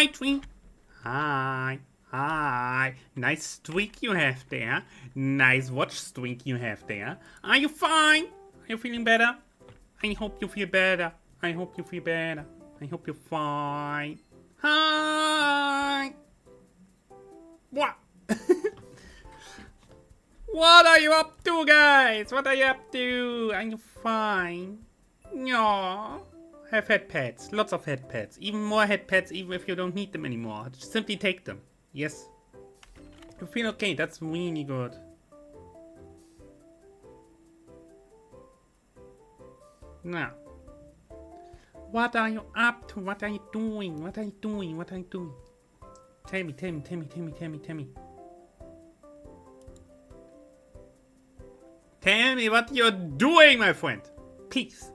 Hi, Tree. Hi. Hi. Nice streak you have there. Nice watch streak you have there. Are you fine? Are you feeling better? I hope you feel better. I hope you feel better. I hope you're fine. Hi. What? What are you up to, guys? What are you up to? Are you fine? No. Have head pads. Lots of head pads. Even more head pads, even if you don't need them anymore. Just simply take them. Yes. You feel okay. That's really good. Now. What are you up to? What are you doing? What are you doing? What are you doing? Tell me, tell me, tell me, tell me, tell me, tell me. Tell me what you're doing, my friend. Please.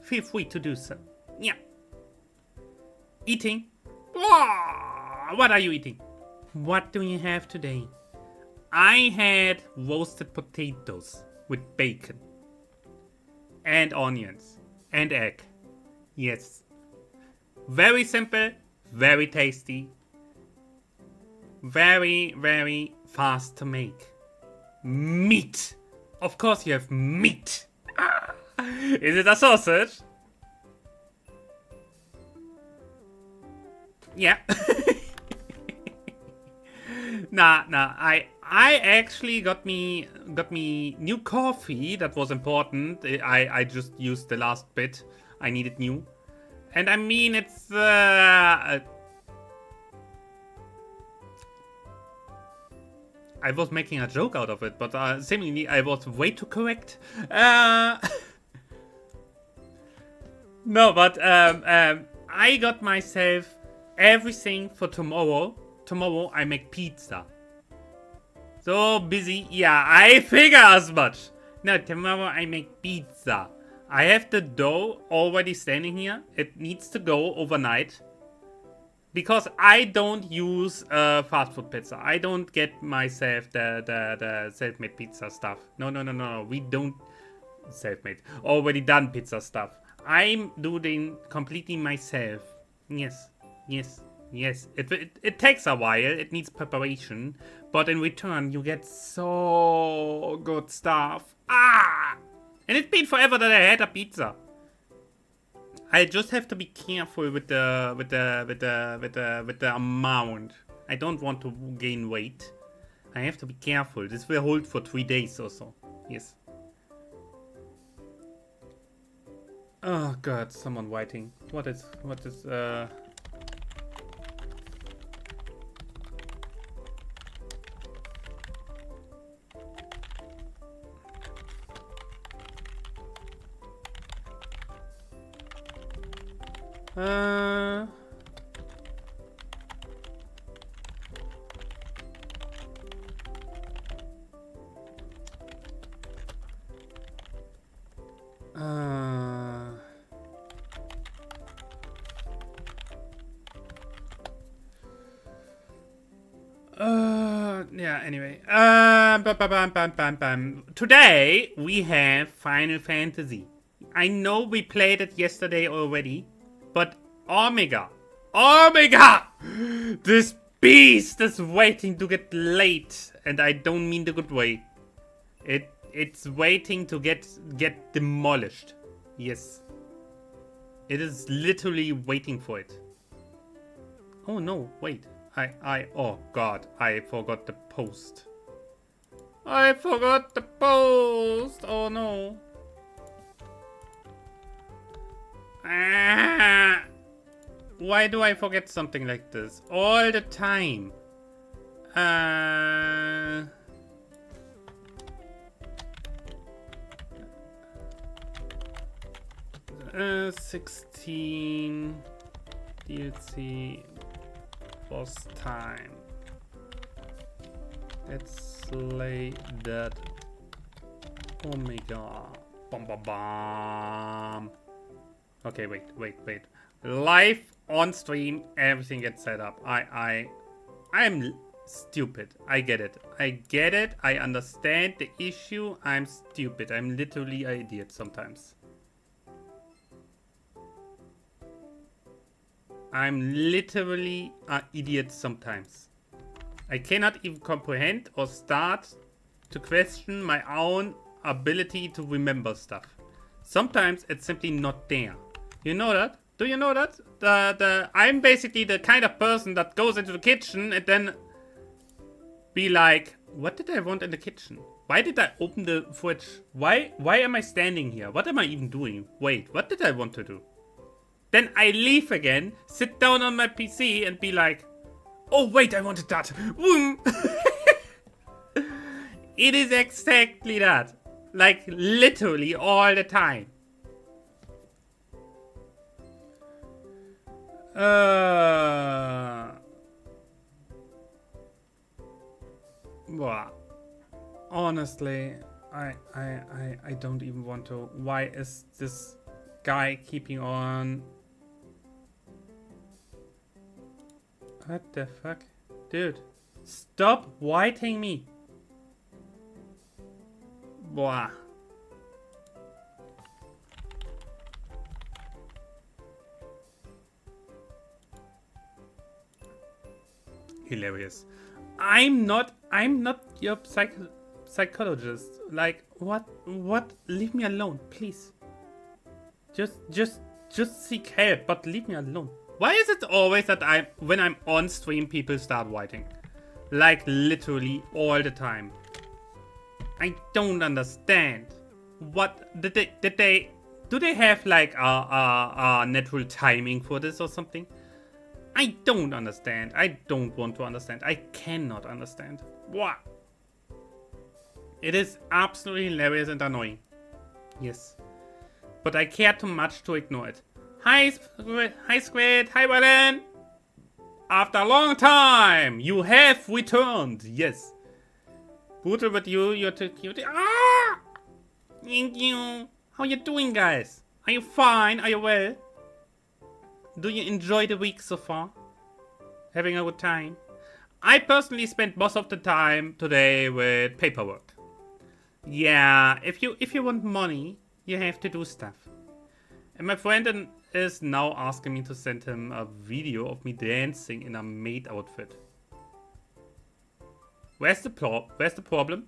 Feel free to do so. Yeah. Eating? What are you eating? What do you have today? I had roasted potatoes with bacon. And onions. And egg. Yes. Very simple. Very tasty. Very, very fast to make. Meat. Of course you have meat. Is it a sausage? Yeah. Nah. I actually got me new coffee. That was important. I just used the last bit. I needed new. And I mean it's I was making a joke out of it, but seemingly I was way too correct. No, but I got myself everything for tomorrow. Tomorrow I make pizza. So busy. Yeah, I figure as much. No, tomorrow I make pizza. I have the dough already standing here. It needs to go overnight. Because I don't use fast food pizza. I don't get myself the self-made pizza stuff. No. We don't self-made. Already done pizza stuff. I'm doing completely myself. Yes. It takes a while. It needs preparation. But in return, you get so good stuff. And it's been forever that I had a pizza. I just have to be careful with the amount. I don't want to gain weight. I have to be careful. This will hold for 3 days or so. Yes. Oh god, someone writing. What is yeah, anyway. Today we have Final Fantasy. I know we played it yesterday already, but Omega! This beast is waiting to get late, and I don't mean the good way. It's waiting to get demolished. Yes. It is literally waiting for it. Oh no, wait. Oh god, I forgot the post. Oh no. Why do I forget something like this all the time? 16 DLC boss time. Let's slay that Omega. Bam. Okay, wait. Live on stream, everything gets set up. I'm stupid. I get it. I understand the issue. I'm stupid. I'm literally an idiot sometimes. I'm literally an idiot sometimes. I cannot even comprehend or start to question my own ability to remember stuff. Sometimes it's simply not there. You know that? Do you know that? I'm basically the kind of person that goes into the kitchen and then be like, what did I want in the kitchen? Why did I open the fridge? Why am I standing here? What am I even doing? Wait, what did I want to do? Then I leave again, sit down on my PC and be like, oh wait, I wanted that. It is exactly that. Like literally all the time. Well, honestly, I don't even want to. Why is this guy keeping on? What the fuck? Dude, stop whiting me. Blah. Hilarious. I'm not your psychologist. Like, what? Leave me alone, please. Just seek help, but leave me alone. Why is it always that when I'm on stream, people start whiting? Like, literally all the time. I don't understand. What, do they have like a natural timing for this or something? I don't understand. I don't want to understand. I cannot understand. What? It is absolutely hilarious and annoying. Yes. But I care too much to ignore it. Hi Squid. Hi Wallen. After a long time, you have returned. Yes. Brutal, but you're too cute. Ah! Thank you. How you doing, guys? Are you fine? Are you well? Do you enjoy the week so far? Having a good time? I personally spent most of the time today with paperwork. Yeah, if you want money, you have to do stuff. And my friend is now asking me to send him a video of me dancing in a maid outfit. Where's the problem?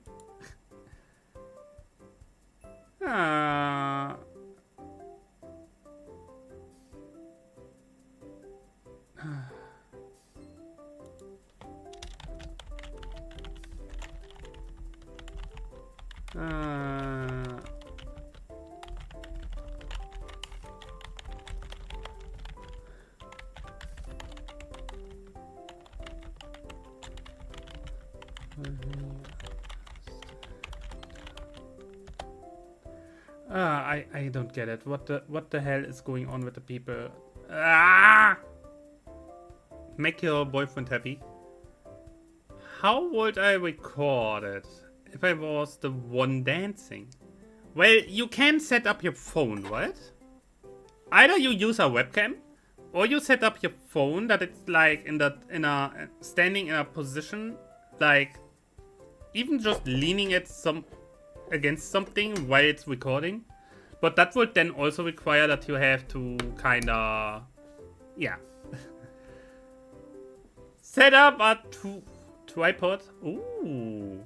I don't get it. What the hell is going on with the people? Ah! Make your boyfriend happy. How would I record it if I was the one dancing? Well, you can set up your phone, right? Either you use a webcam, or you set up your phone that it's like standing in a position, like even just leaning against something while it's recording. But that would then also require that you have to kinda, yeah, set up a tripod. Ooh,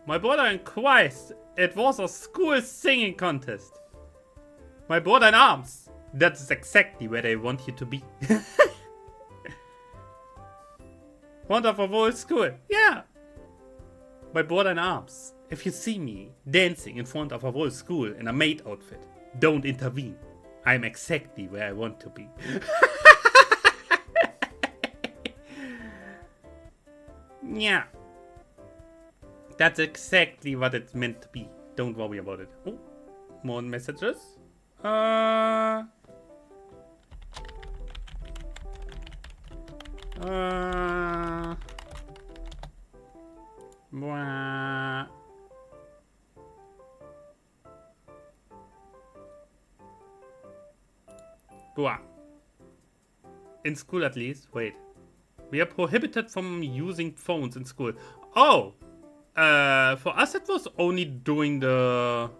my brother in Christ! It was a school singing contest. My brother in arms. That's exactly where they want you to be. Front of a whole school. Yeah. My brother in arms. If you see me dancing in front of a whole school in a maid outfit, don't intervene. I'm exactly where I want to be. Yeah. That's exactly what it's meant to be. Don't worry about it. Oh, more messages. Blah. Blah. In school at least. Wait. We are prohibited from using phones in school. Oh! For us it was only during the...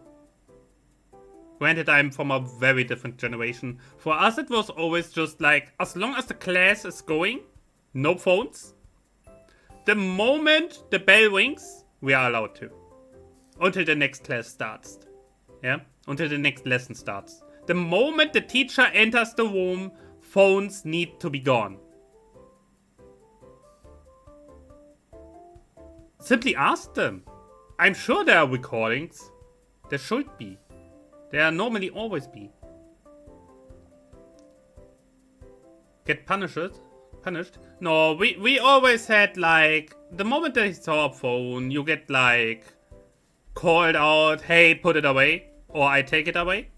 Granted, I'm from a very different generation. For us, it was always just like, as long as the class is going, no phones. The moment the bell rings, we are allowed to. Until the next class starts. Yeah? Until the next lesson starts. The moment the teacher enters the room, phones need to be gone. Simply ask them. I'm sure there are recordings. There should be. There normally always be. Get punished? Punished? No, we always had like, the moment they saw a phone, you get like called out, hey, put it away, or I take it away.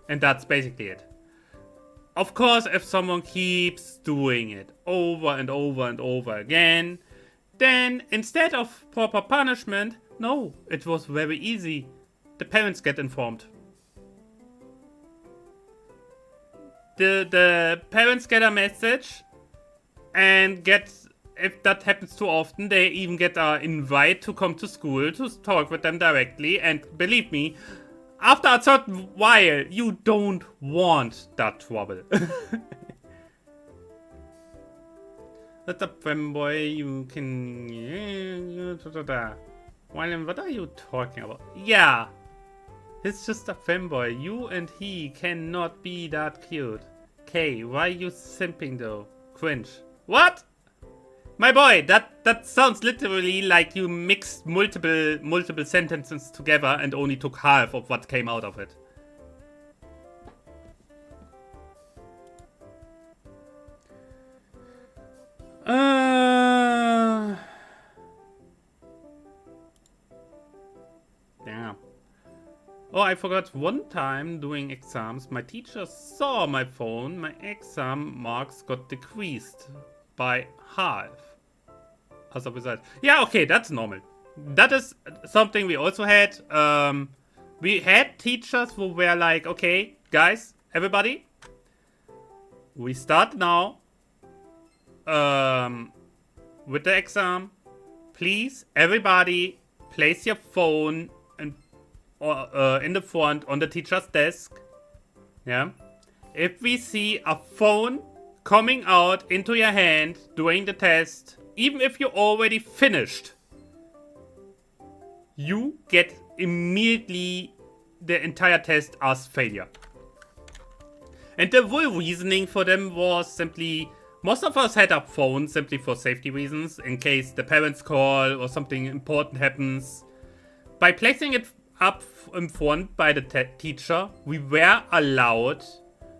And that's basically it. Of course, if someone keeps doing it over and over and over again, then instead of proper punishment, no, it was very easy. The parents get informed. The parents get a message and get, if that happens too often, they even get an invite to come to school to talk with them directly. And believe me, after a certain while, you don't want that trouble. That's a femboy, you can... William, what are you talking about? Yeah. He's just a femboy. You and he cannot be that cute. Kay, why are you simping though? Cringe. What? My boy, that sounds literally like you mixed multiple sentences together and only took half of what came out of it. Damn. Oh, I forgot one time doing exams, my teacher saw my phone, my exam marks got decreased by half. As a result. Yeah, okay, that's normal. That is something we also had. We had teachers who were like, okay, guys, everybody, we start now with the exam. Please, everybody, place your phone in the front on the teacher's desk. Yeah. If we see a phone coming out into your hand during the test, even if you already finished, you get immediately the entire test as failure. And the real reasoning for them was simply, most of us had our phones simply for safety reasons, in case the parents call or something important happens. By placing it up in front by the teacher, we were allowed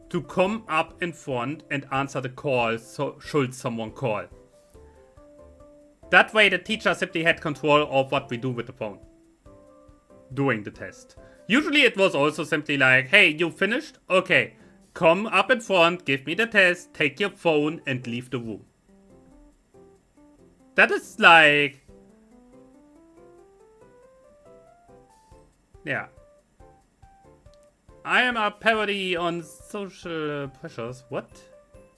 to come up in front and answer the call, so should someone call. That way the teacher simply had control of what we do with the phone during the test. Usually it was also simply like, hey, you finished? Okay, come up in front, give me the test, take your phone and leave the room. That is like... Yeah. I am a parody on social pressures. What?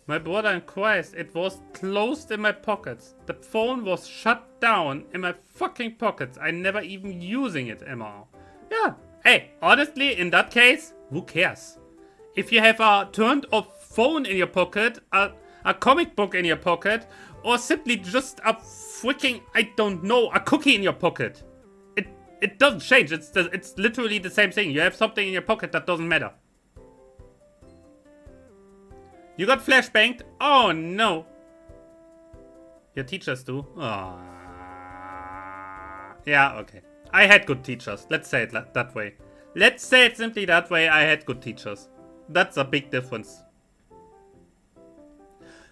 My brother in Christ, it was closed in my pockets. The phone was shut down in my fucking pockets. I never even using it anymore. Yeah. Hey, honestly, in that case, who cares? If you have a turned off phone in your pocket, a comic book in your pocket, or simply just a freaking, I don't know, a cookie in your pocket. It doesn't change. It's literally the same thing. You have something in your pocket that doesn't matter. You got flashbanged? Oh no. Your teachers do? Oh. Yeah, okay. I had good teachers. Let's say it that way. Let's say it simply that way. I had good teachers. That's a big difference.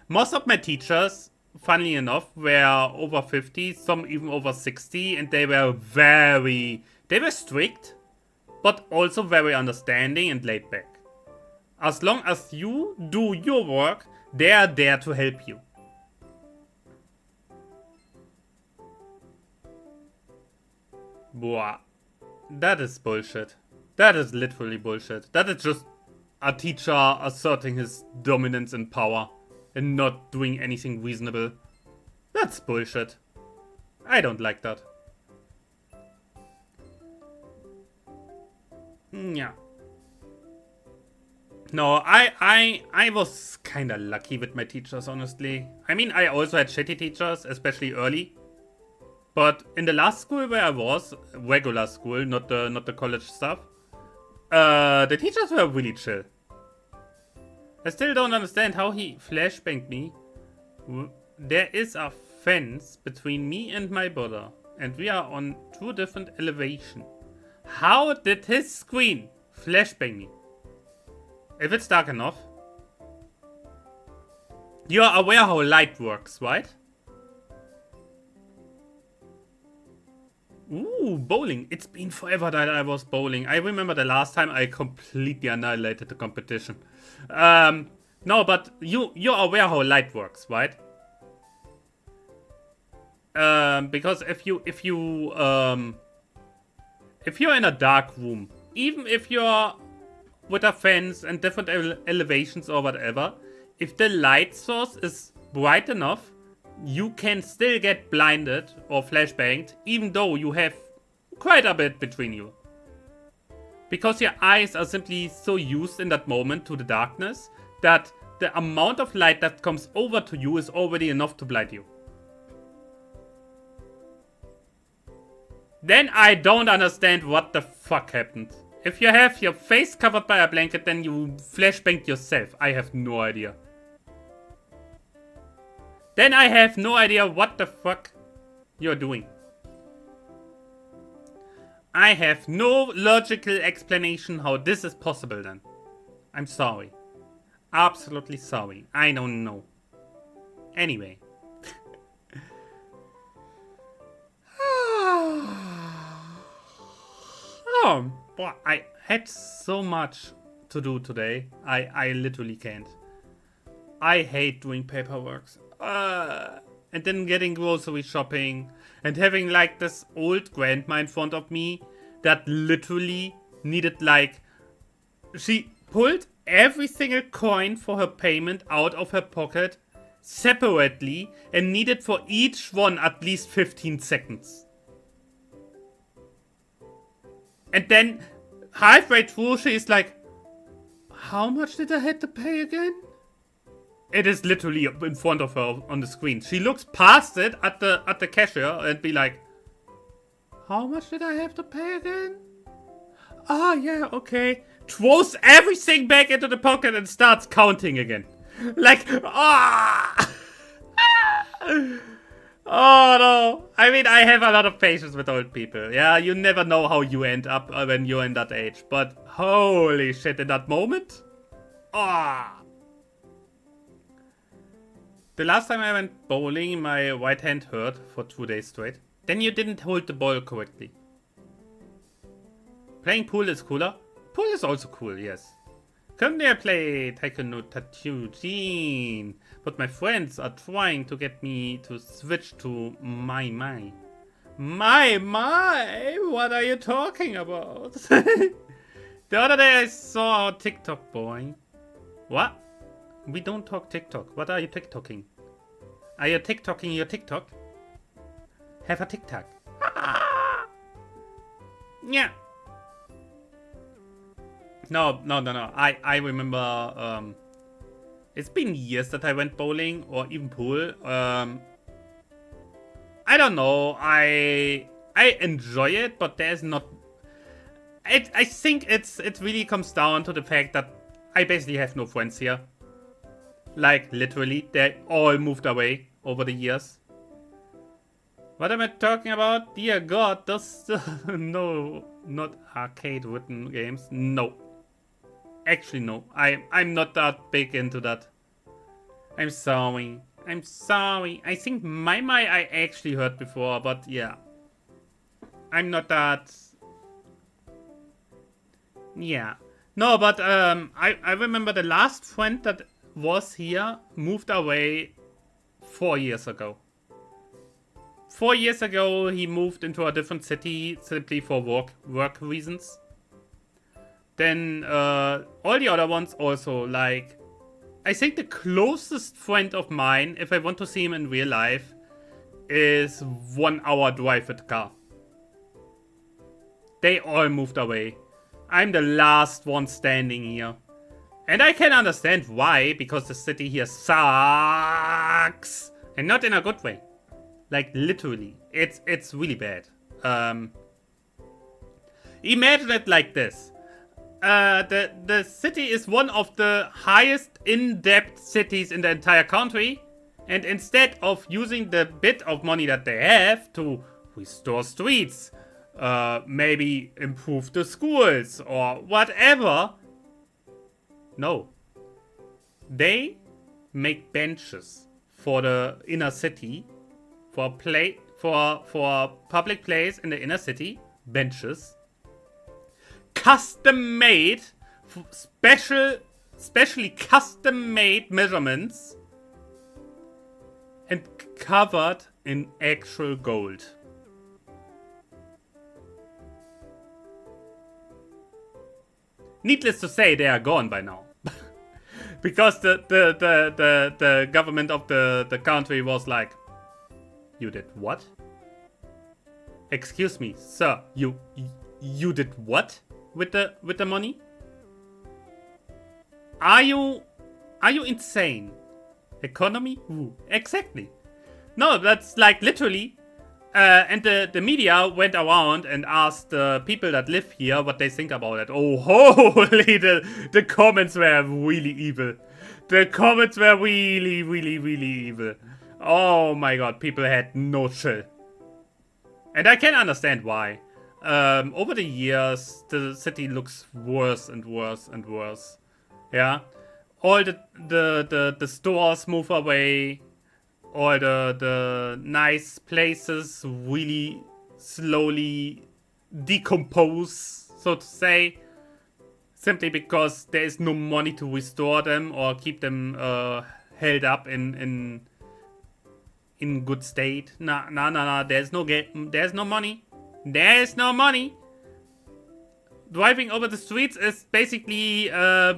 Most of my teachers, funnily enough, were over 50, some even over 60, and they were strict, but also very understanding and laid back. As long as you do your work, they are there to help you. Boah. That is bullshit. That is literally bullshit. That is just a teacher asserting his dominance and power and not doing anything reasonable. That's bullshit. I don't like that. Yeah. No, I was kind of lucky with my teachers, honestly. I mean, I also had shitty teachers, especially early. But in the last school where I was, regular school, not the college stuff, the teachers were really chill. I still don't understand how he flashbanged me. There is a fence between me and my brother, and we are on 2 different elevations. How did his screen flashbang me? If it's dark enough. You're aware how light works, right? Ooh, bowling. It's been forever that I was bowling. I remember the last time I completely annihilated the competition. No, but you're aware how light works, right? Because if you're in a dark room, even if you're with a fence and different elevations or whatever, if the light source is bright enough, you can still get blinded or flashbanged, even though you have quite a bit between you. Because your eyes are simply so used in that moment to the darkness that the amount of light that comes over to you is already enough to blind you. Then I don't understand what the fuck happened. If you have your face covered by a blanket, then you flashbanged yourself. I have no idea. Then I have no idea what the fuck you're doing. I have no logical explanation how this is possible then. I'm sorry. Absolutely sorry. I don't know. Anyway. Oh, boy, I had so much to do today. I literally can't. I hate doing paperwork. And then getting grocery shopping. And having like this old grandma in front of me that literally needed like... She pulled every single coin for her payment out of her pocket separately and needed for each one at least 15 seconds. And then halfway through she's like, how much did I have to pay again? It is literally in front of her on the screen. She looks past it at the cashier and be like, how much did I have to pay again? Ah, yeah, okay. Throws everything back into the pocket and starts counting again. Like, ah! Oh no. I mean, I have a lot of patience with old people. Yeah, you never know how you end up when you're in that age. But holy shit, in that moment? Ah! The last time I went bowling, my right hand hurt for 2 days straight. Then you didn't hold the ball correctly. Playing pool is cooler. Pool is also cool, yes. Currently I play Taekwondo Tatsujin, but my friends are trying to get me to switch to Mai Mai. Mai Mai? What are you talking about? The other day I saw a TikTok boy. What? We don't talk TikTok. What are you TikToking? Are you TikToking your TikTok? Have a TikTok. Ah! Yeah. No. I remember, it's been years that I went bowling or even pool. I don't know. I enjoy it, but there's not. I think it really comes down to the fact that I basically have no friends here. Like literally, they all moved away over the years. What am I talking about? Dear God, no, not arcade written games. No. Actually, no. I'm not that big into that. I'm sorry. I think Mai Mai I actually heard before, but yeah. I'm not that... Yeah. No, but I remember the last friend that was here moved away 4 years ago. 4 years ago, he moved into a different city simply for work reasons. Then all the other ones also, like, I think the closest friend of mine, if I want to see him in real life, is 1 hour drive with car. They all moved away. I'm the last one standing here. And I can understand why, because the city here sucks. And not in a good way. Like, literally. It's really bad. Imagine it like this. The city is one of the highest in-depth cities in the entire country. And instead of using the bit of money that they have to restore streets, maybe improve the schools or whatever, no. They make benches for the inner city, for public place in the inner city, benches, custom made, specially custom made measurements, and covered in actual gold. Needless to say, they are gone by now. Because the government of the country was like, you did what? Excuse me, sir, you did what with the money? Are you insane? Economy? Ooh, exactly. No, that's like literally. And the media went around and asked the people that live here what they think about it. Oh, holy, the comments were really evil. The comments were really, really, really evil. Oh my god, people had no chill. And I can understand why. Over the years, the city looks worse and worse and worse. Yeah. All the stores move away. All the nice places really slowly decompose, so to say, simply because there is no money to restore them or keep them held up in good state. Nah. There's no money. There's no money. Driving over the streets is basically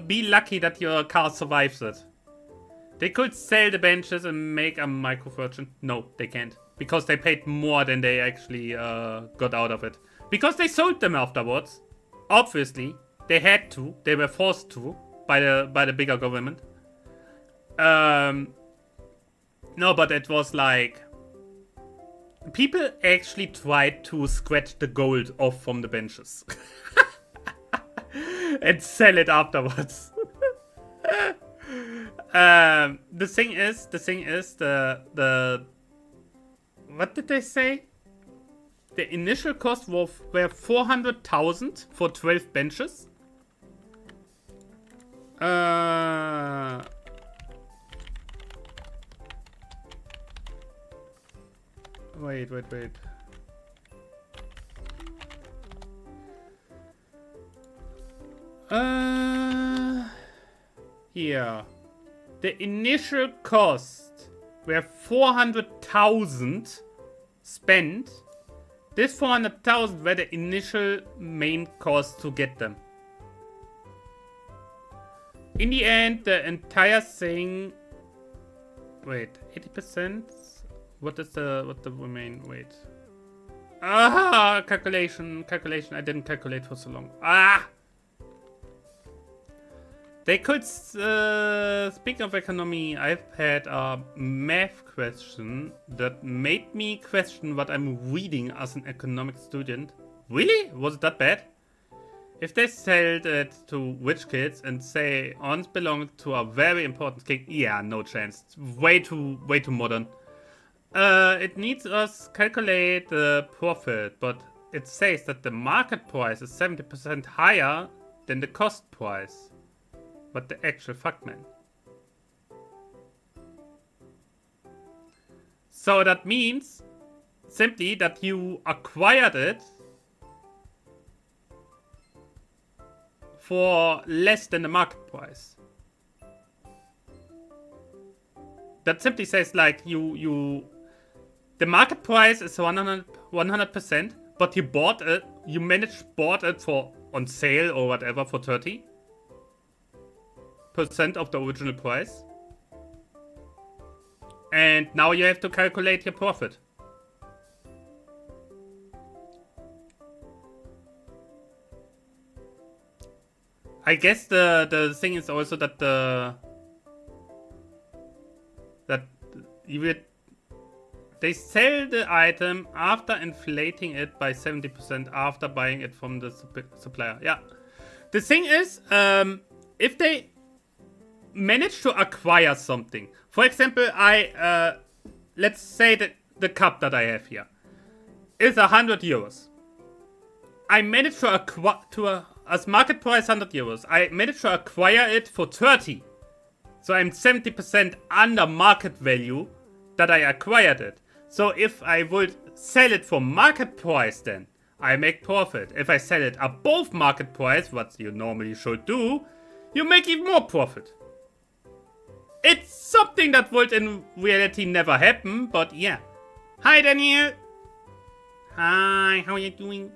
be lucky that your car survives it. They could sell the benches and make a micro fortune. No, they can't. Because they paid more than they actually got out of it. Because they sold them afterwards. Obviously. They had to. They were forced to. By the bigger government. No, but it was like... People actually tried to scratch the gold off from the benches. And sell it afterwards. The thing is, the what did they say? The initial cost were 400,000 for 12 benches. Wait. Here. The initial cost were 400,000 spent. This 400,000 were the initial main cost to get them. In the end, the entire thing... Wait, 80%? What the remain? Wait. Calculation. I didn't calculate for so long. They could, speaking of economy, I've had a math question that made me question what I'm reading as an economic student. Really? Was it that bad? If they sold it to rich kids and say ons belong to a very important king, yeah, no chance. Way too modern. It needs us calculate the profit, but it says that the market price is 70% higher than the cost price. What the actual fuck, man? So that means simply that you acquired it for less than the market price. That simply says like the market price is 100%, but you bought it, bought it for on sale or whatever for 30% of the original price. And now you have to calculate your profit. I guess the thing is also that they sell the item after inflating it by 70% after buying it from the supplier. Yeah. The thing is, if they manage to acquire something, for example, let's say that the cup that I have here is 100 euros. I managed to acquire as market price 100 euros. I managed to acquire it for 30. So I'm 70% under market value that I acquired it. So if I would sell it for market price, then I make profit. If I sell it above market price, what you normally should do, you make even more profit. It's something that would in reality never happen, but yeah. Hi Daniel! Hi, how are you doing?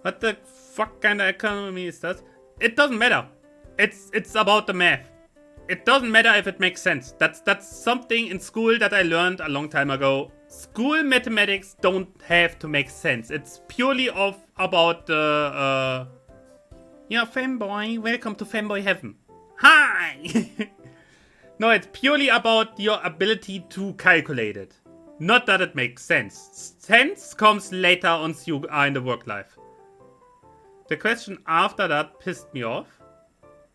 What the fuck kind of economy is that? It doesn't matter. It's about the math. It doesn't matter if it makes sense. That's something in school that I learned a long time ago. School mathematics don't have to make sense. It's purely about the yeah, fanboy. Welcome to fanboy heaven. Hi. No, it's purely about your ability to calculate it. Not that it makes sense. Sense comes later once you are in the work life. The question after that pissed me off.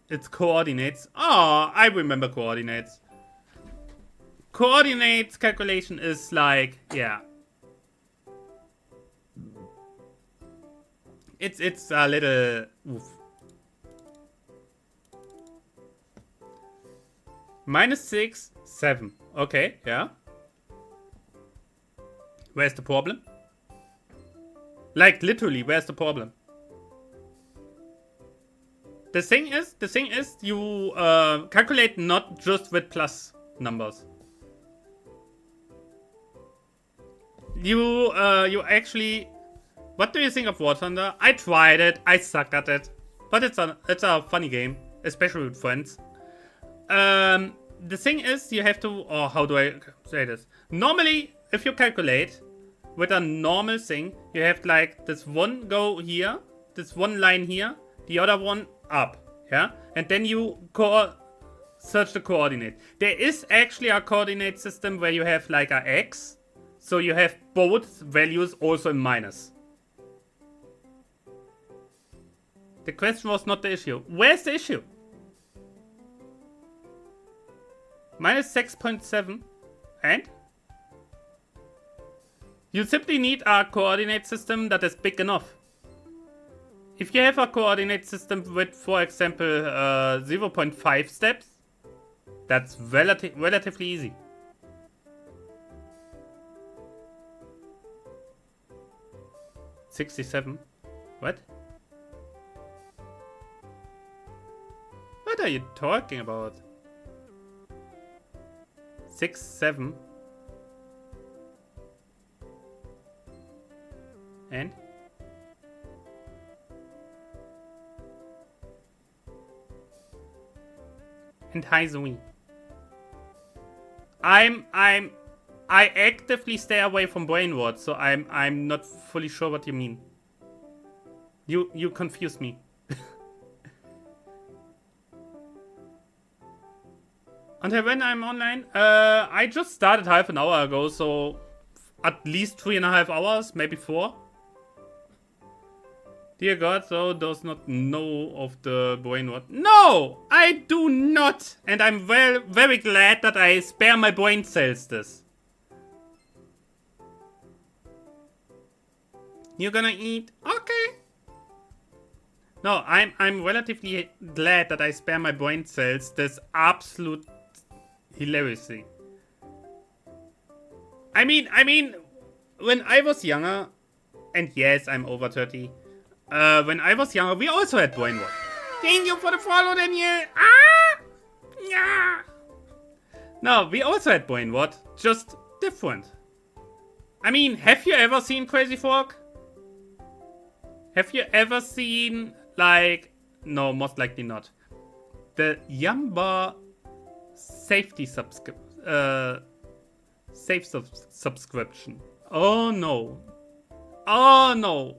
It's coordinates. Oh, I remember coordinates. Coordinates calculation is like, yeah. It's a little oof. -6, 7. Okay, yeah. Where's the problem? Like literally, where's the problem? The thing is, you calculate not just with plus numbers. You actually. What do you think of War Thunder? I tried it. I sucked at it, but it's a funny game, especially with friends. The thing is, you have to. Or how do I say this? Normally, if you calculate with a normal thing, you have like this one go here, this one line here, the other one up, yeah, and then you search the coordinate. There is actually a coordinate system where you have like a x, so you have both values also in minus. The question was not the issue. Where's the issue? -6.7, and you simply need a coordinate system that is big enough. If you have a coordinate system with, for example, 0.5 steps, that's relatively easy. $67. What? What are you talking about? 6, 7. And? And hi Zoe. I actively stay away from brainword, so I'm not fully sure what you mean. You confuse me. Until when I'm online? I just started half an hour ago, so at least 3.5 hours, maybe 4. Dear God, thou does not know of the brain what? No! I do not! And I'm very glad that I spare my brain cells this. You're gonna eat? Okay. No, I'm relatively glad that I spare my brain cells this absolute hilarity. I mean, when I was younger, and yes, I'm over 30. When I was younger, we also had brain rot. Thank you for the follow, Daniel. Ah! Yeah. No, we also had brain rot, just different. I mean, have you ever seen Crazy Frog? Have you ever seen, like, no, most likely not. The Yamba safety subscription. Oh no. Oh no.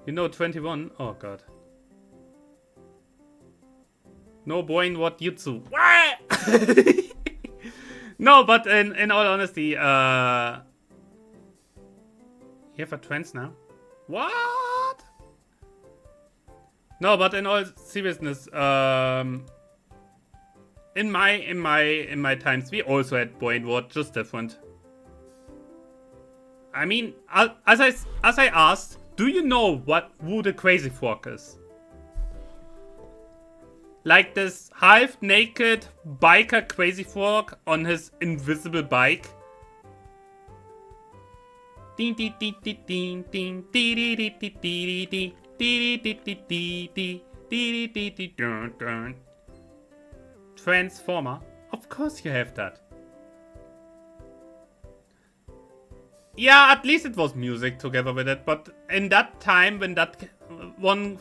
You know 21? Oh god. No brain what jutsu. No, but in all honesty, you have a trance now? What? No, but in all seriousness, in my times, we also had brain what, just different. I mean, as I asked, do you know who the Crazy Frog is? Like this half-naked biker Crazy Frog on his invisible bike. Transformer. Of course you have that. Yeah, at least it was music together with it, but in that time when that one...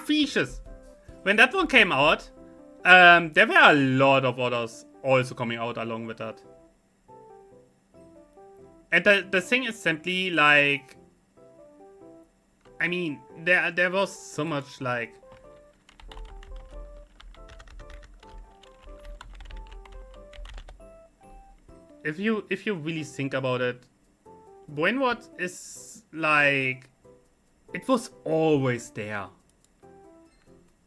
fishes! When that one came out, there were a lot of others also coming out along with that. And the thing is simply like... I mean, there was so much like... If you really think about it, Brainward is like... It was always there.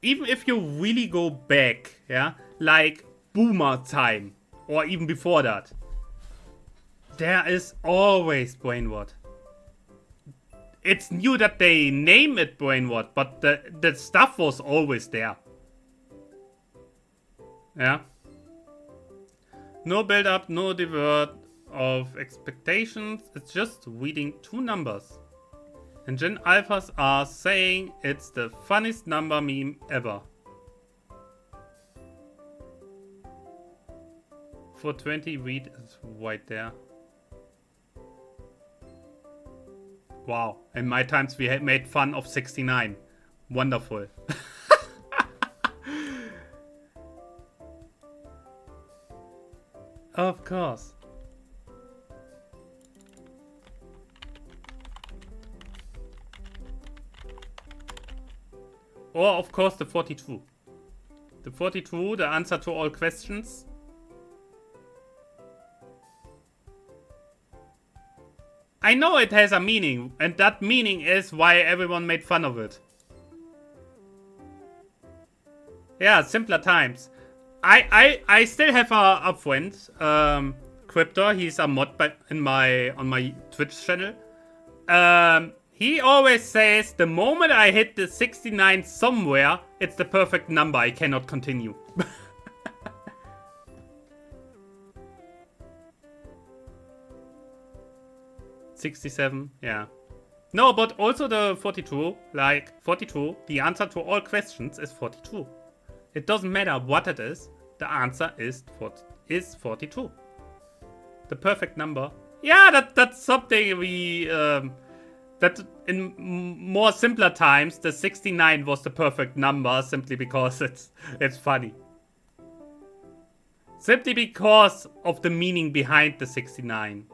Even if you really go back, yeah, like Boomer time, or even before that, there is always Brainward. It's new that they name it Brainward, but the stuff was always there. Yeah. No build up, no divert of expectations. It's just reading two numbers. And Gen Alphas are saying it's the funniest number meme ever. 420 read is right there. Wow. In my times we had made fun of 69. Wonderful. Of course. Or, of course, the 42. The 42, the answer to all questions. I know it has a meaning, and that meaning is why everyone made fun of it. Yeah, simpler times. I still have a friend, Cryptor. He's a mod on my Twitch channel. He always says, the moment I hit the 69 somewhere, it's the perfect number. I cannot continue. $67, yeah. No, but also the 42, like 42, the answer to all questions is 42. It doesn't matter what it is, the answer is 42. The perfect number. Yeah, that's something we... that in more simpler times, the 69 was the perfect number simply because it's funny. Simply because of the meaning behind the 69.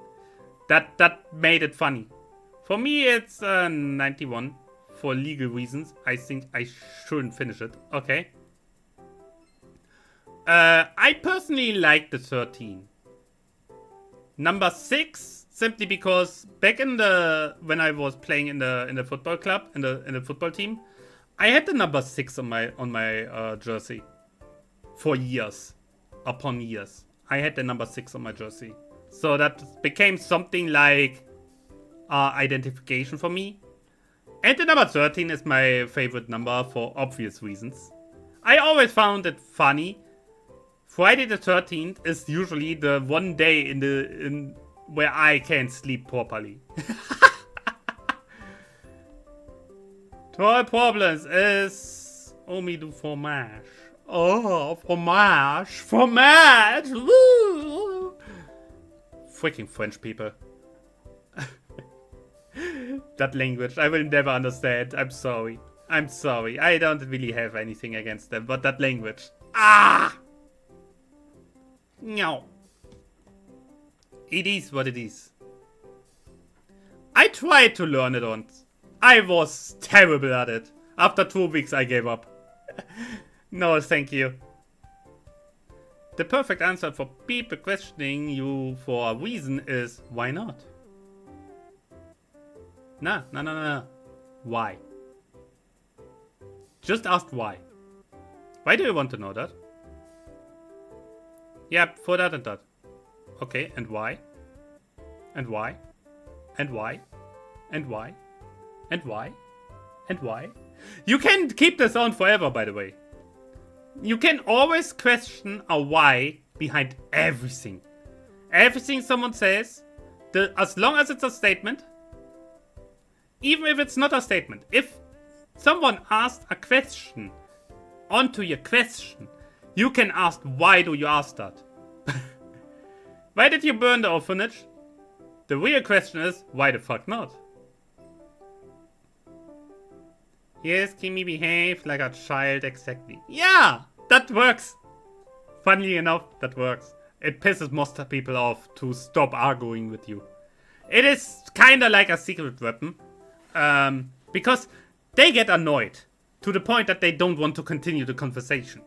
That made it funny. For me, it's 91. For legal reasons, I think I shouldn't finish it. Okay. I personally like the 13. Number 6, simply because back in when I was playing in the football club, in the football team, I had the number 6 on my jersey for years upon years. I had the number 6 on my jersey, so that became something like identification for me. And the number 13 is my favorite number for obvious reasons. I always found it funny. Friday the 13th is usually the one day in where I can't sleep properly. Toy problems is Omi du fromage. Oh, fromage, fromage. Woo. Freaking French people. That language, I will never understand. I'm sorry. I'm sorry. I don't really have anything against them, but that language. Ah! No. It is what it is. I tried to learn it once. I was terrible at it. After 2 weeks, I gave up. No, thank you. The perfect answer for people questioning you for a reason is why not? No. Why? Just ask why. Why do you want to know that? Yep, for that and that. Okay, and why? And why? And why? And why? And why? And why? You can keep this on forever, by the way. You can always question a why behind everything. Everything someone says, as long as it's a statement, even if it's not a statement, if someone asked a question onto your question, you can ask why do you ask that? Why did you burn the orphanage? The real question is, why the fuck not? Yes, Kimi behave like a child exactly. Yeah, that works. Funnily enough, that works. It pisses most people off to stop arguing with you. It is kinda like a secret weapon. Because they get annoyed to the point that they don't want to continue the conversation.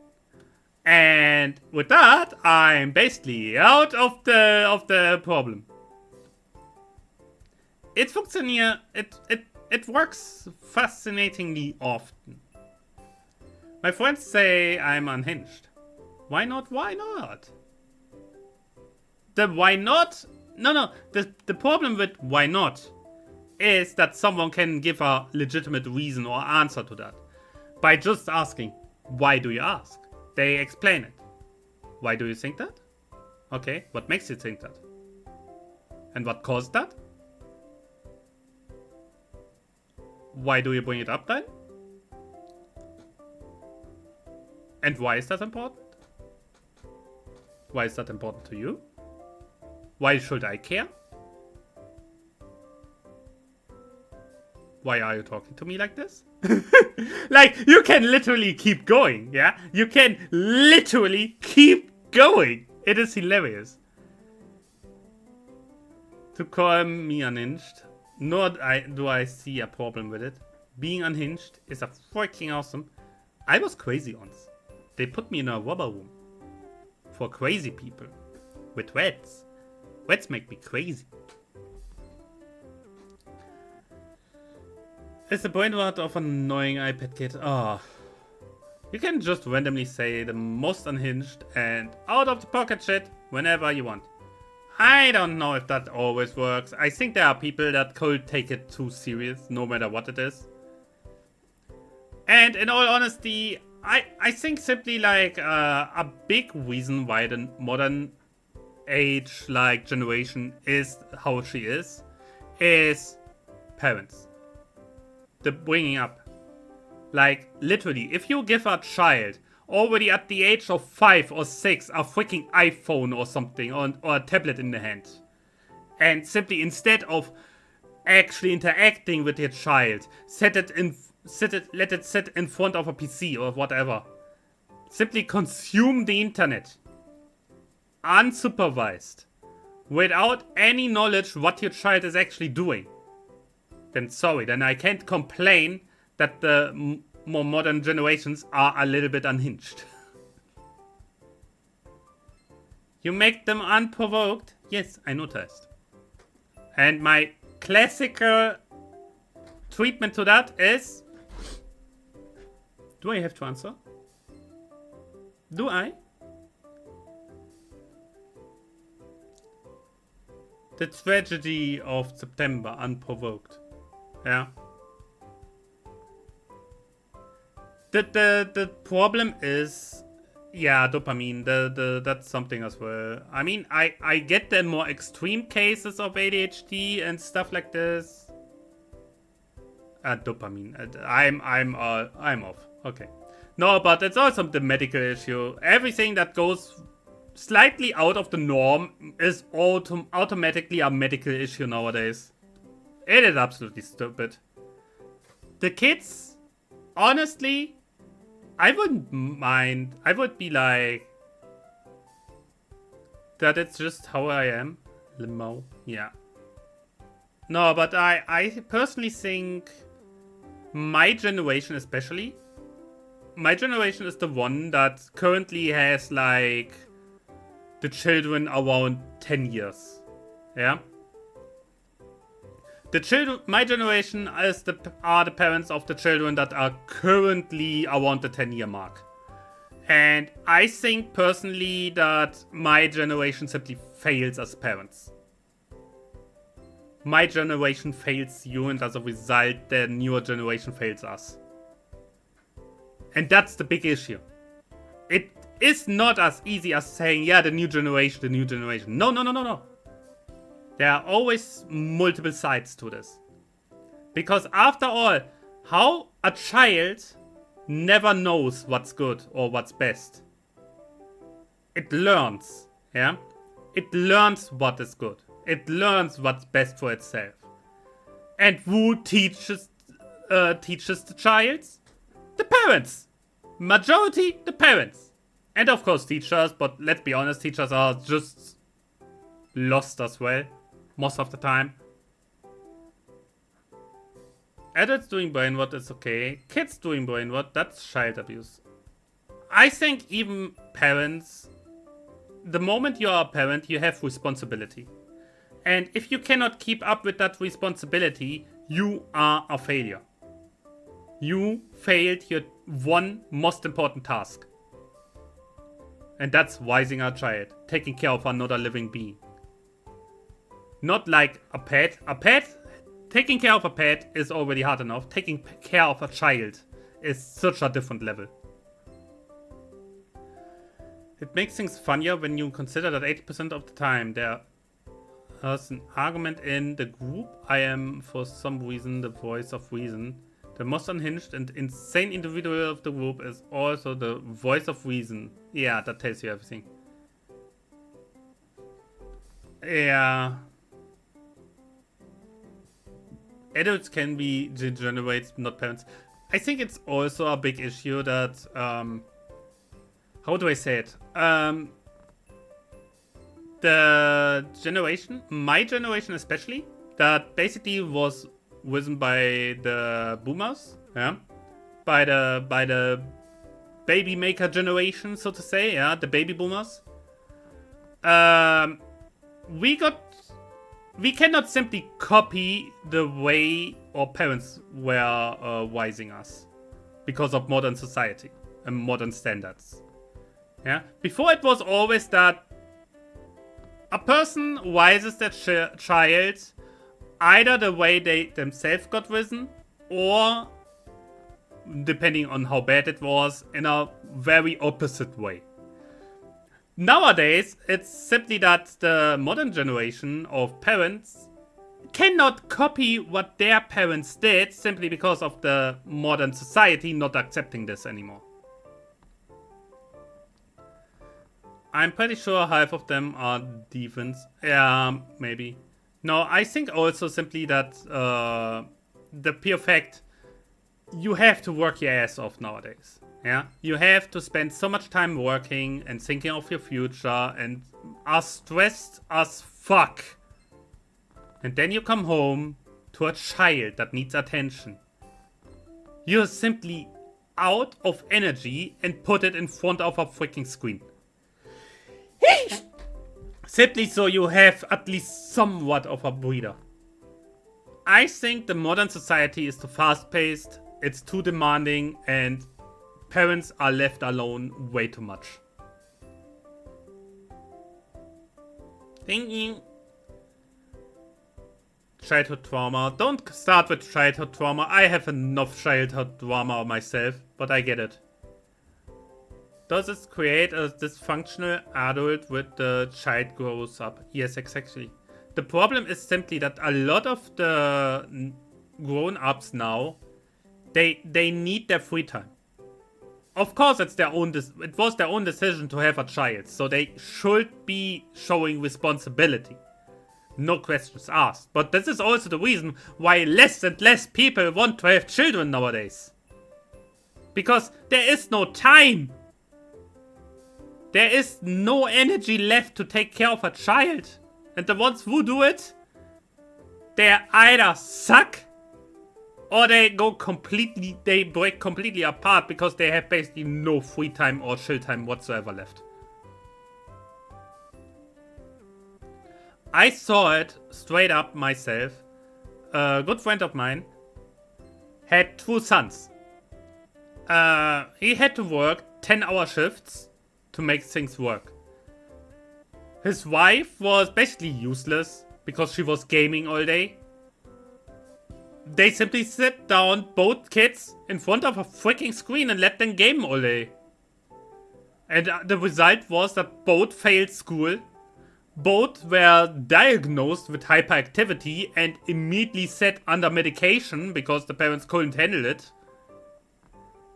And with that, I'm basically out of the problem. It funktioniert. It works fascinatingly often. My friends say I'm unhinged. Why not? Why not? The why not? No. The problem with why not is that someone can give a legitimate reason or answer to that. By just asking, why do you ask? They explain it. Why do you think that? Okay, what makes you think that? And what caused that? Why do you bring it up then? And why is that important? Why is that important to you? Why should I care? Why are you talking to me like this? Like, you can literally keep going, yeah? You can literally keep going. It is hilarious. To call me unhinged, nor do I see a problem with it. Being unhinged is a freaking awesome. I was crazy once. They put me in a rubber room. For crazy people. With rats. Rats make me crazy. It's the brain rot of an annoying iPad kid. Oh. You can just randomly say the most unhinged and out of the pocket shit whenever you want. I don't know if that always works. I think there are people that could take it too serious, no matter what it is. And in all honesty, I think simply like a big reason why the modern age like generation is how she is parents. The bringing up. Like, literally, if you give a child already at the age of 5 or 6 a freaking iPhone or something, or a tablet in the hand, and simply instead of actually interacting with your child, let it sit in front of a PC or whatever. Simply consume the internet. Unsupervised. Without any knowledge what your child is actually doing. Then sorry, then I can't complain that the more modern generations are a little bit unhinged. You make them unprovoked? Yes, I noticed. And my classical treatment to that is... Do I have to answer? Do I? The tragedy of September, unprovoked. Yeah. The problem is, yeah, dopamine. That's something as well. I mean, I get the more extreme cases of ADHD and stuff like this. Dopamine. I'm off. Okay. No, but it's also the medical issue. Everything that goes slightly out of the norm is automatically a medical issue nowadays. It is absolutely stupid. The kids, honestly, I wouldn't mind. I would be like, that it's just how I am. Limo. Yeah. No, but I personally think my generation especially, my generation is the one that currently has like the children around 10 years. Yeah? The children, my generation are the parents of the children that are currently around the 10-year mark. And I think personally that my generation simply fails as parents. My generation fails you, and as a result, the newer generation fails us. And that's the big issue. It is not as easy as saying, yeah, the new generation. No. There are always multiple sides to this. Because after all, how a child never knows what's good or what's best. It learns, yeah? It learns what is good. It learns what's best for itself. And who teaches the child? The parents. Majority, the parents. And of course teachers, but let's be honest, teachers are just lost as well. Most of the time. Adults doing brain rot is okay. Kids doing brain rot, that's child abuse. I think even parents, the moment you are a parent, you have responsibility. And if you cannot keep up with that responsibility, you are a failure. You failed your one most important task. And that's raising a child, taking care of another living being. Not like a pet. A pet, taking care of a pet is already hard enough. Taking care of a child is such a different level. It makes things funnier when you consider that 80% of the time there is an argument in the group. I am, for some reason, the voice of reason. The most unhinged and insane individual of the group is also the voice of reason. Yeah, that tells you everything. Yeah. Adults can be degenerates, not parents. I think it's also a big issue that, how do I say it? The generation, my generation especially, that basically was risen by the boomers, yeah, by the baby maker generation, so to say, yeah, the baby boomers. We cannot simply copy the way our parents were raising us because of modern society and modern standards. Yeah, before it was always that a person raises their child either the way they themselves got risen, or, depending on how bad it was, in a very opposite way. Nowadays, it's simply that the modern generation of parents cannot copy what their parents did simply because of the modern society not accepting this anymore. I'm pretty sure half of them are defense. Yeah, maybe. No, I think also simply that the pure fact you have to work your ass off nowadays. Yeah, you have to spend so much time working and thinking of your future and are stressed as fuck. And then you come home to a child that needs attention. You're simply out of energy and put it in front of a freaking screen. Simply so you have at least somewhat of a breather. I think the modern society is too fast-paced, it's too demanding, and parents are left alone way too much. Thinking. Childhood trauma. Don't start with childhood trauma. I have enough childhood trauma myself, but I get it. Does this create a dysfunctional adult with the child grows up? Yes, exactly. The problem is simply that a lot of the grown-ups now, they need their free time. Of course, it was their own decision to have a child, so they should be showing responsibility. No questions asked. But this is also the reason why less and less people want to have children nowadays. Because there is no time. There is no energy left to take care of a child. And the ones who do it, they either suck Or they break completely apart because they have basically no free time or chill time whatsoever left. I saw it straight up myself. A good friend of mine had 2 sons. He had to work 10-hour shifts to make things work. His wife was basically useless because she was gaming all day. They simply sit down both kids in front of a freaking screen and let them game all day. And the result was that both failed school. Both were diagnosed with hyperactivity and immediately set under medication because the parents couldn't handle it.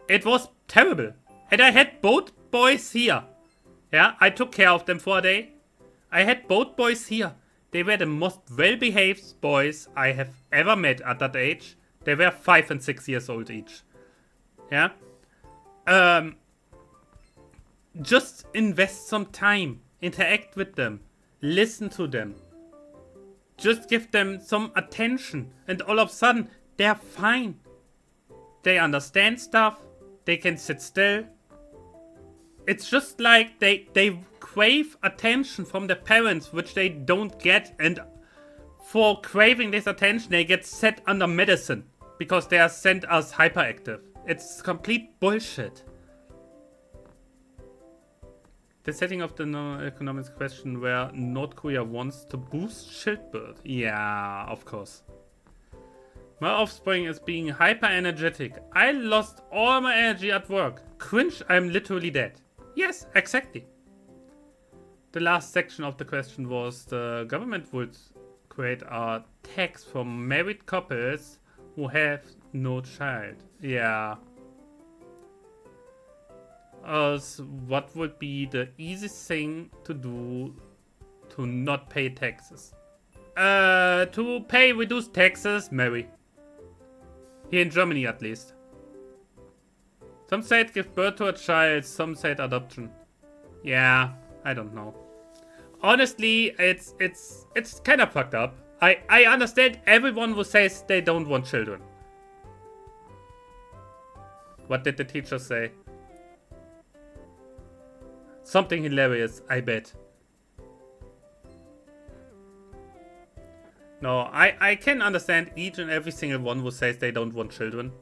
It was terrible. And I had both boys here. Yeah, I took care of them for a day. I had both boys here. They were the most well-behaved boys I have ever met at that age. They were 5 and 6 years old each. Yeah. Just invest some time. Interact with them. Listen to them. Just give them some attention. And all of a sudden, they're fine. They understand stuff. They can sit still. It's just like they crave attention from the parents, which they don't get, and for craving this attention, they get set under medicine because they are sent as hyperactive. It's complete bullshit. The setting of the economics question where North Korea wants to boost childbirth. Yeah, of course. My offspring is being hyper energetic. I lost all my energy at work. Cringe, I'm literally dead. Yes, exactly. The last section of the question was the government would create a tax for married couples who have no child. Yeah. What would be the easiest thing to do to not pay taxes? To pay reduced taxes, marry. Here in Germany at least. Some states give birth to a child, some said adoption. Yeah, I don't know. Honestly, it's kind of fucked up. I understand everyone who says they don't want children. What did the teacher say? Something hilarious, I bet. No, I can understand each and every single one who says they don't want children.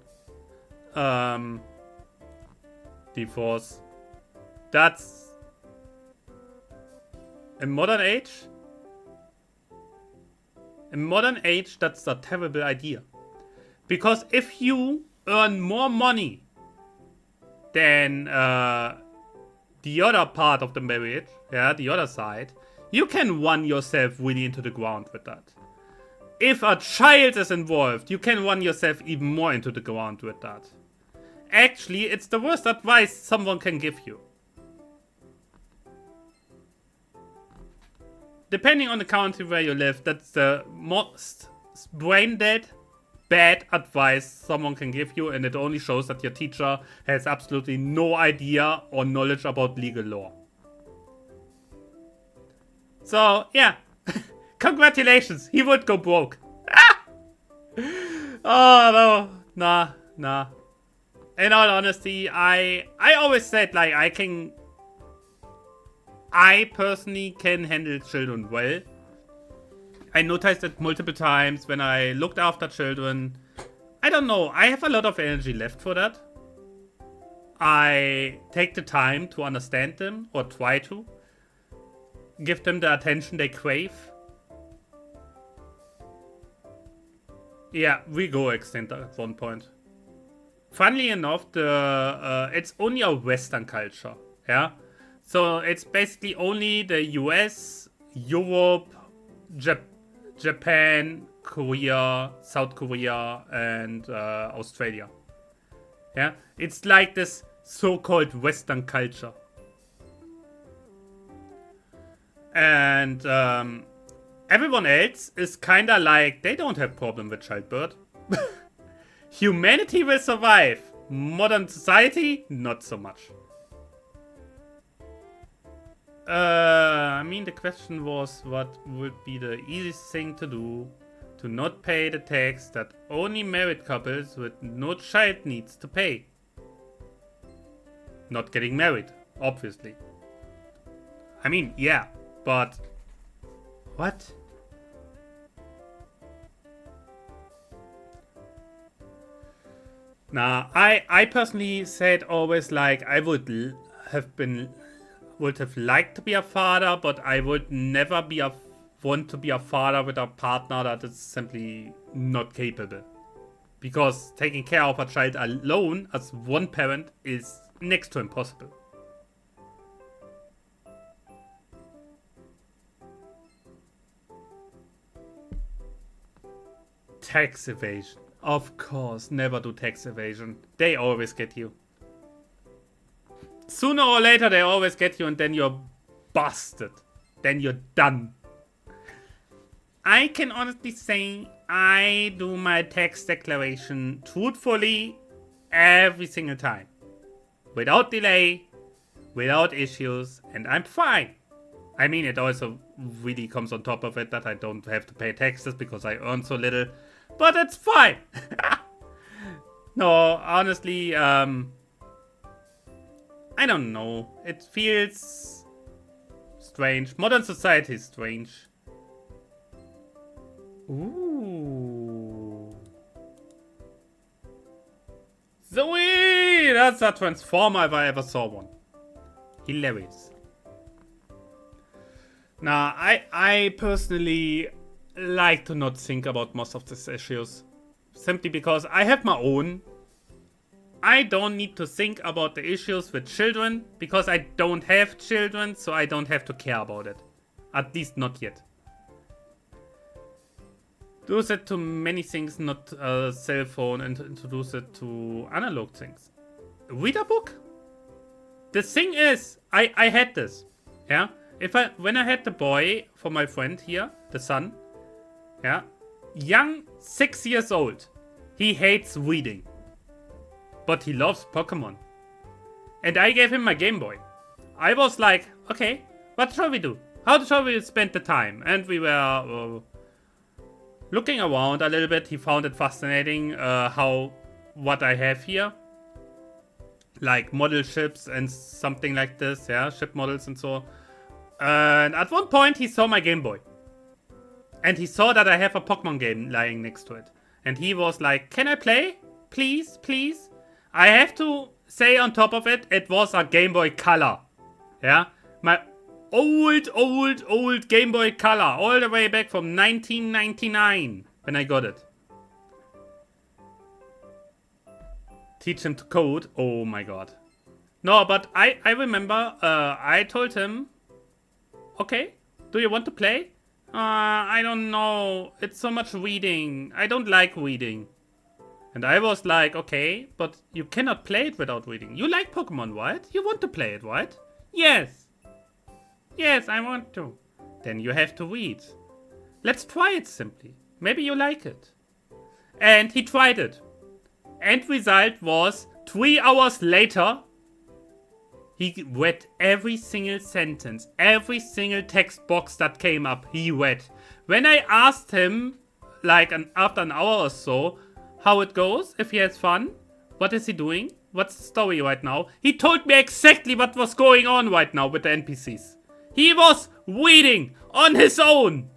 Divorce. That's... In modern age? In modern age, that's a terrible idea. Because if you earn more money than the other part of the marriage, yeah, the other side, you can run yourself really into the ground with that. If a child is involved, you can run yourself even more into the ground with that. Actually, it's the worst advice someone can give you. Depending on the country where you live, that's the most brain-dead, bad advice someone can give you, and it only shows that your teacher has absolutely no idea or knowledge about legal law. So, yeah. Congratulations, he would go broke. Oh, no. Nah. In all honesty, I always said, like, I personally can handle children well. I noticed it multiple times when I looked after children. I don't know, I have a lot of energy left for that. I take the time to understand them, or try to. Give them the attention they crave. Yeah, we go extinct at one point. Funnily enough, it's only a Western culture, yeah? So it's basically only the US, Europe, Japan, Korea, South Korea, and Australia. Yeah, it's like this so-called Western culture. And everyone else is kinda like, they don't have problem with childbirth. Humanity will survive. Modern society, not so much. I mean, the question was, what would be the easiest thing to do to not pay the tax that only married couples with no child needs to pay. Not getting married, obviously. I mean, yeah, but... What? Nah, I personally said always like I would have liked to be a father, but I would never want to be a father with a partner that is simply not capable. Because taking care of a child alone as one parent is next to impossible. Tax evasion. Of course, never do tax evasion. They always get you. Sooner or later they always get you and then you're busted. Then you're done. I can honestly say I do my tax declaration truthfully every single time. Without delay, without issues, and I'm fine. I mean, it also really comes on top of it that I don't have to pay taxes because I earn so little. But it's fine. No, honestly, I don't know. It feels strange. Modern society is strange. Ooh. Zoe! That's a transformer if I ever saw one. Hilarious. Now, I personally like to not think about most of these issues. Simply because I have my own. I don't need to think about the issues with children because I don't have children, so I don't have to care about it. At least not yet. Introduce it to many things, not a cell phone, and introduce it to analog things. Read a book? The thing is, I had this. Yeah? When I had the boy for my friend here, the son, yeah, young, 6 years old, he hates reading. But he loves Pokemon. And I gave him my Game Boy. I was like, okay, what shall we do? How shall we spend the time? And we were looking around a little bit. He found it fascinating what I have here. Like model ships and something like this, yeah, ship models and so. And at one point he saw my Game Boy. And he saw that I have a Pokemon game lying next to it. And he was like, can I play? Please, please. I have to say on top of it, it was a Game Boy Color. Yeah? My old Game Boy Color. All the way back from 1999. When I got it. Teach him to code. Oh my god. No, but I remember I told him, okay, do you want to play? I don't know. It's so much reading. I don't like reading. And I was like, okay, but you cannot play it without reading. You like Pokemon, right? You want to play it, right? Yes. Yes, I want to. Then you have to read. Let's try it simply. Maybe you like it. And he tried it. End result was 3 hours later, he read every single sentence, every single text box that came up, he read. When I asked him, like after an hour or so, how it goes, if he has fun, what is he doing, what's the story right now, he told me exactly what was going on right now with the NPCs. He was reading on his own,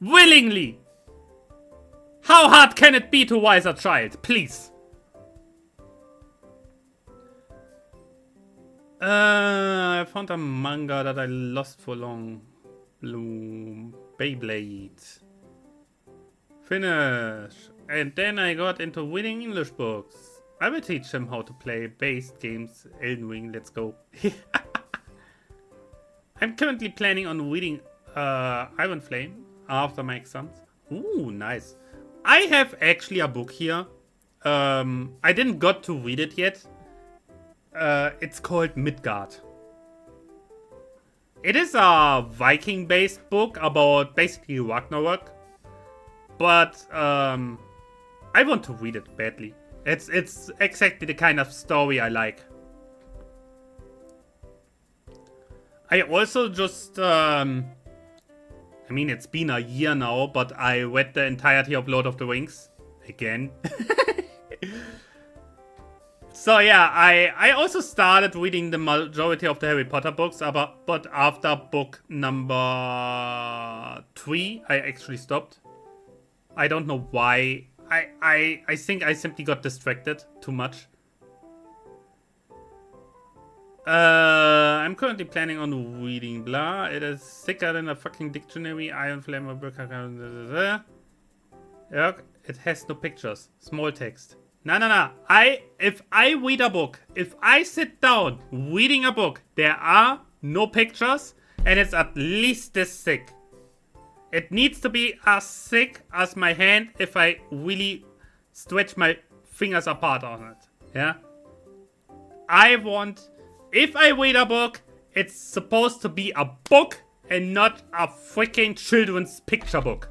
willingly. How hard can it be to raise a child, please? I found a manga that I lost for long. Bloom. Beyblade. Finish. And then I got into reading English books. I will teach him how to play based games. Elden Ring, let's go. I'm currently planning on reading Iron Flame after my exams. Ooh, nice. I have actually a book here. I didn't got to read it yet. It's called Midgard. It is a Viking-based book about basically Ragnarok. But I want to read it badly. It's exactly the kind of story I like. I also just have I mean, it's been a year now, but I read the entirety of Lord of the Rings. Again. So yeah, I also started reading the majority of the Harry Potter books, but after book number 3, I actually stopped. I don't know why. I think I simply got distracted too much. I'm currently planning on reading blah. It is thicker than a fucking dictionary. Iron Flame of it has no pictures. Small text. No. If I read a book, if I sit down reading a book, there are no pictures and it's at least this thick. It needs to be as thick as my hand if I really stretch my fingers apart on it. Yeah? If I read a book, it's supposed to be a book and not a freaking children's picture book.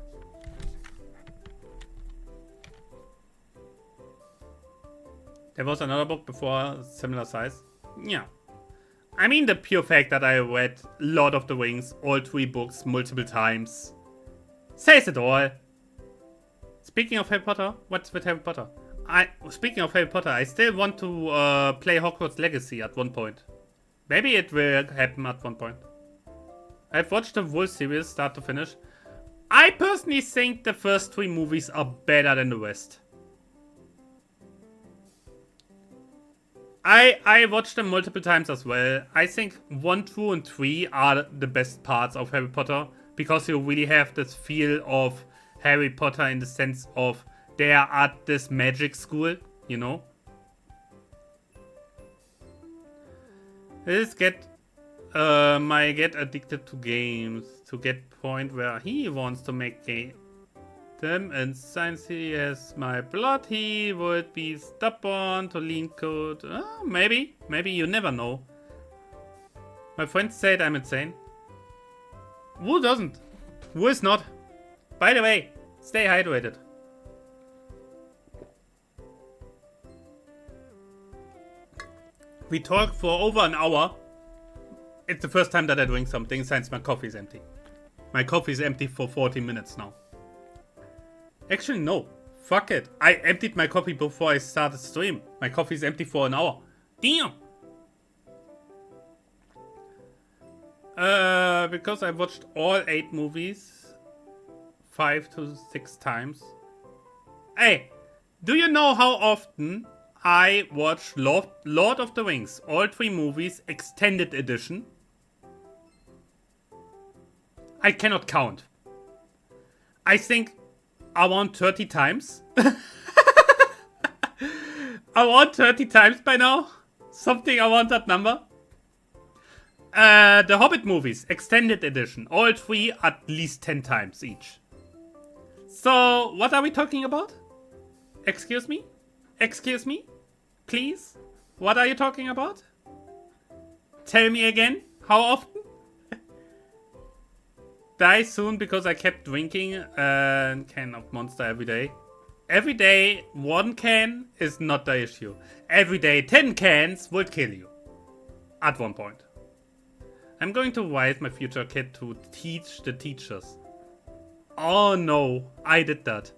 There was another book before, similar size. Yeah. I mean, the pure fact that I read Lord of the Rings, all 3 books, multiple times, says it all. Speaking of Harry Potter, what's with Harry Potter? Speaking of Harry Potter, I still want to play Hogwarts Legacy at one point. Maybe it will happen at one point. I've watched the whole series start to finish. I personally think the first 3 movies are better than the rest. I watched them multiple times as well. I think 1, 2, and 3 are the best parts of Harry Potter because you really have this feel of Harry Potter in the sense of they are at this magic school, you know. This get addicted to games to get point where he wants to make them, and since he has my blood, he would be stubborn to lean code. Maybe you never know. My friends said I'm insane. Who doesn't? Who is not? By the way, stay hydrated. We talked for over an hour. It's the first time that I drink something since my coffee is empty. My coffee is empty for 40 minutes now. Actually, no. Fuck it. I emptied my coffee before I started stream. My coffee is empty for an hour. Damn! Because I watched all 8 movies 5 to 6 times. Hey, do you know how often I watch Lord of the Rings, all 3 movies, extended edition? I cannot count. I think around 30 times. Around 30 times by now. Something around that number. The Hobbit movies, extended edition. All 3 at least 10 times each. So, what are we talking about? Excuse me? Excuse me? Please? What are you talking about? Tell me again? How often? Die soon because I kept drinking a can of Monster every day. Every day, 1 can is not the issue. Every day, 10 cans would kill you. At one point. I'm going to write my future kid to teach the teachers. Oh no, I did that.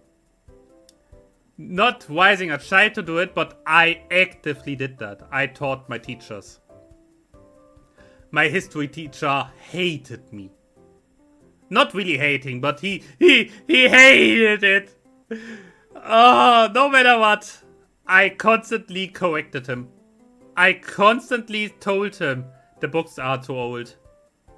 Not raising a child to do it, but I actively did that. I taught my teachers. My history teacher hated me. Not really hating, but he hated it. Oh, no matter what. I constantly corrected him. I constantly told him the books are too old.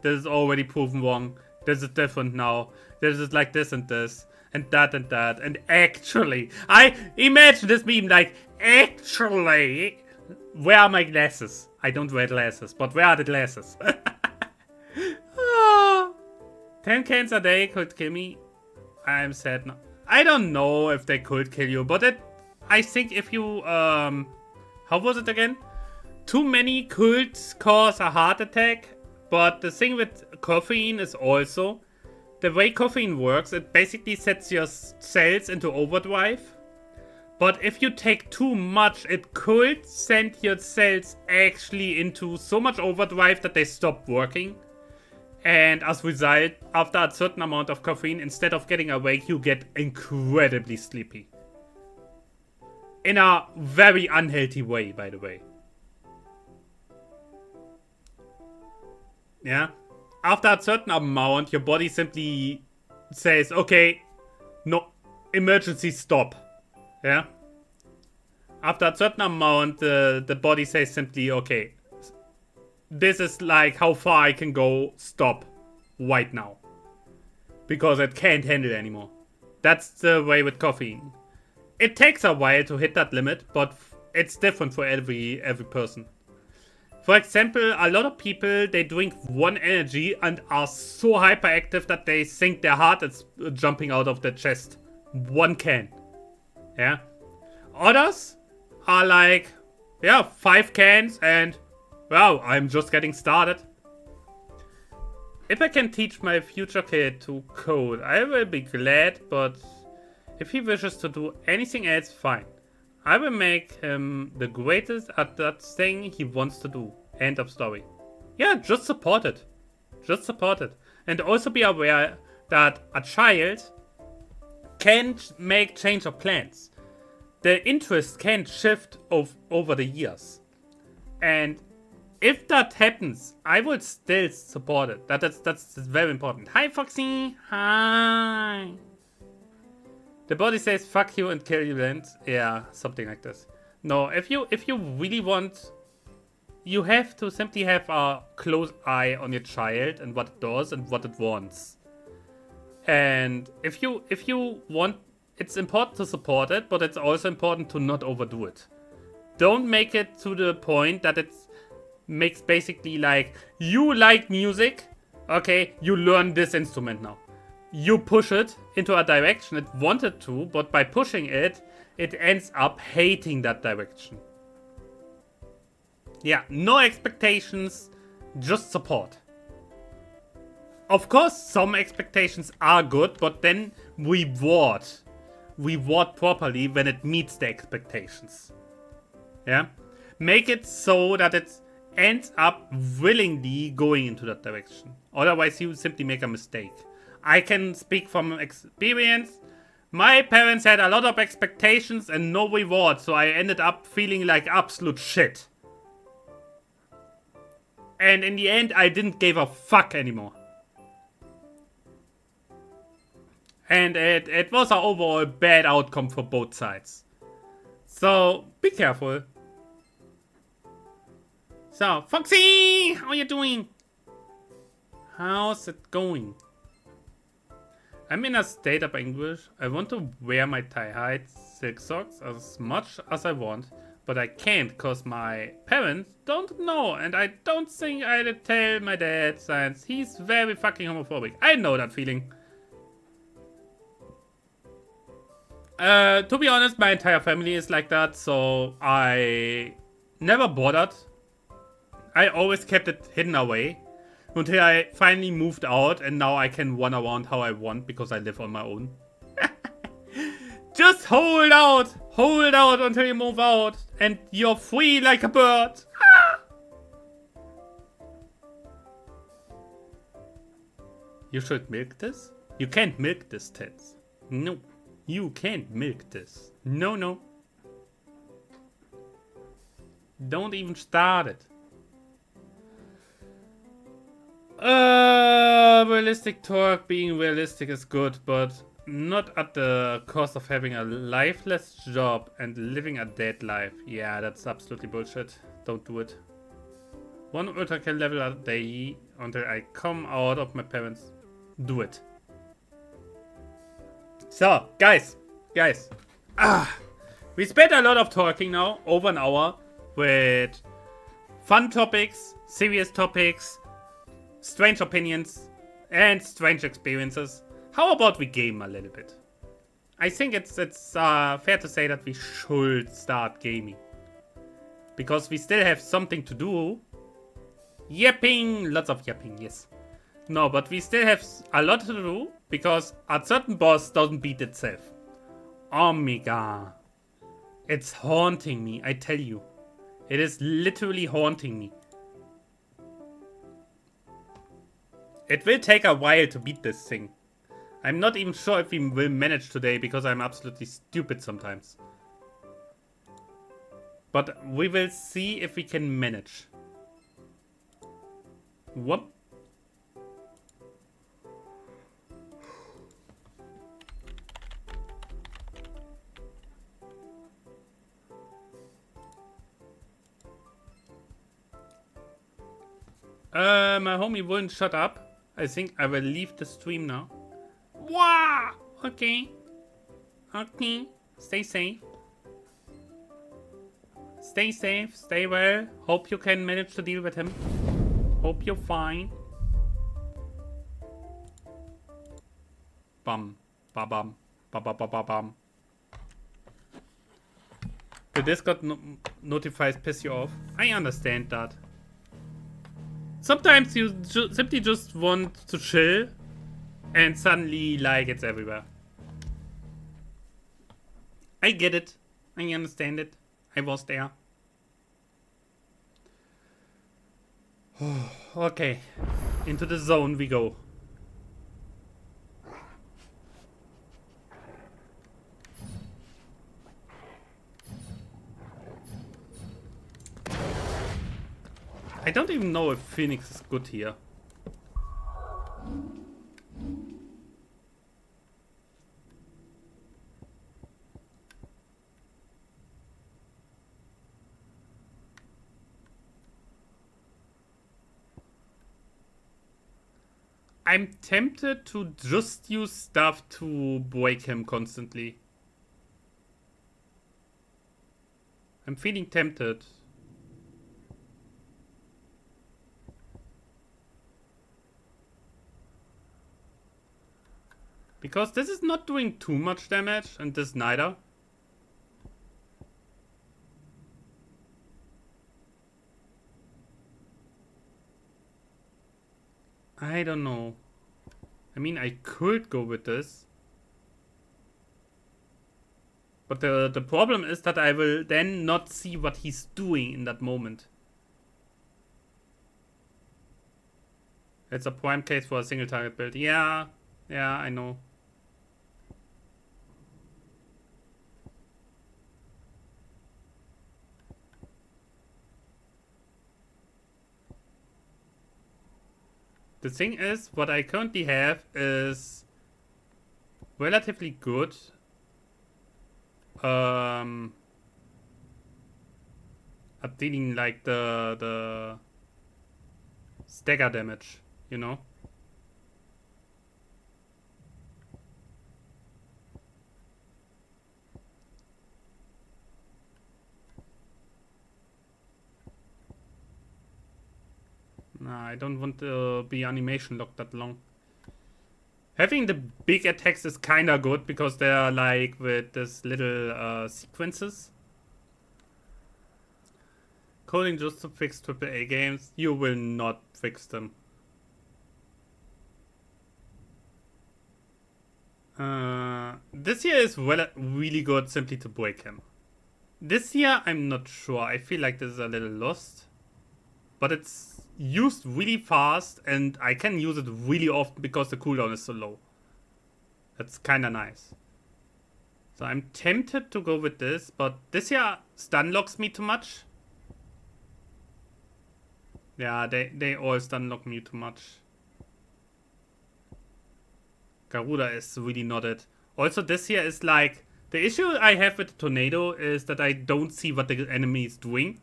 This is already proven wrong. This is different now. This is like this and this. And that and that. And actually, I imagine this meme like, actually, where are my glasses? I don't wear glasses, but where are the glasses? 10 cans a day could kill me. I'm sad now. I don't know if they could kill you, but I think if you, how was it again? Too many could cause a heart attack, but the thing with caffeine is also, the way caffeine works, it basically sets your cells into overdrive. But if you take too much, it could send your cells actually into so much overdrive that they stop working. And as a result, after a certain amount of caffeine, instead of getting awake, you get incredibly sleepy. In a very unhealthy way, by the way. Yeah? After a certain amount, your body simply says, okay, no, emergency stop. Yeah? After a certain amount, the body says simply, okay, this is like how far I can go, stop right now. Because it can't handle it anymore. That's the way with caffeine. It takes a while to hit that limit, but it's different for every person. For example, a lot of people, they drink one energy and are so hyperactive that they think their heart is jumping out of their chest. One can. Yeah. Others are like, yeah, 5 cans and, wow, I'm just getting started. If I can teach my future kid to code, I will be glad, but if he wishes to do anything else, fine. I will make him the greatest at that thing he wants to do. End of story. Yeah, just support it. Just support it. And also be aware that a child can make change of plans. The interest can shift over the years. And if that happens, I will still support it. That's very important. Hi, Foxy. Hi. The body says fuck you and kill you then. Yeah, something like this. No, if you really want, you have to simply have a close eye on your child and what it does and what it wants. And if you want, it's important to support it, but it's also important to not overdo it. Don't make it to the point that it makes basically like, you like music, okay, you learn this instrument now. You push it into a direction it wanted to, but by pushing it, it ends up hating that direction. Yeah, no expectations, just support. Of course, some expectations are good, but then reward properly when it meets the expectations. Yeah? Make it so that it ends up willingly going into that direction. Otherwise, you simply make a mistake. I can speak from experience. My parents had a lot of expectations and no reward, so I ended up feeling like absolute shit. And in the end, I didn't give a fuck anymore. And it was an overall bad outcome for both sides. So, be careful. So, Foxy! How you doing? How's it going? I'm in a state of anguish. I want to wear my tie-hide silk socks as much as I want, but I can't cause my parents don't know, and I don't think I'd tell my dad since he's very fucking homophobic. I know that feeling. To be honest, my entire family is like that, so I never bothered. I always kept it hidden away until I finally moved out, and now I can run around how I want because I live on my own. Just hold out until you move out, and you're free like a bird. Ah! You should milk this? You can't milk this, Teds. No. You can't milk this. No, no. Don't even start it. Realistic talk. Being realistic is good, but not at the cost of having a lifeless job and living a dead life. Yeah, that's absolutely bullshit. Don't do it. 1 ultra kill level a day until I come out of my parents. Do it. So, guys. We spent a lot of talking now, over an hour, with fun topics, serious topics, strange opinions, and strange experiences. How about we game a little bit? I think it's fair to say that we should start gaming. Because we still have something to do. Yapping! Lots of yapping, yes. No, but we still have a lot to do, because a certain boss doesn't beat itself. Oh my god. It's haunting me, I tell you. It is literally haunting me. It will take a while to beat this thing. I'm not even sure if we will manage today because I'm absolutely stupid sometimes. But we will see if we can manage. Whoop. My homie wouldn't shut up. I think I will leave the stream now. Wow! Okay. Okay. Stay safe. Stay safe, stay well. Hope you can manage to deal with him. Hope you're fine. Bum. Ba bum. Ba ba ba ba bum. The Discord notifies piss you off. I understand that. Sometimes you simply just want to chill and suddenly like it's everywhere. I get it. I understand it. I was there. Okay. Into the zone we go. I don't even know if Phoenix is good here. I'm tempted to just use stuff to break him constantly. I'm feeling tempted. Because this is not doing too much damage, and this neither. I don't know. I mean, I could go with this. But the problem is that I will then not see what he's doing in that moment. It's a prime case for a single target build. Yeah, I know. The thing is, what I currently have is relatively good. At dealing like the stagger damage, you know? Nah, I don't want to be animation locked that long. Having the big attacks is kinda good because they're like with this little sequences. Coding just to fix AAA games, you will not fix them. This year is really good simply to break him. This year, I'm not sure. I feel like this is a little lost. But it's used really fast and I can use it really often because the cooldown is so low. That's kinda nice. So I'm tempted to go with this, but this year stun locks me too much. Yeah, they all stun lock me too much. Garuda is really not it. Also, this here is like... The issue I have with the tornado is that I don't see what the enemy is doing.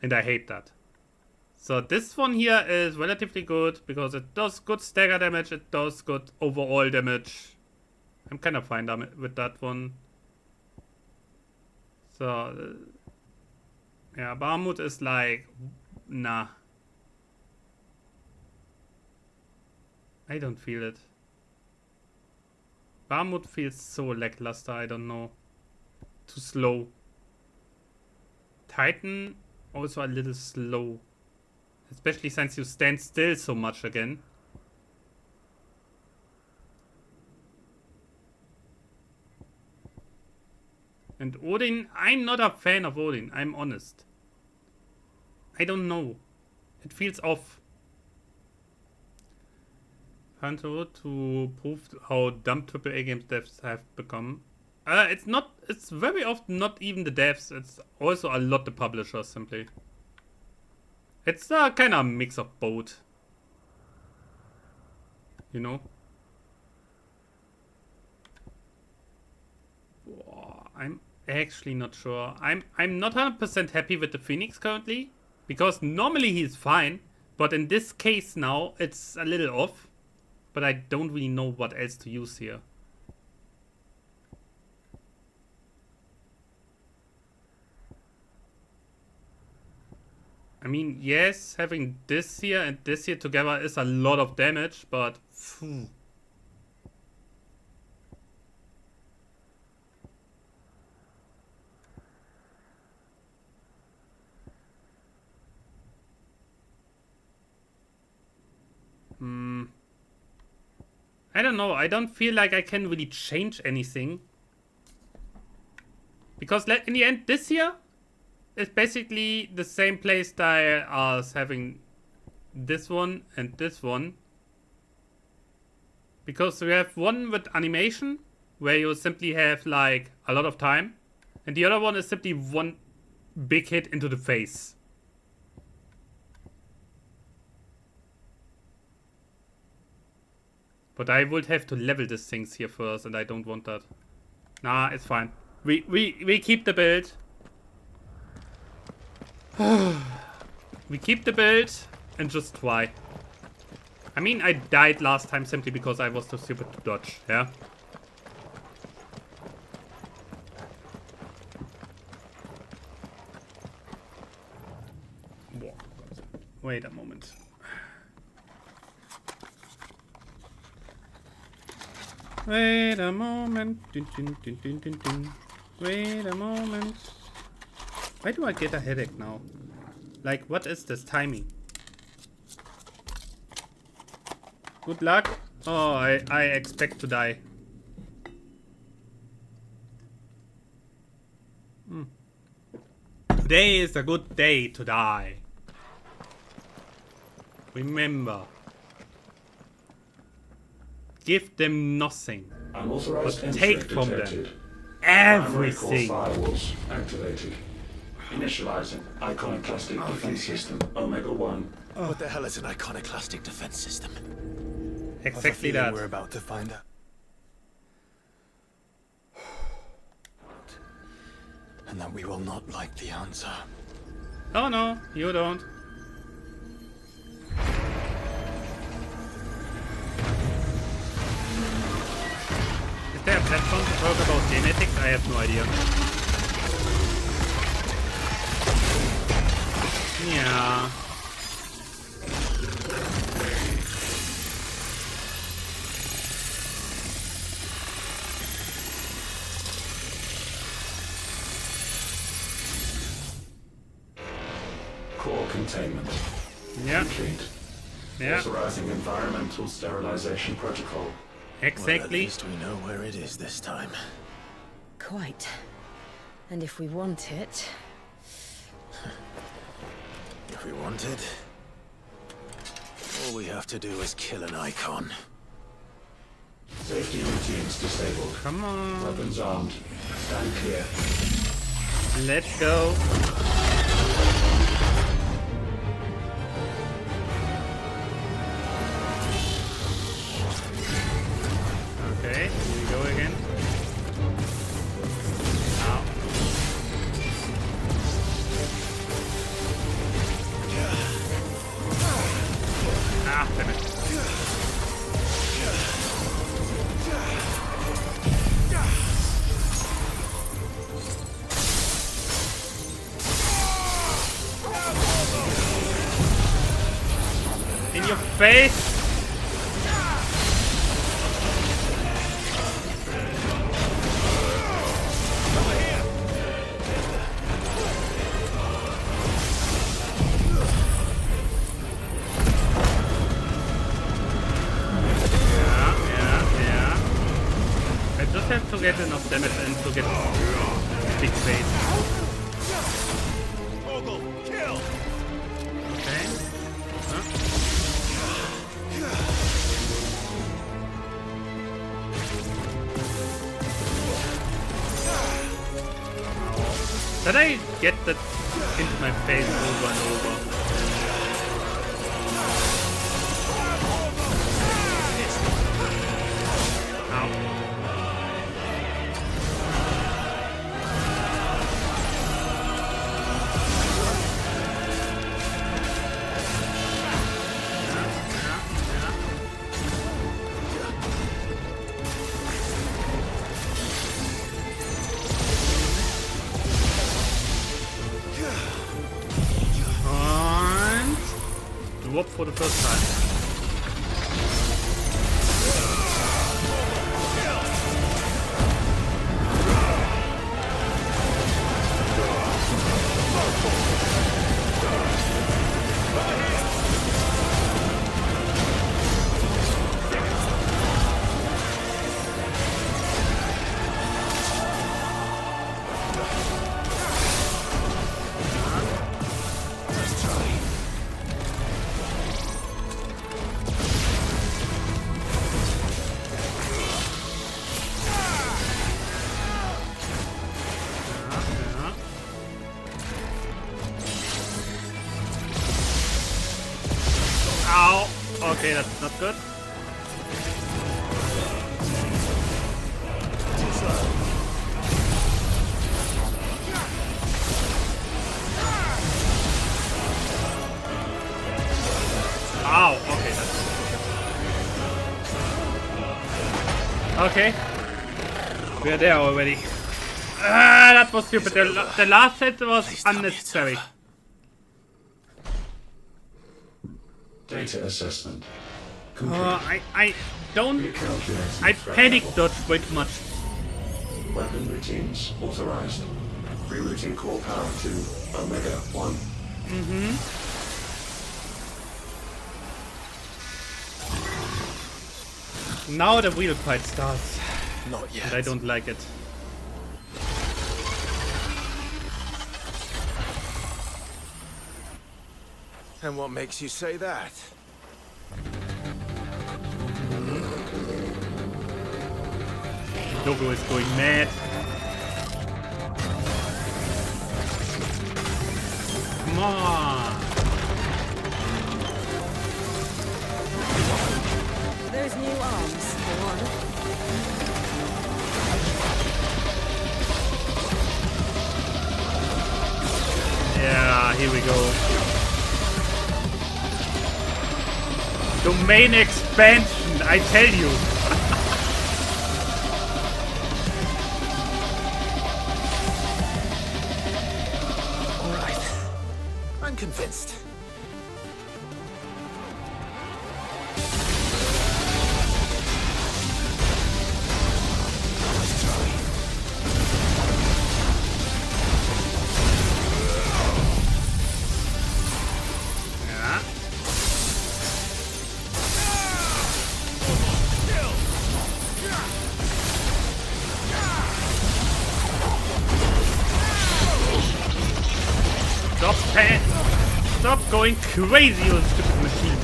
And I hate that. So this one here is relatively good because it does good stagger damage, it does good overall damage. I'm kind of fine with that one. So, yeah, Bahamut is like, nah. I don't feel it. Bahamut feels so lackluster, I don't know. Too slow. Titan, also a little slow. Especially since you stand still so much again. And Odin, I'm not a fan of Odin, I'm honest. I don't know. It feels off. Hunter to prove how dumb AAA games devs have become. It's very often not even the devs, it's also a lot the publishers simply. It's a kind of mix of both. You know? I'm actually not sure. I'm not 100% happy with the Phoenix currently, because normally he's fine, but in this case now it's a little off. But I don't really know what else to use here. I mean, yes, having this here and this here together is a lot of damage, but phew. I don't know. I don't feel like I can really change anything. Because in the end, this here is basically the same playstyle as having this one and this one. Because we have one with animation, where you simply have like a lot of time. And the other one is simply one big hit into the face. But I would have to level these things here first, and I don't want that. Nah, it's fine. We keep the build. We keep the build and just try. I mean, I died last time simply because I was too stupid to dodge, yeah? Wait a moment. Wait a moment. Dun, dun, dun, dun, dun, dun. Wait a moment. Why do I get a headache now? Like, what is this timing? Good luck. Oh, I expect to die. Today is a good day to die. Remember. Give them nothing, but take from them everything. Firewalls activated. Initializing iconoclastic defense system Omega 1. What the hell is an iconoclastic defense system? Exactly that. We're about to find out. And that we will not like the answer. Oh no, you don't. Is there a platform to talk about genetics? I have no idea. Yeah. Core containment. Yeah. Complete. Yeah. Authorizing environmental sterilization protocol. Exactly. Well, at least we know where it is this time. Quite. And if we want it... If we want it, all we have to do is kill an icon. Safety routines disabled. Come on. Weapons armed. Stand clear. Let's go. Okay, here we go again. Ow. Ah, damn it. In your face! I just have to get enough damage and to get big face. Okay. Huh? Did I get that into my face over and over? Whoop for the first time. Ow! Okay, that's not good. Ow! Okay, that's okay. We're there already. Ah, that was stupid. The last hit was unnecessary. Data assessment complete. I don't. Recalculating I threat panic level. dodge way too much. Weapon routines authorized. Rerouting core power to Omega 1. Now the real fight starts, Not yet. and I don't like it. And what makes you say that? Dogo is going mad. Come on. Those new arms, for one. Yeah, here we go. Domain expansion, I tell you. All right. I'm convinced. Yeah. Stop going crazy, you stupid machine.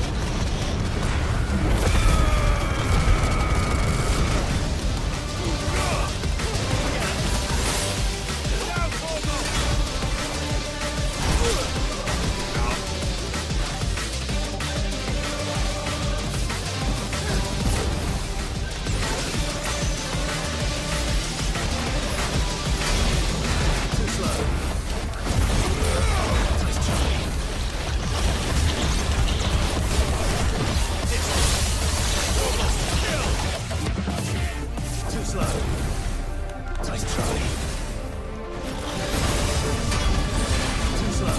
Too slow. Nice try. Too slow.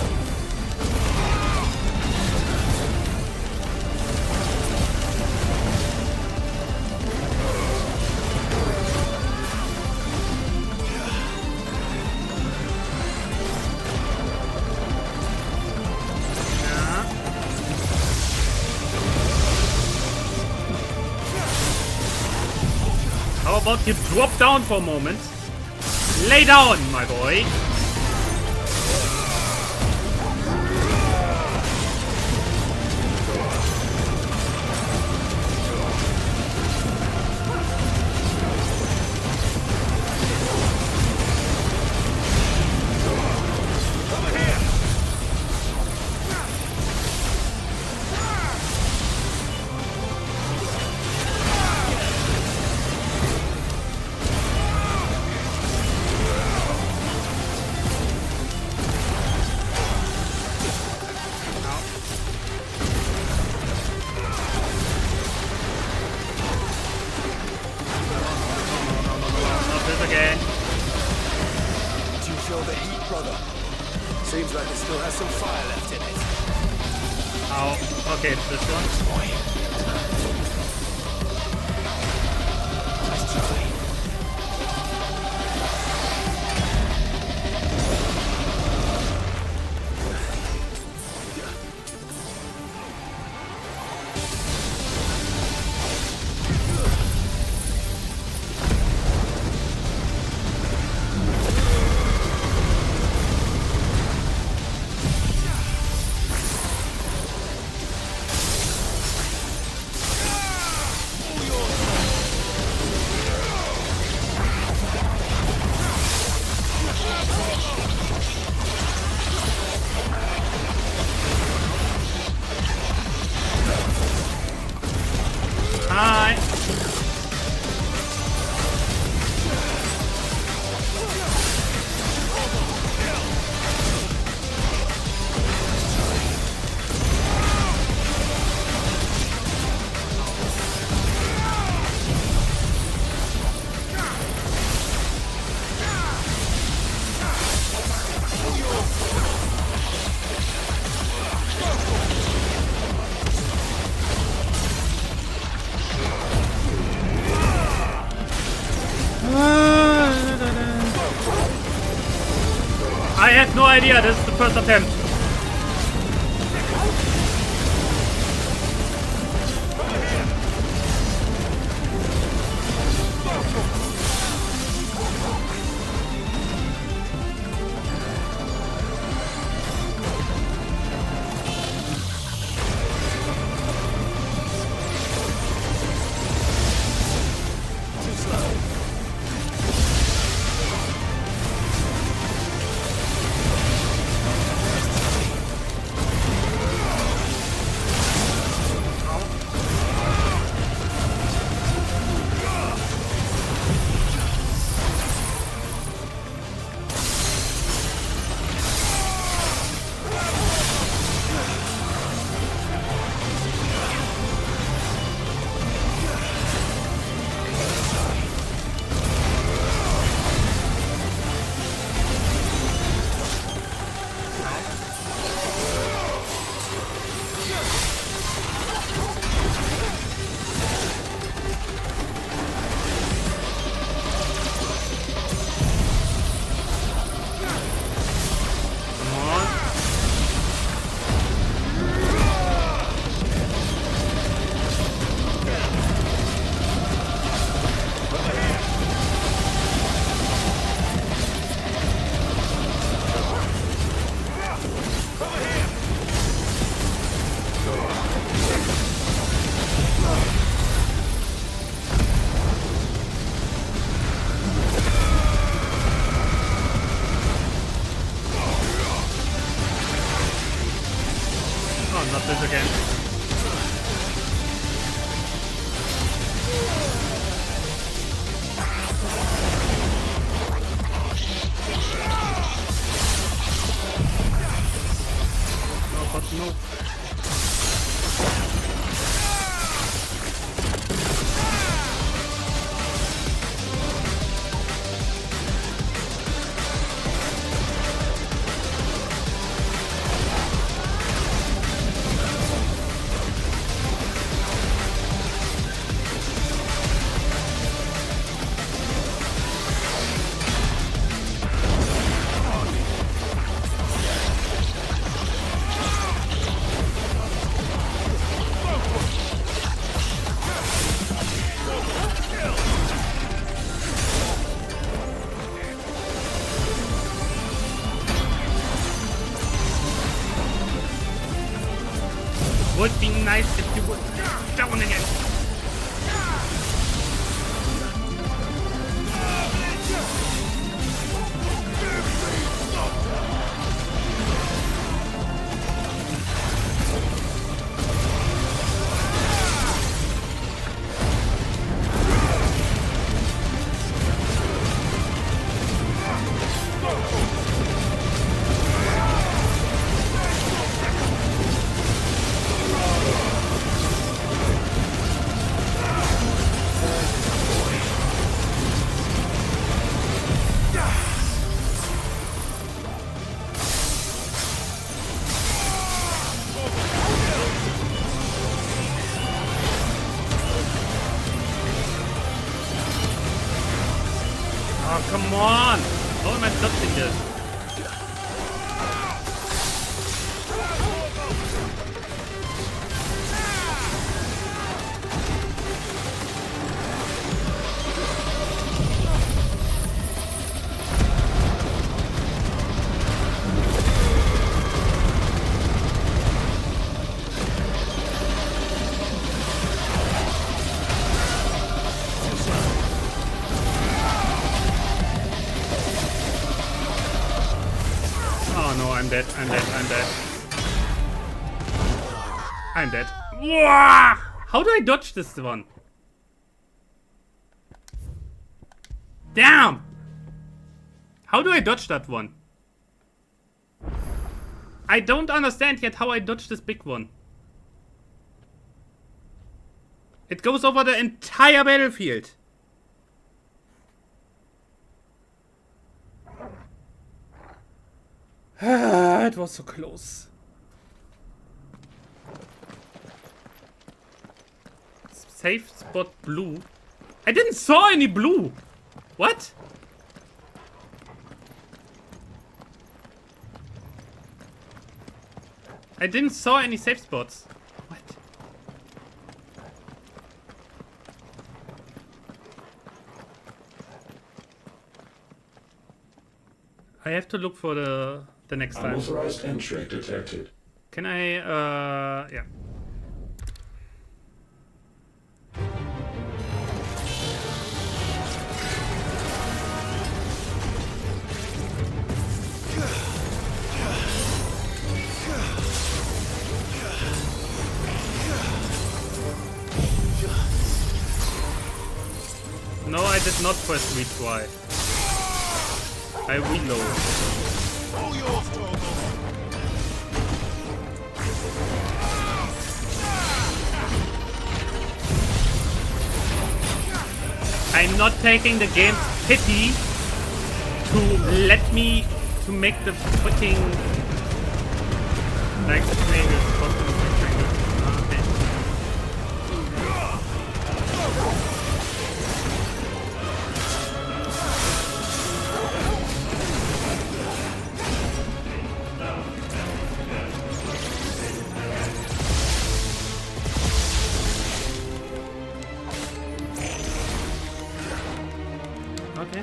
How about you drop down for a moment? Lay down, my boy. the heat, brother. Seems like it still has some fire left in it. Oh, okay, it's this one. Boy. Nice try. Hi. I had no idea this is the first attempt. Too slow. Oh, not this again. No, but no. Would be nice if you would down again. Oh no, I'm dead. I'm dead. I'm dead. I'm dead. Wah! How do I dodge this one? Damn! How do I dodge that one? I don't understand yet how I dodge this big one. It goes over the entire battlefield. It was so close. Safe spot blue. I didn't saw any blue. What? I didn't saw any safe spots. What? I have to look for the next time. Unauthorized entry detected. Can I, yeah. No, I did not press retry. I reload. I'm not taking the game's pity to let me to make the freaking like the triangle. Okay. Okay.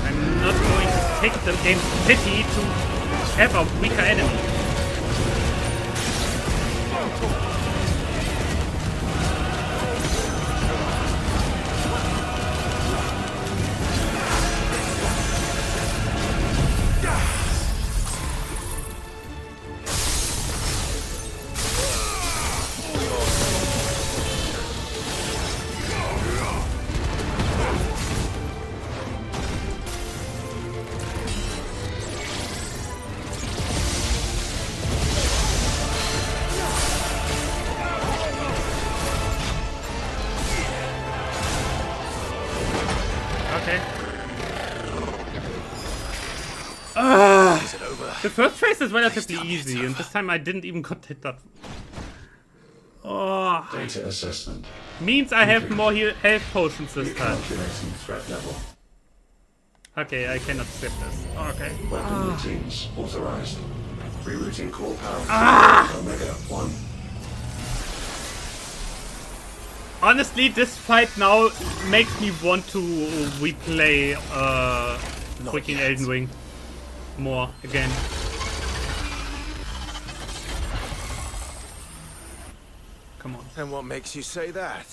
I'm not going to take the game's pity to have a weaker enemy. Okay. The first phase is relatively easy, and this time I didn't even got hit that. Oh, Data assessment. means I have more health potions this time. Recalculating threat level. Okay, I cannot skip this. Okay. Weapon routines authorized. Rerouting core power to Omega 1. Honestly, this fight now makes me want to replay freaking Elden Ring more again. Come on. And what makes you say that?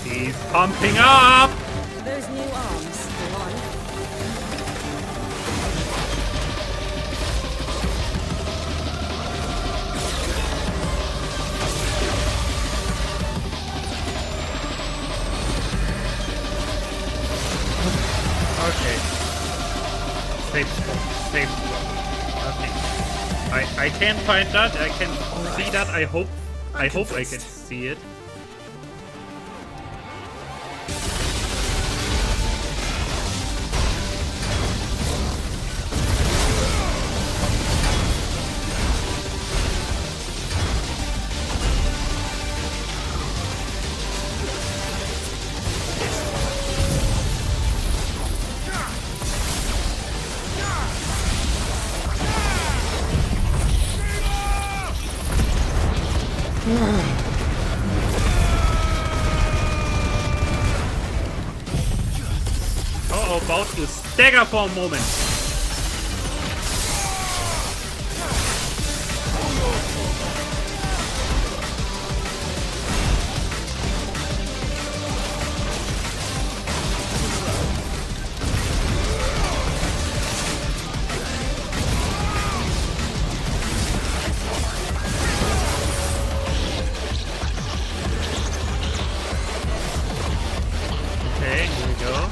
He's pumping up! Those new arms, for one. Okay. Safe spot. Safe spot. Okay. I can't find that. I can see that. I hope I can see it. Uh-oh, about to stagger for a moment. Okay, here we go.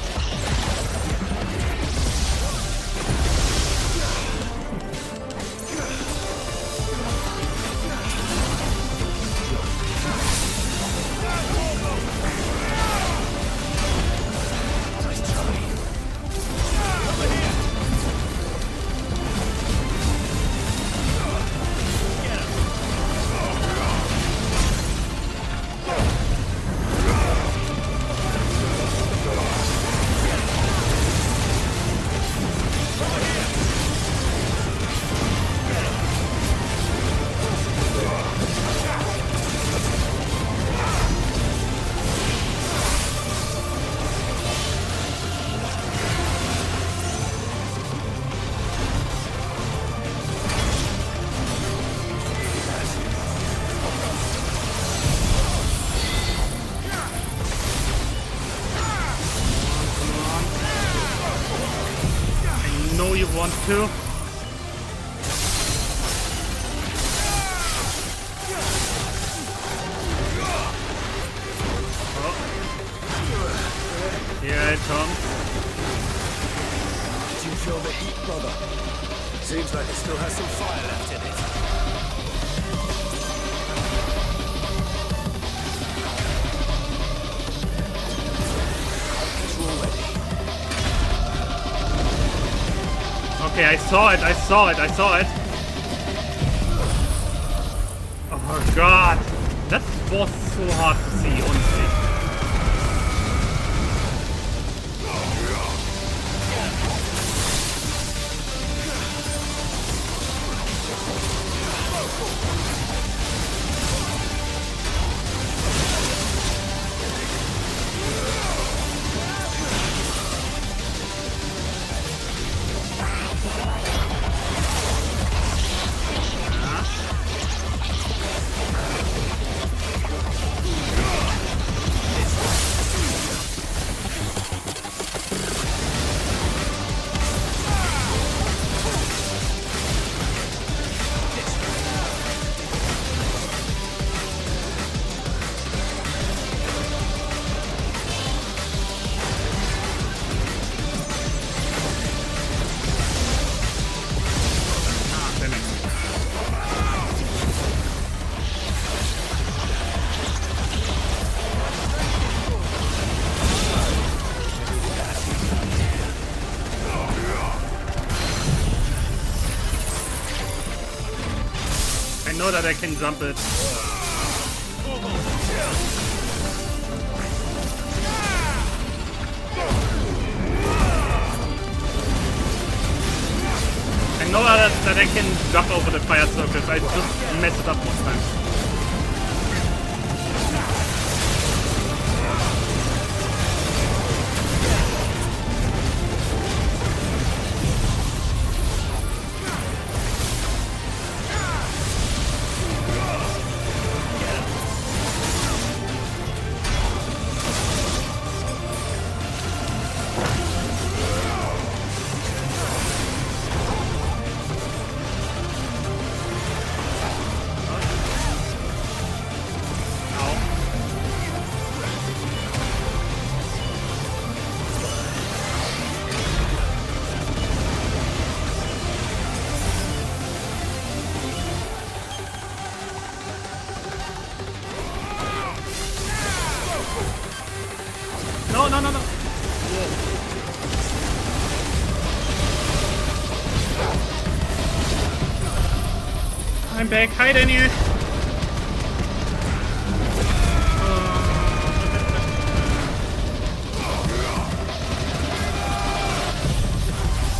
I know you want to. Oh. Here it comes. Did you feel the heat, brother? Seems like it still has some fire left in it. Okay, I saw it, I saw it, I saw it. Oh god. That was so hard to see, honestly. I know that I can jump it. I know that I can jump over the fire circles. I just mess it up most times. No, no, no, no. I'm back. Hi, Daniel.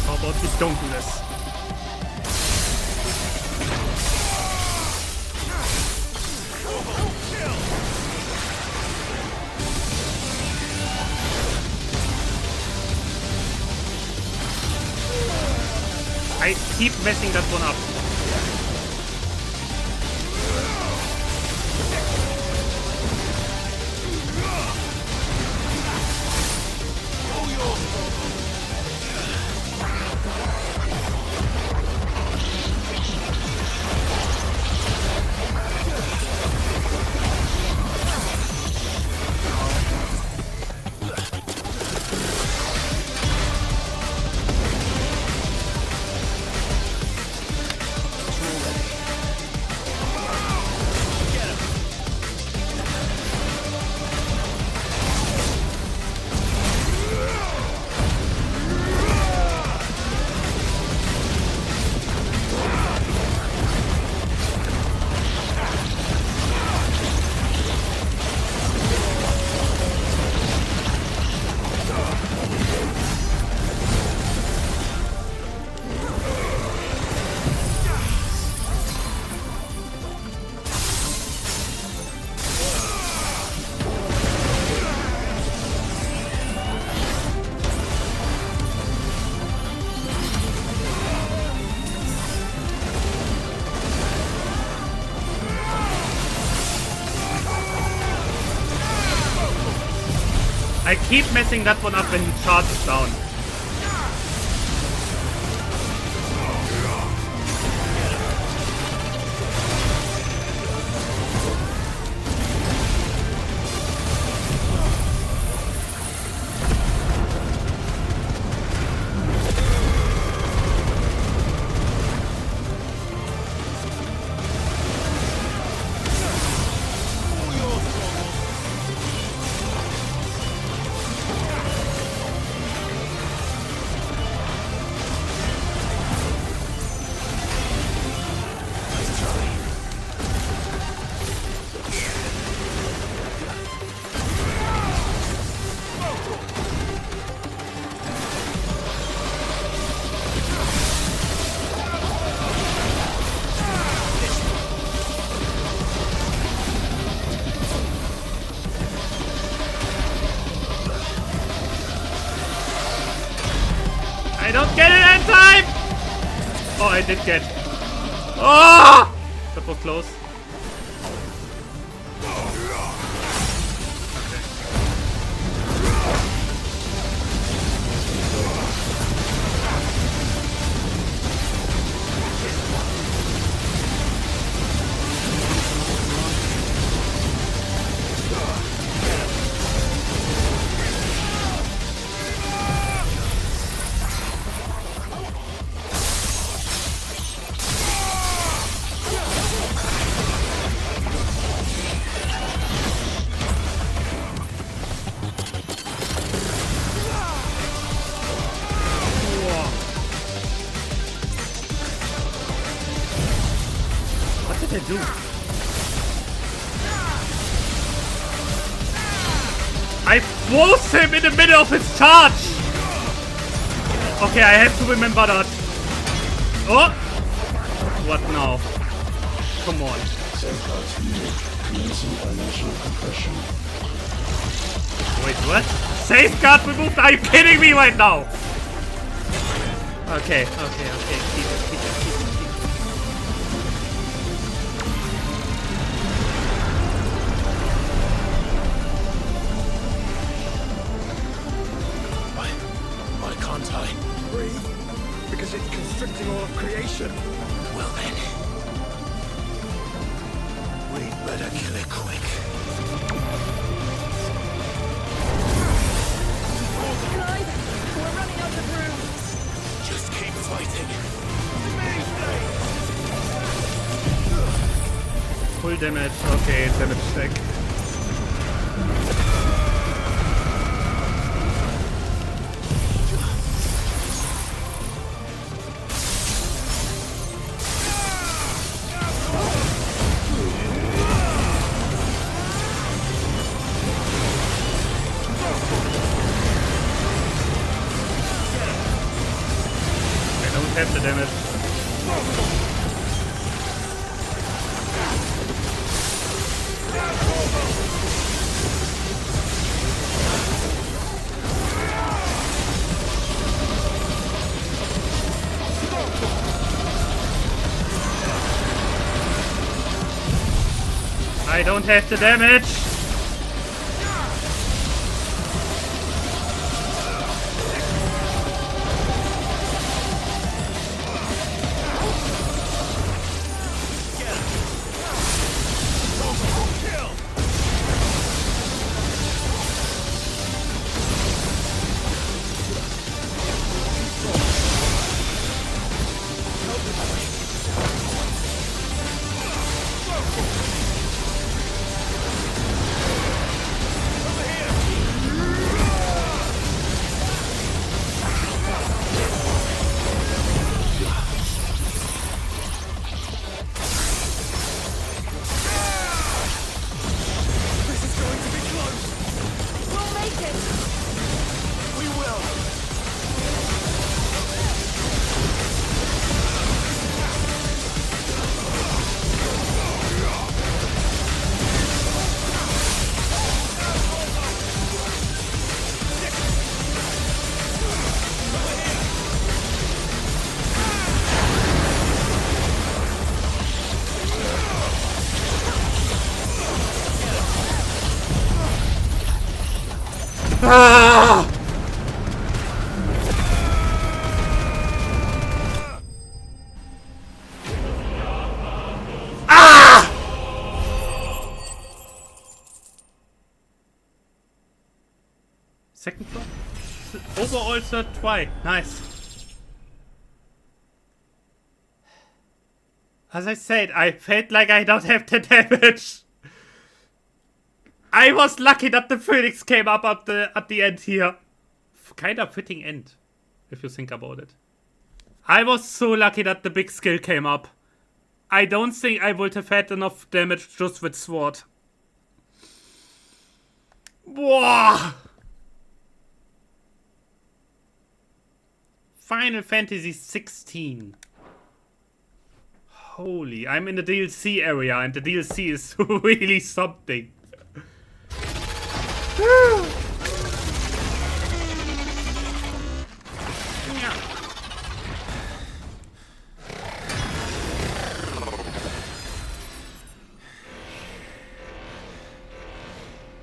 How about we don't do this? I keep messing that one up. I keep messing that one up when he charges down. I don't get it in time! Oh, I did get. Oh! That was close. What did I do? I froze him in the middle of his charge! Okay, I have to remember that. Oh! What now? Come on. Safeguards unit commencing dimensional compression. Wait, what? Safeguard removed? Are you kidding me right now? Okay. Keep it. Why can't I? Breathe, because it's constricting all of creation. Well then. We'd better kill it quick. Clive, we're running out of room. Just keep fighting. Full damage. Okay, damage stack. Have the damage. I don't have the damage. Ah! Ah! Second try? Overall third try. Nice. As I said, I felt like I don't have the damage. I was lucky that the Phoenix came up at the end here. Kind of fitting end, if you think about it. I was so lucky that the big skill came up. I don't think I would have had enough damage just with sword. Whoa! Final Fantasy 16. Holy, I'm in the DLC area and the DLC is really something.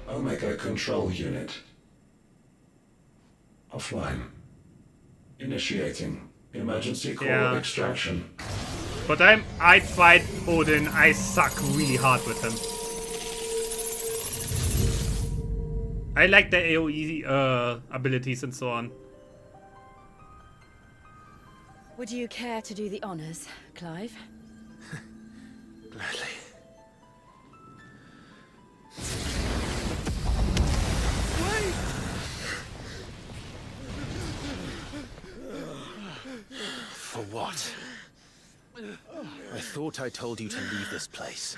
Omega Control Unit. Offline. Initiating emergency core extraction. But I tried Odin, I suck really hard with him. I like the AoE abilities and so on. Would you care to do the honors, Clive? Gladly. For what? I thought I told you to leave this place.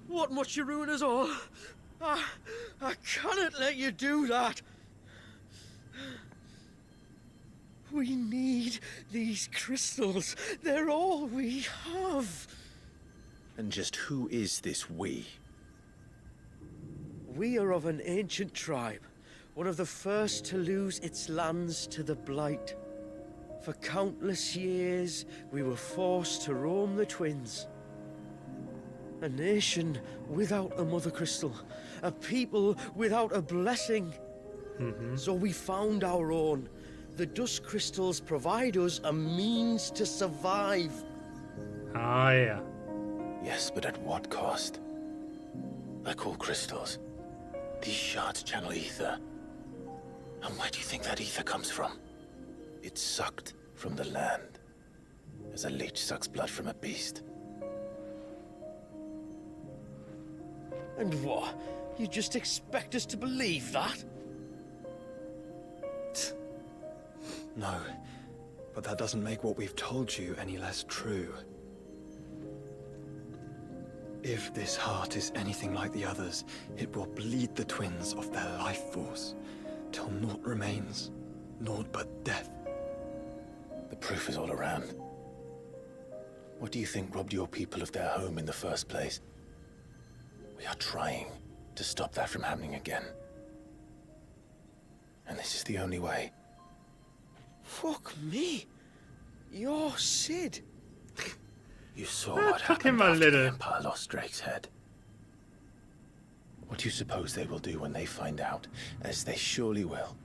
What must you ruin us all? I cannot let you do that. We need these crystals. They're all we have. And just who is this we? We are of an ancient tribe, one of the first to lose its lands to the Blight. For countless years, we were forced to roam the Twins. A nation without a Mother Crystal. A people without a blessing. So we found our own. The Dusk Crystals provide us a means to survive. Ah, yeah. Yes, but at what cost? Like all crystals, these shards channel ether. And where do you think that ether comes from? It's sucked from the land, as a leech sucks blood from a beast. And what? You just expect us to believe that? No, but that doesn't make what we've told you any less true. If this heart is anything like the others, it will bleed the Twins of their life force, till naught remains, naught but death. The proof is all around. What do you think robbed your people of their home in the first place? We are trying to stop that from happening again. And this is the only way. Fuck me. You're Sid. You saw Ah, what took him happened a after little. the Empire lost Drake's head. you suppose they will do when they find out, as they surely will,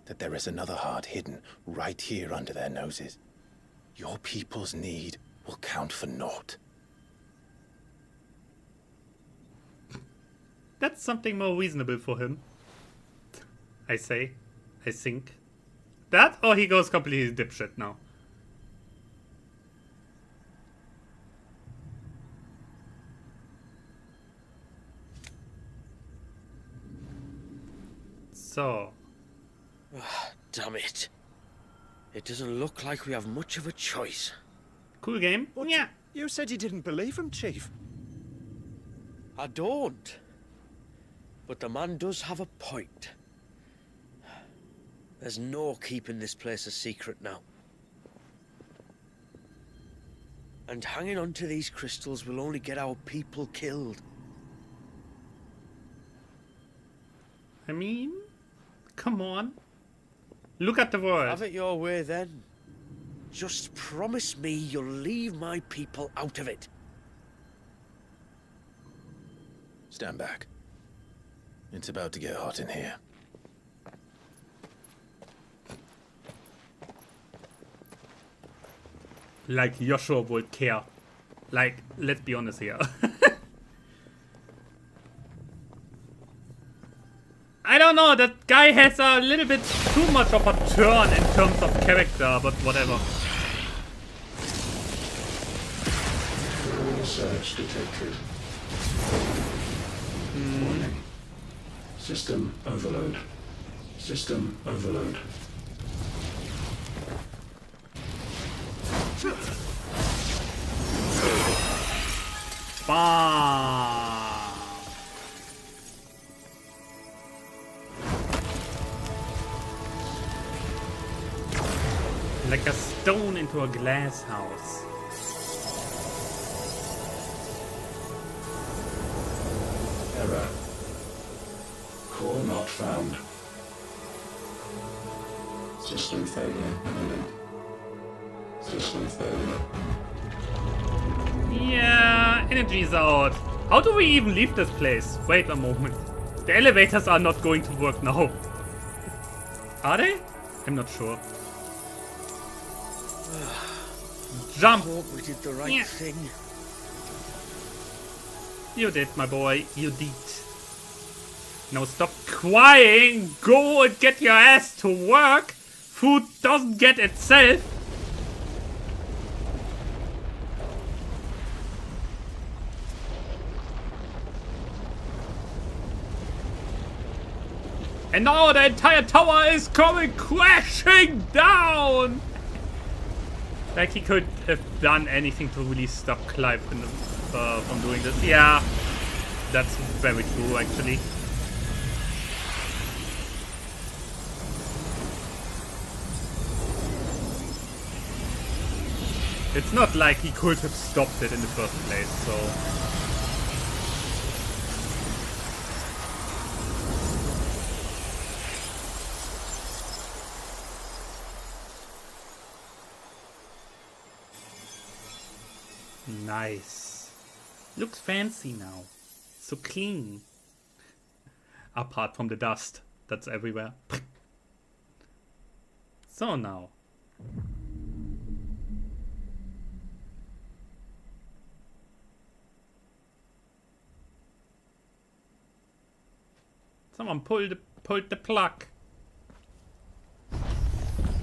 that there is another heart hidden right here under their noses? Your people's need will count for naught. That's something more reasonable for him. I say. I think. That or he goes completely dipshit now. So. Damn it. It doesn't look like we have much of a choice. Cool game. Yeah. You said you didn't believe him, Chief. I don't. But the man does have a point. There's no keeping this place a secret now. And hanging on to these crystals will only get our people killed. I mean, come on. Look at the world. Have it your way then. Just promise me you'll leave my people out of it. Stand back. It's about to get hot in here. Like Joshua would care. Like, let's be honest here. I don't know, that guy has a little bit too much of a turn in terms of character, but whatever. Search detected. Warning. System overload. System overload. Bam! Like a stone into a glass house. Error. Core not found. System failure imminent. System failure. Yeah, energy's out. How do we even leave this place? Wait a moment. The elevators are not going to work now. Are they? I'm not sure. Jump! Hope we did the right Yeah. thing. You did, my boy. You did. Now stop crying. Go and get your ass to work. Food doesn't get itself. And now the entire tower is coming crashing down! Like he could have done anything to really stop Clive from doing this. Yeah, that's very true actually. It's not like he could have stopped it in the first place, so... Nice. Looks fancy now. So clean. Apart from the dust that's everywhere. So now. Someone pulled the plug.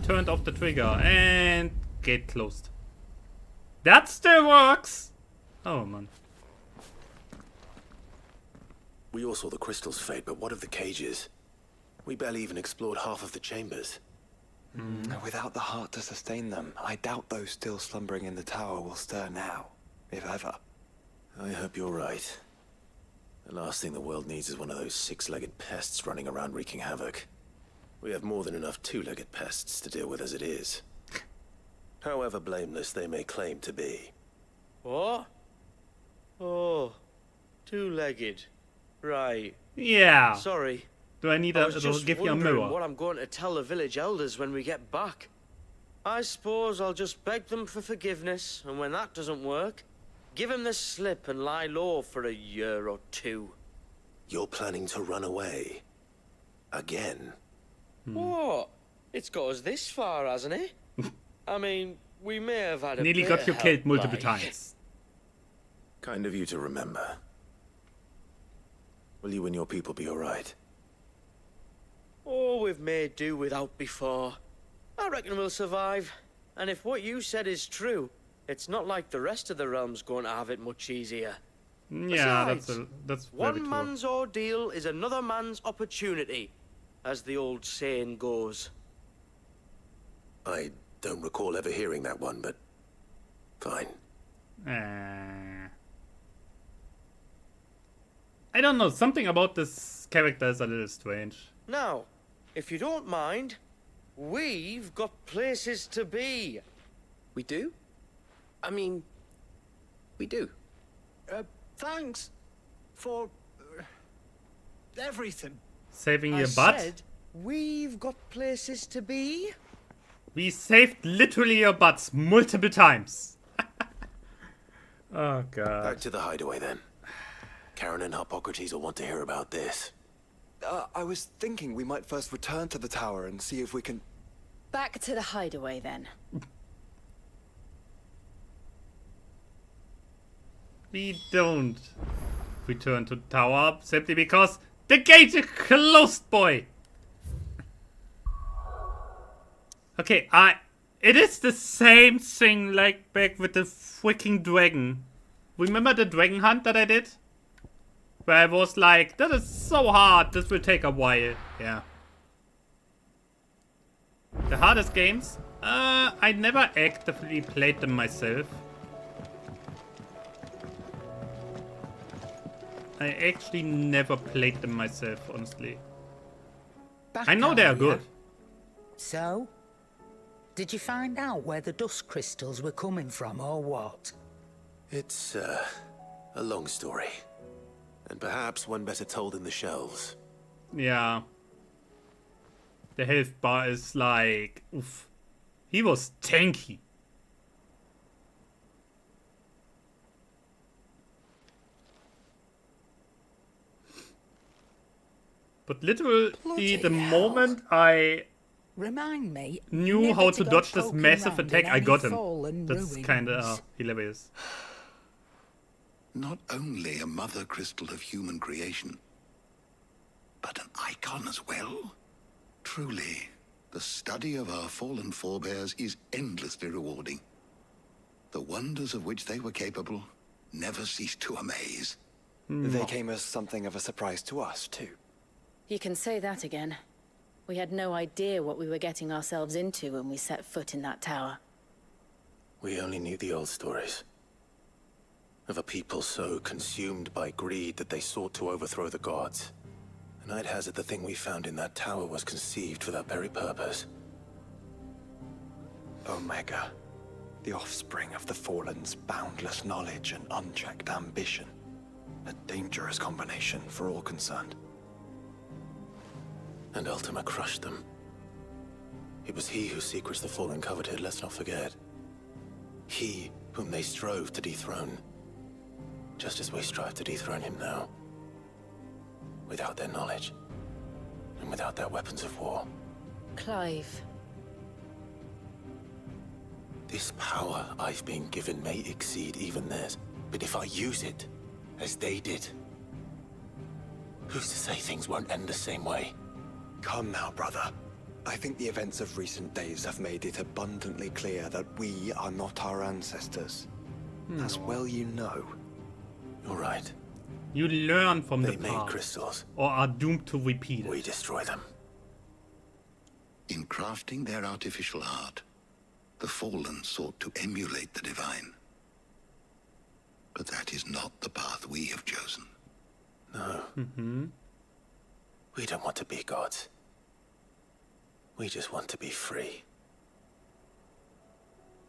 Turned off the trigger and gate closed. That still works! Oh man. We all saw the crystals fade, but what of the cages? We barely even explored half of the chambers. Without the heart to sustain them, I doubt those still slumbering in the tower will stir now, if ever. I hope you're right. The last thing the world needs is one of those six-legged pests running around wreaking havoc. We have more than enough two-legged pests to deal with as it is. However blameless they may claim to be. What? Oh, two-legged. Right. Yeah. Sorry. Do I need I a was just give you a wondering mirror? what I'm going to tell the village elders when we get back. I suppose I'll just beg them for forgiveness, and when that doesn't work, give them the slip and lie low for a year or two. You're planning to run away. Again. What? It's got us this far, hasn't it? I mean, we may have had a Nearly bit got of you help, killed multiple like. times. Kind of you to remember. Will you and your people be alright? Oh, we've made do without before. I reckon we'll survive. And if what you said is true, it's not like the rest of the realm's going to have it much easier. Yeah, Besides, that's very one true. man's ordeal is another man's opportunity, as the old saying goes. I don't recall ever hearing that one, but fine. I don't know, something about this character is a little strange. Now, if you don't mind, we've got places to be. We do? I mean, we do. Thanks for everything. Saving I your butt? said we've got places to be. We saved literally your butts multiple times. Oh god. Back to the hideaway then. Karen and Hippocrates will want to hear about this. I was thinking we might first return to the tower and see if we can... Back to the hideaway, then. We don't return to the tower simply because the gates are closed, boy. Okay, it is the same thing like back with the freaking dragon. Remember the dragon hunt that I did? Where I was like, that is so hard, this will take a while. Yeah. The hardest games? I never actively played them myself. I actually never played them myself, honestly. I know they are good. So? Did you find out where the dust crystals were coming from, or what? It's, a long story. And perhaps one better told in the shelves. Yeah. The health bar is like, oof. He was tanky. But literally, Bloody the hell. moment I Remind me. knew never how to go dodge this poking massive round attack, in I any got him. fallen That's ruins. kinda hilarious. Not only a mother crystal of human creation, but an icon as well. Truly, the study of our fallen forebears is endlessly rewarding. The wonders of which they were capable never cease to amaze. They came as something of a surprise to us, too. You can say that again. We had no idea what we were getting ourselves into when we set foot in that tower. We only knew the old stories. Of a people so consumed by greed that they sought to overthrow the gods. And I'd hazard the thing we found in that tower was conceived for that very purpose. Omega, the offspring of the Fallen's boundless knowledge and unchecked ambition. A dangerous combination for all concerned. And Ultima crushed them. It was he whose secrets the Fallen coveted, let's not forget. He whom they strove to dethrone. Just as we strive to dethrone him now. Without their knowledge. And without their weapons of war. Clive. This power I've been given may exceed even theirs. But if I use it, as they did, who's to say things won't end the same way? Come now, brother. I think the events of recent days have made it abundantly clear that we are not our ancestors. As well you know. You're right. You learn from They the made past, crystals. or are doomed to repeat it. We destroy them. In crafting their artificial art, the Fallen sought to emulate the divine. But that is not the path we have chosen. No. We don't want to be gods. We just want to be free.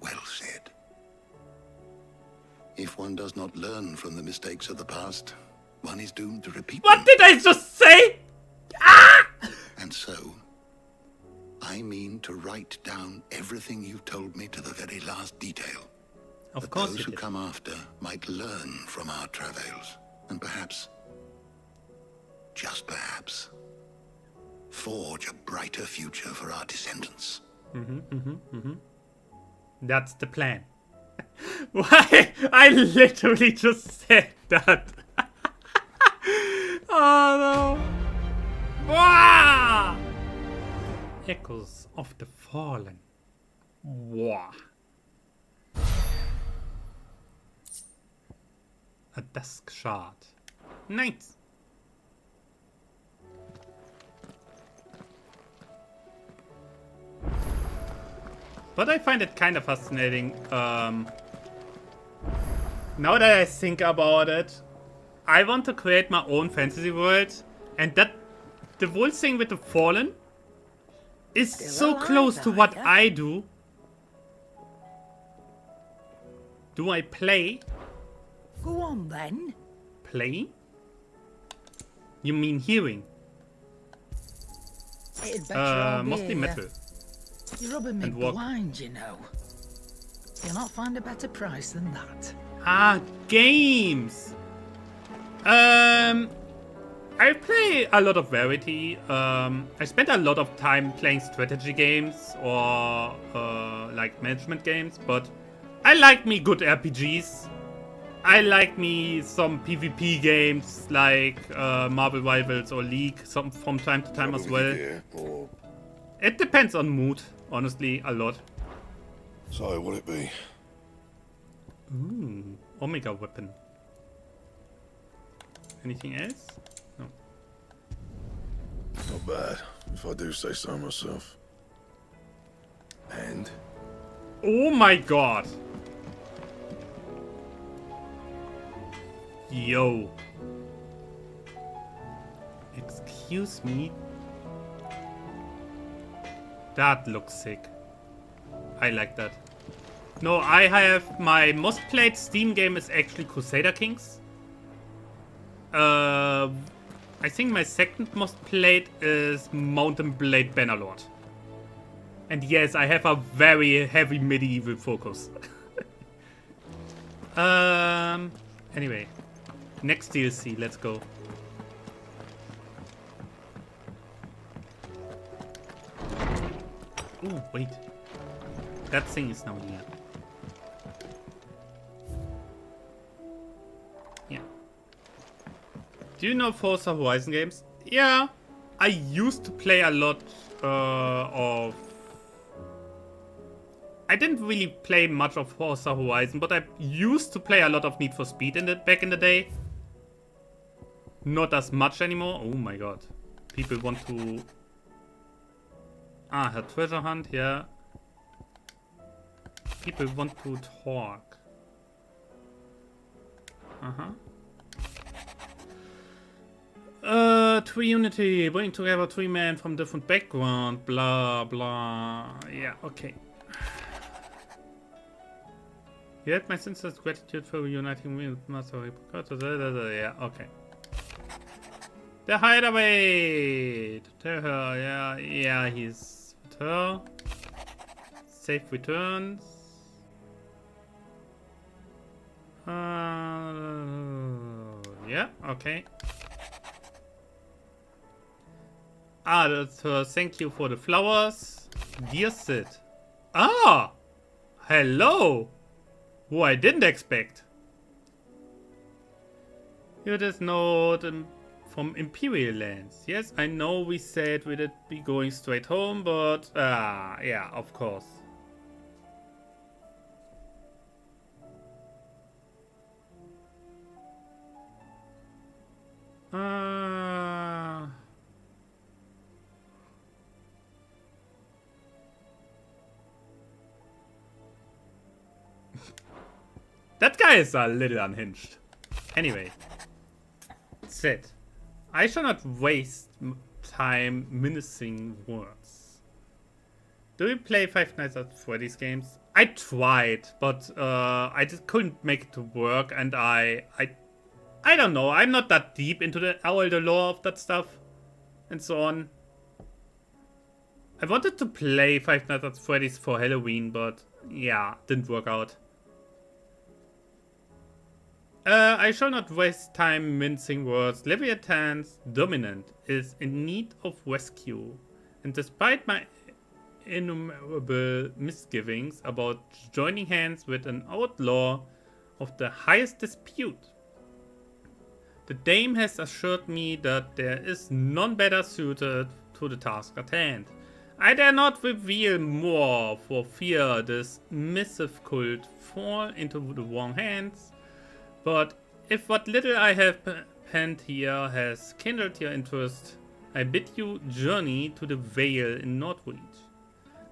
Well said. If one does not learn from the mistakes of the past, one is doomed to repeat What them. did I just say? And so, I mean to write down everything you've told me to the very last detail. Of That course those you who did. come after might learn from our travails, and perhaps just perhaps, forge a brighter future for our descendants. That's the plan. Why? I literally just said that. Oh no. Wah! Echoes of the Fallen. Wah. A dusk shard. Nice. But I find it kind of fascinating. Now that I think about it, I want to create my own fantasy world, and that the whole thing with the Fallen is so alive, close to what are ya? I do. Do I play? Go on then. Play? You mean hearing? It'd better all be Mostly here. metal. You're rubbing me And walk. blind, you know. You'll not find a better price than that. Ah, games! I play a lot of variety. I spend a lot of time playing strategy games or like management games, but I like me good RPGs. I like me some PvP games like Marvel Rivals or League from time to time as well. Or It depends on mood, honestly, a lot. so will it be? Ooh, Omega weapon. Anything else? No. Not bad, if I do say so myself. And Oh my god. Yo. Excuse me. That looks sick. I like that. No, I have my most played Steam game is actually Crusader Kings. I think my second most played is Mountain Blade Bannerlord. And yes, I have a very heavy medieval focus. Anyway. Next DLC, let's go. Ooh, wait. That thing is now here. Yeah. Do you know Forza Horizon games? Yeah. I used to play a lot of... I didn't really play much of Forza Horizon, but I used to play a lot of Need for Speed back in the day. Not as much anymore. Oh my god. People want to... Ah, her treasure hunt, yeah. People want to talk. True unity, bring together three men from different background, blah blah. Yeah, okay. You had my sincerest gratitude for uniting me with Master. Yeah, okay. The hideaway! To tell her, yeah, he's with her. Safe returns. Yeah, okay. Ah, that's her thank you for the flowers. Dear Sid. Ah! Hello! Who I didn't expect. Here is note from Imperial Lands. Yes, I know we said we'd be going straight home, but yeah, of course. That guy is a little unhinged. Anyway. Sid. I shall not waste time menacing words. Do you play Five Nights at Freddy's games? I tried, but I just couldn't make it to work, and I don't know. I'm not that deep into all the lore of that stuff and so on. I wanted to play Five Nights at Freddy's for Halloween, but yeah, didn't work out. I shall not waste time mincing words. Leviathan's dominant is in need of rescue. And despite my innumerable misgivings about joining hands with an outlaw of the highest dispute, the dame has assured me that there is none better suited to the task at hand. I dare not reveal more for fear this missive could fall into the wrong hands, but if what little I have penned here has kindled your interest, I bid you journey to the Vale in Northreach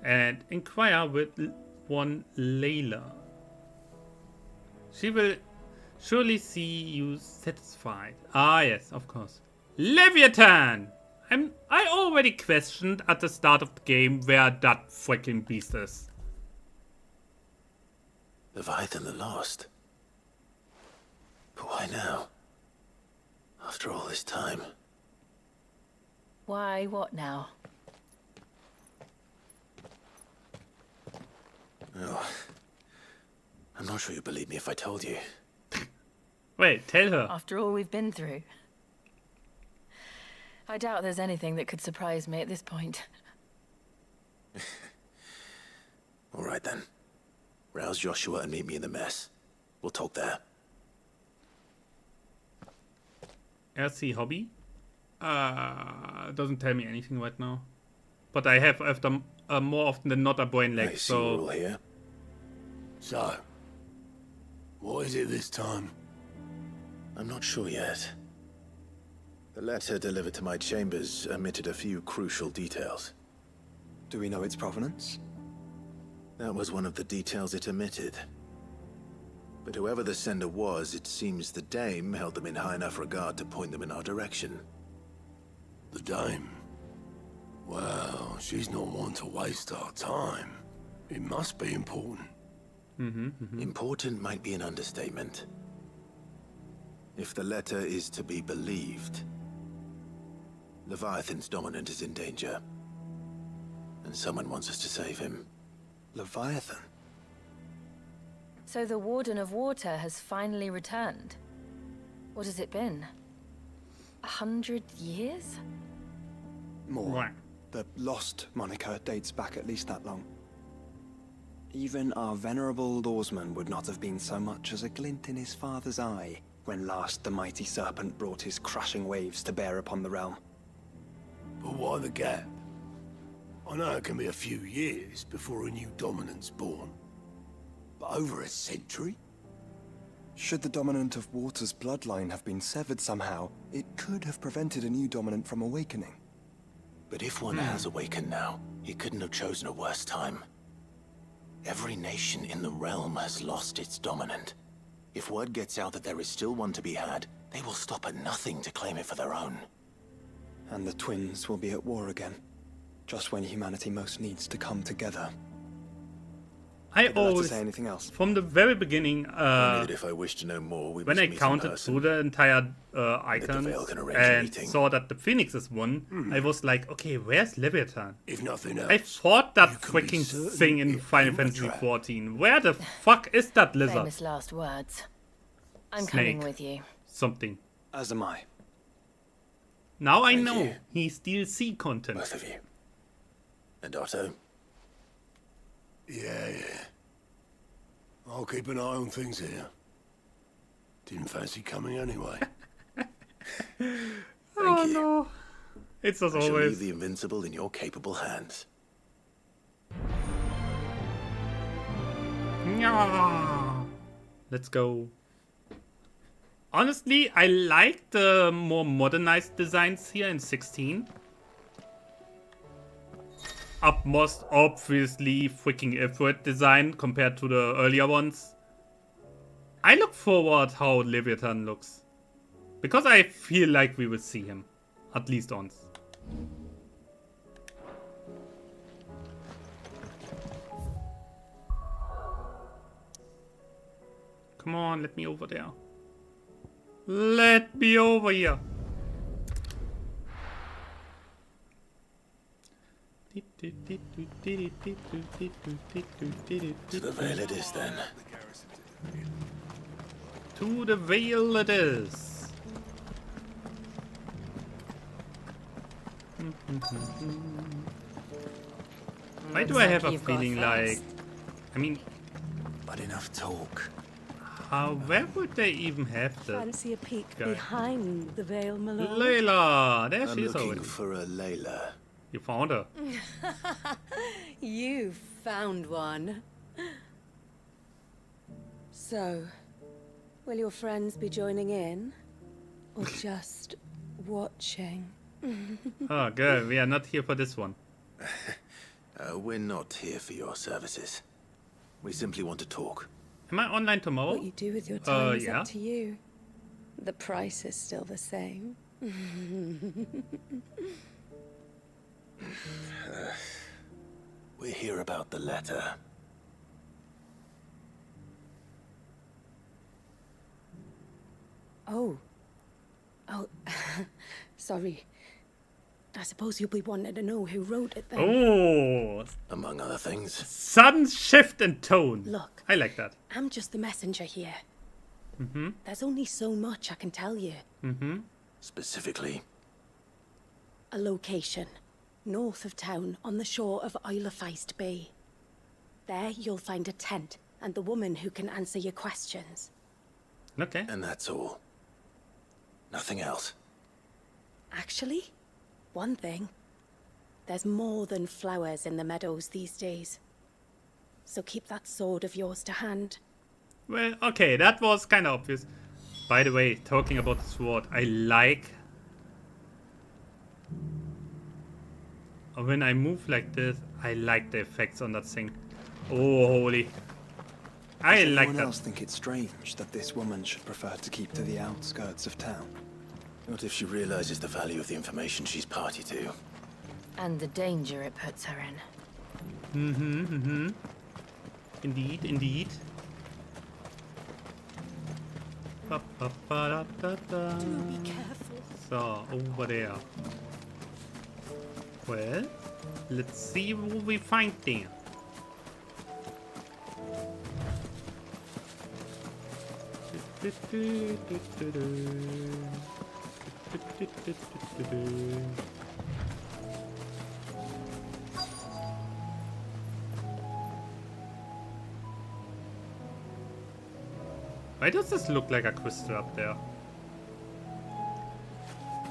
and inquire with one Layla. She will surely see you satisfied. Ah, yes, of course. Leviathan! I already questioned at the start of the game where that freaking beast is. Leviathan the Lost. But why now? After all this time. Why, what now? Oh, I'm not sure you'd believe me if I told you. Wait, tell her. After all we've been through. I doubt there's anything that could surprise me at this point. All right then. Rouse Joshua and meet me in the mess. We'll talk there. RC hobby? Doesn't tell me anything right now. But I have after more often than not a brain lag, I see we're all so... here. So, what is it this time? I'm not sure yet. The letter delivered to my chambers omitted a few crucial details. Do we know its provenance? That was one of the details it omitted. But whoever the sender was, it seems the Dame held them in high enough regard to point them in our direction. The Dame? Well, she's not one to waste our time. It must be important. Important might be an understatement. If the letter is to be believed, Leviathan's dominant is in danger. And someone wants us to save him. Leviathan? So the Warden of Water has finally returned. What has it been? 100 years? More. Right. The Lost moniker dates back at least that long. Even our venerable lawsman would not have been so much as a glint in his father's eye when last the mighty serpent brought his crashing waves to bear upon the realm. But why the gap? I know it can be a few years before a new dominant's born. But over a century? Should the dominant of Water's bloodline have been severed somehow, it could have prevented a new dominant from awakening. But if one has awakened now, he couldn't have chosen a worse time. Every nation in the realm has lost its dominant. If word gets out that there is still one to be had, they will stop at nothing to claim it for their own. And the twins will be at war again, just when humanity most needs to come together. I Would you like to always, say anything else? from the very beginning, Only that if I wish to know more, we when must I meet in counted person. through the entire the icons Vale can arrange a and meeting. saw that the Phoenixes won, I was like, okay, where's Leviathan? If nothing else. I fought that you can be freaking certain thing in it Final ain't a Fantasy trap. XIV. Where the fuck is that lizard? Famous last words. I'm Snake. coming with you. Something. As am I. Now I Thank know you. he's DLC content. Both of you. And Otto? Yeah. I'll keep an eye on things here. Didn't fancy coming anyway. Oh you. no. It's as I shall leave always. the Invincible in your capable hands. Nyah. Let's go. Honestly, I like the more modernized designs here in 16. Utmost obviously freaking Ifrit design compared to the earlier ones. I look forward how Leviathan looks. Because I feel like we will see him. At least once. Come on, let me over there. Let me over here. To the Vale it is then. To the Vale it is. Why do I have a feeling like... I mean, But enough talk. where would they even have the... Fancy a peek guy. behind the veil, my lord? Layla! There I'm she is looking already. for a Layla. You found her. You found one. So, will your friends be joining in? Or just watching? Oh, good. We are not here for this one. We're not here for your services. We simply want to talk. Am I online tomorrow? What you do with your time is yeah. up to you. The price is still the same. We're here about the letter. Oh. Sorry. I suppose you'll be wanting to know who wrote it then. Oh! Among other things. Sudden shift in tone. Look. I like that. I'm just the messenger here. There's only so much I can tell you. Specifically, A location. North of town, on the shore of Isle of Feist Bay. There you'll find a tent, and the woman who can answer your questions. Okay. and that's all. Nothing else. Actually, one thing. There's more than flowers in the meadows these days. So keep that sword of yours to hand. Well, okay, that was kind of obvious. By the way, talking about the sword, I like... When I move like this, I like the effects on that thing. Oh, holy. I Does like anyone that. else think it's strange that this woman should prefer to keep to the outskirts of town? What if she realizes the value of the information she's party to? And the danger it puts her in. Indeed, indeed. Ba, ba, ba, da, da, da. Do be careful. So, over there. Well, let's see what we find there. Why does this look like a crystal up there?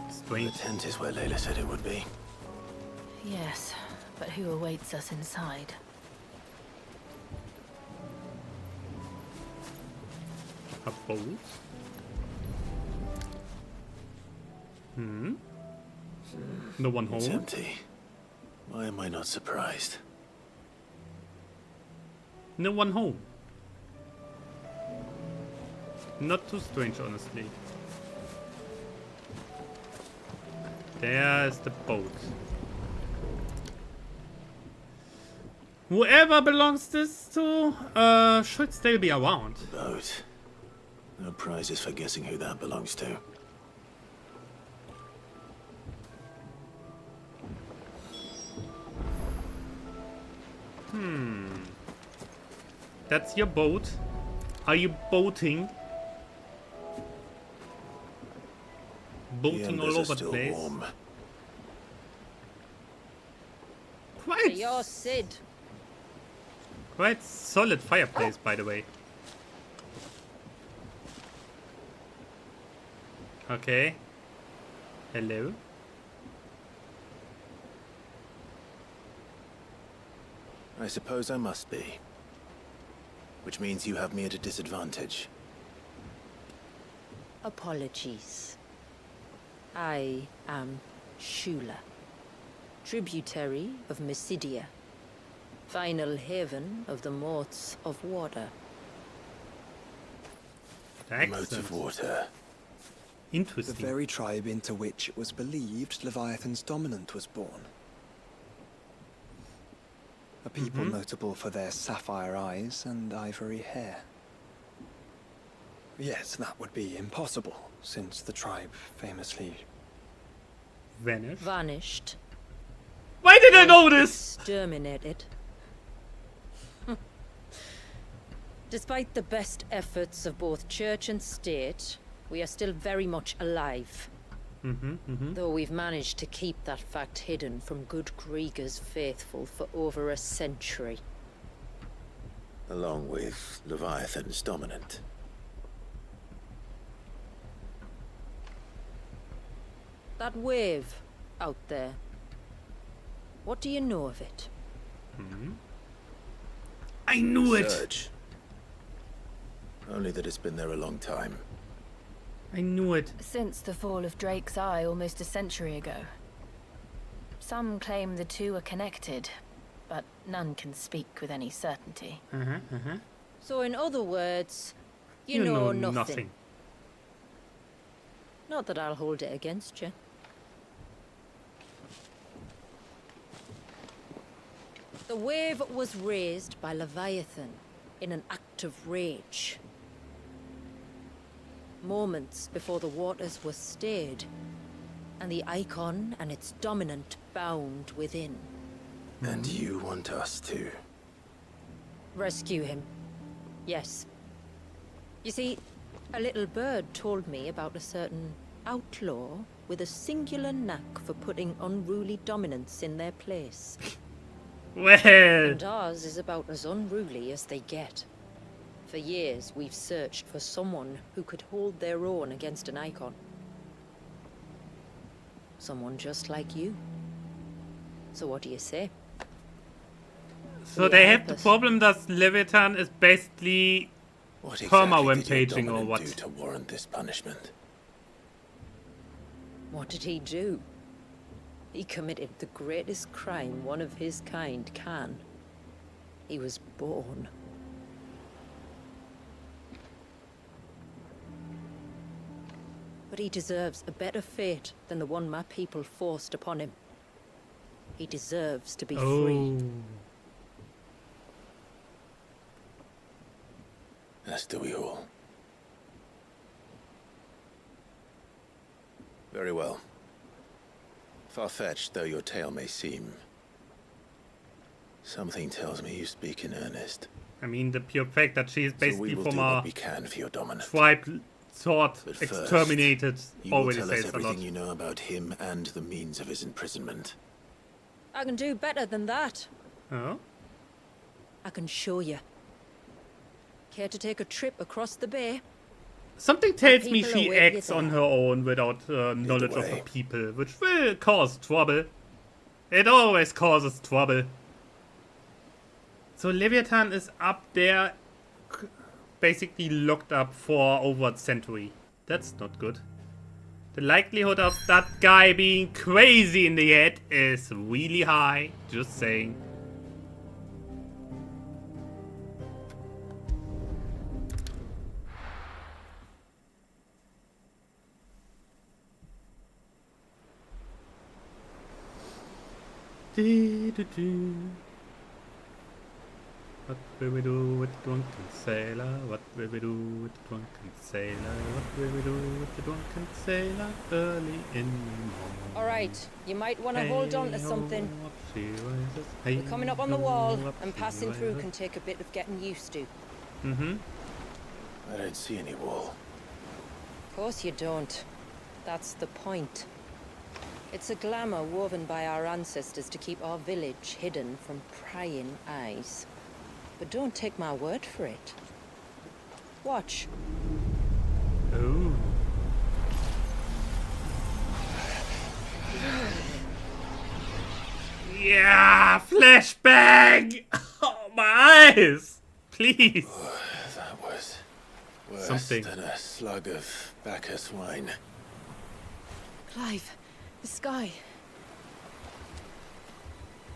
The Strange. tent is where Layla said it would be. Yes, but who awaits us inside? A boat? No one It's home? empty. Why am I not surprised? No one home. Not too strange, honestly. There's the boat. Whoever belongs this to, should still be around. Boat. No prizes for guessing who that belongs to. That's your boat. Are you boating? The Boating embers all are over the still place. warm. Quite, Your Sid. quite solid fireplace, by the way. Okay. Hello. I suppose I must be. Which means you have me at a disadvantage. Apologies. I am Shula, tributary of Mysidia, final haven of the Morts of Water. Moats of Excellent. water. The Interesting. very tribe into which it was believed Leviathan's dominant was born. A people notable for their sapphire eyes and ivory hair. Yet that would be impossible, since the tribe famously... Vanished. Vanished, Why did I know this? exterminated. Despite the best efforts of both church and state, we are still very much alive. Though we've managed to keep that fact hidden from good Grieger's faithful for over a century. Along with Leviathan's dominant. That wave out there. What do you know of it? I knew it. Surge. Only that it's been there a long time. I knew it. Since the fall of Drake's Eye almost a century ago. Some claim the two are connected, but none can speak with any certainty. So in other words, you know nothing. Not that I'll hold it against you. The wave was raised by Leviathan in an act of rage. Moments before the waters were stayed, and the icon and its dominant bound within. And you want us to? Rescue him. Yes. You see, a little bird told me about a certain outlaw with a singular knack for putting unruly dominants in their place. Well, And ours is about as unruly as they get. For years, we've searched for someone who could hold their own against an icon. Someone just like you. So what do you say? so they have the problem that Leviathan is basically What perma-rampaging did your or dominant what? do to warrant this punishment? What did he do? He committed the greatest crime one of his kind can. He was born. But he deserves a better fate than the one my people forced upon him. He deserves to be free. As do we all. Very well. Far-fetched though your tale may seem, something tells me you speak in earnest. I mean, the pure fact that she is So basically we will from do a what we can for your dominant. tribe thought But first, exterminated You will already tell us says a lot. everything you know about him and the means of his imprisonment. I can do better than that. Oh? I can show you. Care to take a trip across the bay? Something tells me people she await you acts on her own without knowledge of the way. people, which will cause trouble. It always causes trouble. So Leviathan is up there, basically locked up for over a century. That's not good. The likelihood of that guy being crazy in the head is really high. Just saying. What will we do with the drunken sailor? What will we do with the drunken sailor? What will we do with the drunken sailor early in the morning? Alright, you might want to hold on to something. We're coming up on the wall, and passing through can take a bit of getting used to. I don't see any wall. Of course you don't. That's the point. It's a glamour woven by our ancestors to keep our village hidden from prying eyes. But don't take my word for it. Watch. Oh. Yeah, flashbang! Oh, my eyes! Please. That was worse Something. than a slug of Bacchus wine. Clive, the sky.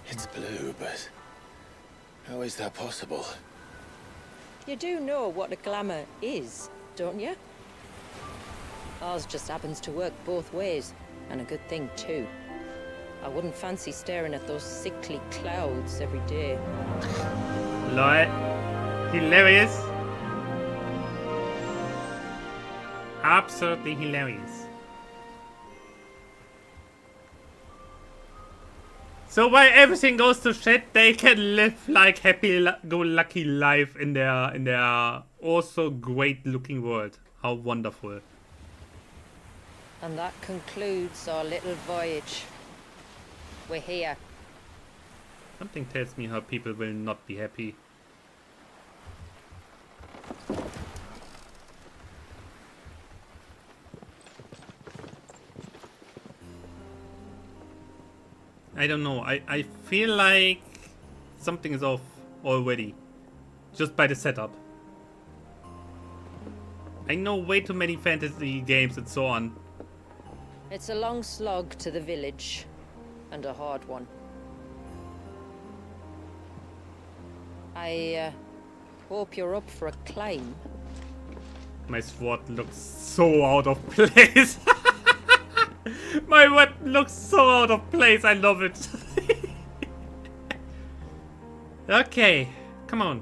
It's blue, but how is that possible? You do know what a glamour is, don't you? Ours just happens to work both ways, and a good thing too. I wouldn't fancy staring at those sickly clouds every day. Lol. Hilarious. Absolutely hilarious. So while everything goes to shit, they can live like happy-go-lucky life in their also great-looking world. How wonderful! And that concludes our little voyage. We're here. Something tells me her people will not be happy. I don't know. I feel like something is off already. Just by the setup. I know way too many fantasy games and so on. It's a long slog to the village. And a hard one. I hope you're up for a climb. My sword looks so out of place. My weapon looks so out of place. I love it. Okay, come on.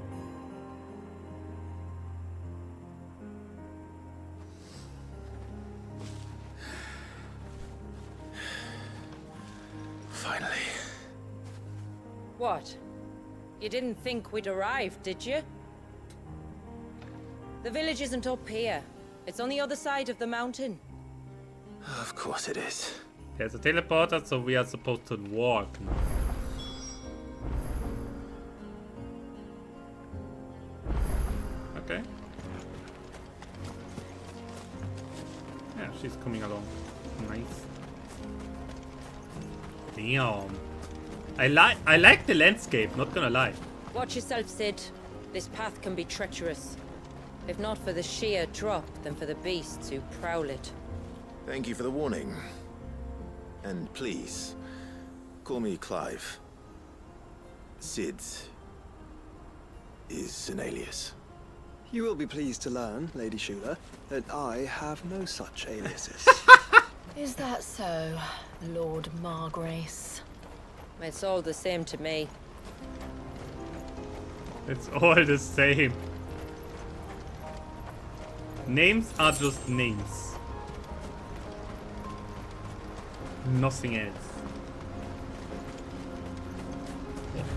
Finally. What? You didn't think we'd arrived, did you? The village isn't up here. It's on the other side of the mountain. Of course it is. There's a teleporter, so we are supposed to walk now. Okay. Yeah, she's coming along. Nice. Damn. I like the landscape, not gonna lie. Watch yourself, Sid. This path can be treacherous. If not for the sheer drop, then for the beasts who prowl it. Thank you for the warning. And please, call me Clive. Sid is an alias. You will be pleased to learn, Lady Shula, that I have no such aliases. Is that so, Lord Margrace? It's all the same to me. It's all the same. Names are just names. Nothing else.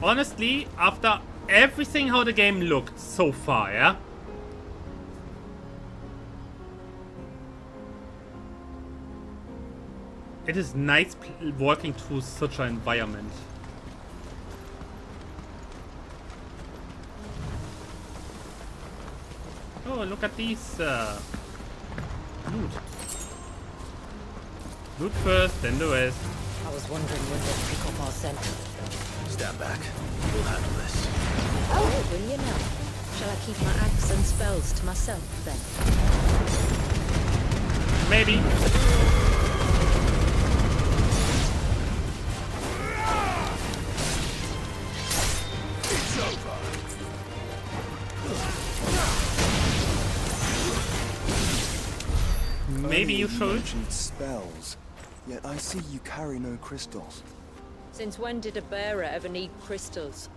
Honestly, after everything how the game looked so far, yeah? It is nice walking through such an environment. Oh, look at these loot. Loot first, then the rest. I was wondering when they'd pick up our scent. Stand back. We'll handle this. Oh, will you now? Shall I keep my axe and spells to myself then? Maybe. Maybe you should. Mentioned spells, yet I see you carry no crystals. Since when did a bearer ever need crystals?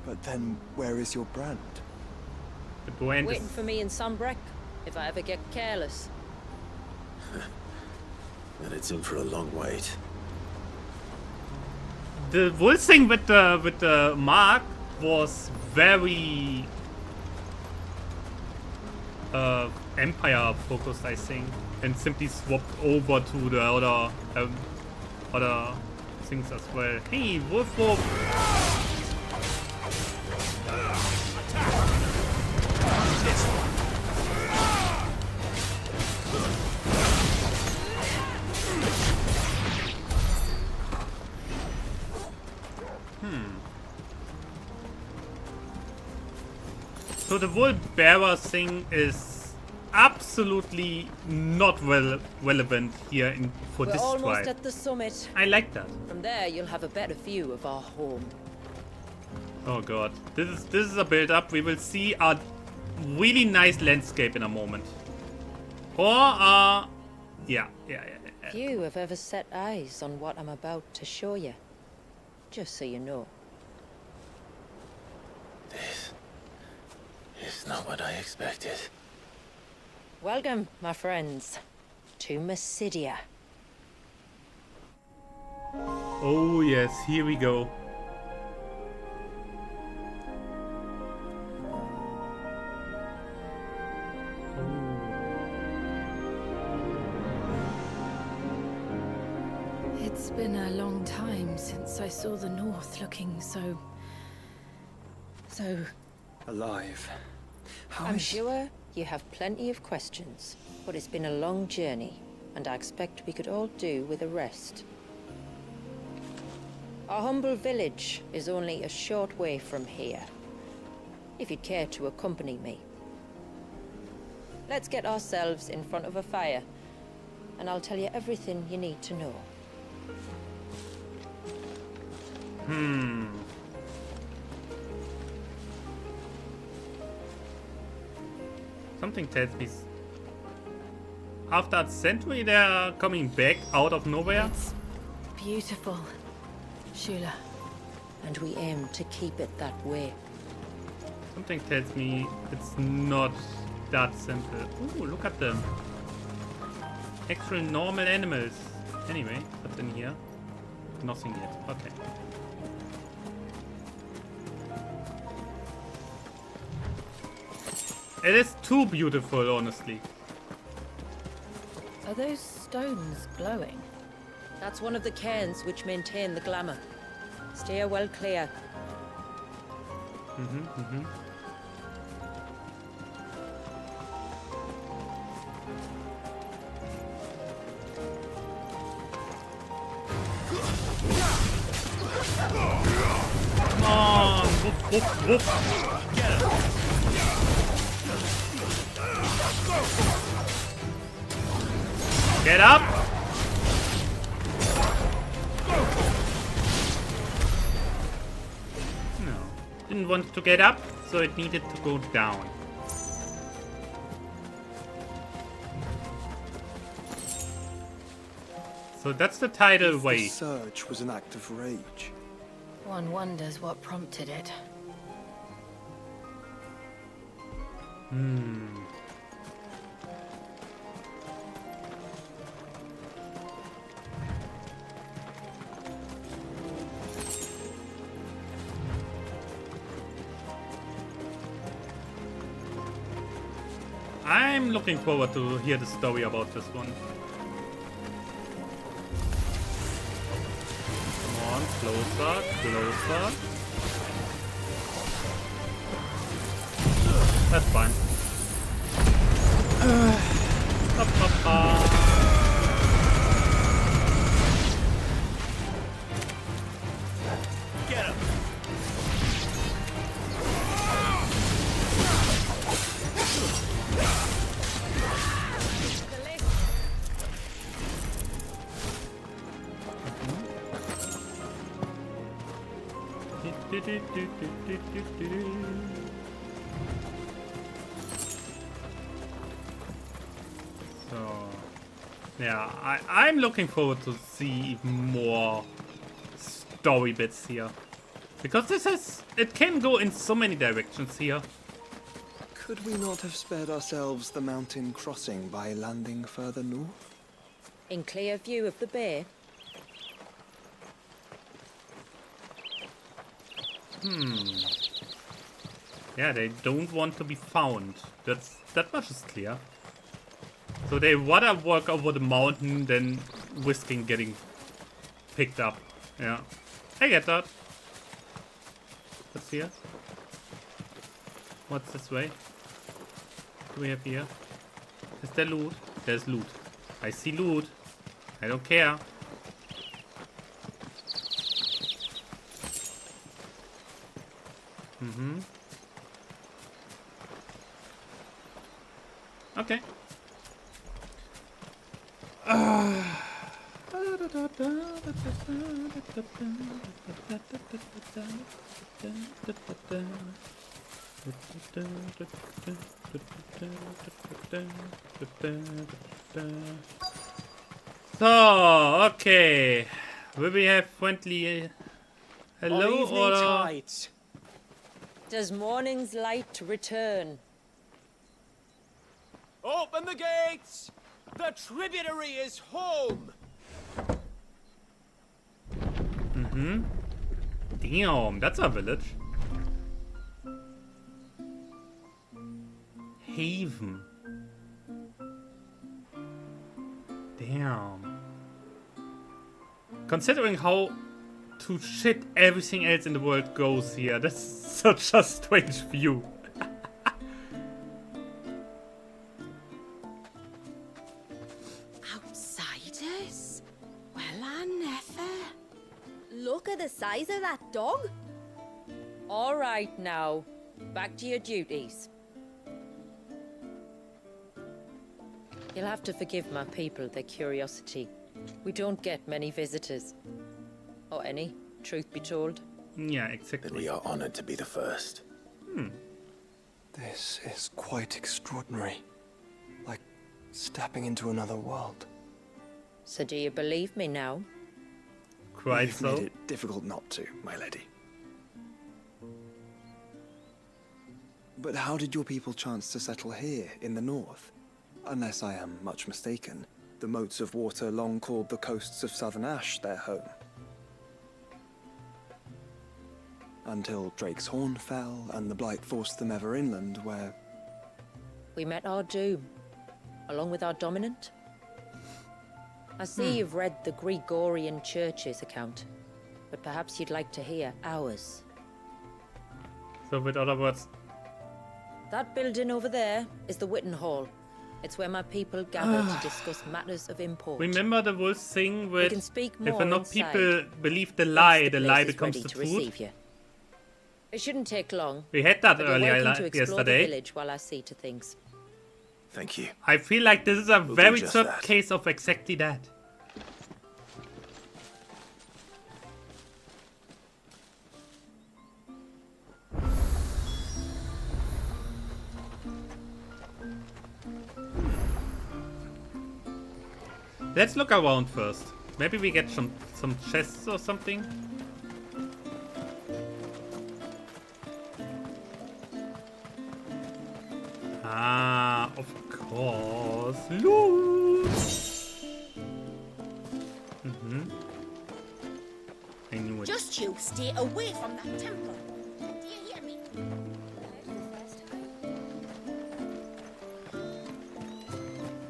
But then, where is your brand? The brand Waiting for me in Sunbreck, if I ever get careless. And it's in for a long wait. The whole thing with the mark was very Empire focused, I think, and simply swapped over to the other things as well. Hey, Wolf Wolf! So the whole bearer thing is absolutely not relevant here for We're this almost tribe. at the summit. I like that. From there, you'll have a better view of our home. Oh god, this is a build-up. We will see a really nice landscape in a moment. Or yeah. Few have ever set eyes on what I'm about to show you. Just so you know. This is not what I expected. Welcome, my friends, to Mysidia. Oh yes, here we go. It's been a long time since I saw the North looking so Alive. How I'm is- sure you have plenty of questions, but it's been a long journey, and I expect we could all do with a rest. Our humble village is only a short way from here, if you'd care to accompany me. Let's get ourselves in front of a fire, and I'll tell you everything you need to know. Something tells me after a century they're coming back out of nowhere. It's beautiful, Shula. And we aim to keep it that way. Something tells me it's not that simple. Ooh, look at them. Actual normal animals. Anyway, what's in here? Nothing yet. Okay. It is too beautiful, honestly. Are those stones glowing? That's one of the cairns which maintain the glamour. Steer well clear. Come on! Woof, woof, woof. Get up! No. Didn't want to get up, so it needed to go down. So that's the tidal The way. surge was an act of rage. One wonders what prompted it. I'm looking forward to hear the story about this one. Come on, closer, closer. That's fine. Get him! So, yeah, I'm looking forward to see more story bits here. Because it can go in so many directions here. Could we not have spared ourselves the mountain crossing by landing further north? In clear view of the bay. Yeah, they don't want to be found. That much is clear. So they rather walk over the mountain than risking getting picked up. Yeah, I get that. What's here? What's this way? What do we have here? Is there loot? There's loot. I see loot. I don't care. Okay. So, okay. Will we have friendly hello Evening or tides. Does morning's light return? Open the gates! The tributary is home! Mm-hmm. Damn, that's a village. Haven. Damn. Considering how to shit everything else in the world goes here, that's such a strange view. Outsiders? Well, I never. Look at the size of that dog. All right now, back to your duties. You'll have to forgive my people their curiosity. We don't get many visitors. Or any, truth be told. Yeah, exactly. But we are honored to be the first. This is quite extraordinary. Like stepping into another world. So do you believe me now? Quite You've so. made it difficult not to, my lady. But how did your people chance to settle here in the north? Unless I am much mistaken, the moats of water long called the coasts of Southern Ash their home. Until Drake's Horn fell and the Blight forced them ever inland, where... We met our doom, along with our dominant. I see you've read the Gregorian Church's account, but perhaps you'd like to hear ours. So with other words, That building over there is the Witten Hall. It's where my people gather to discuss matters of import. remember the whole thing We with can speak if more enough inside. people believe the Once lie, the place lie is becomes ready the to truth. receive you. It shouldn't take long. We had that But you're earlier welcome to explore the yesterday. village while I see to things. Thank you. I feel like this is a We'll do very just third that. case of exactly that. Let's look around first. Maybe we get some chests or something. Ah, of course. Loot! I knew it. Just you stay away from that temple. Do you hear me?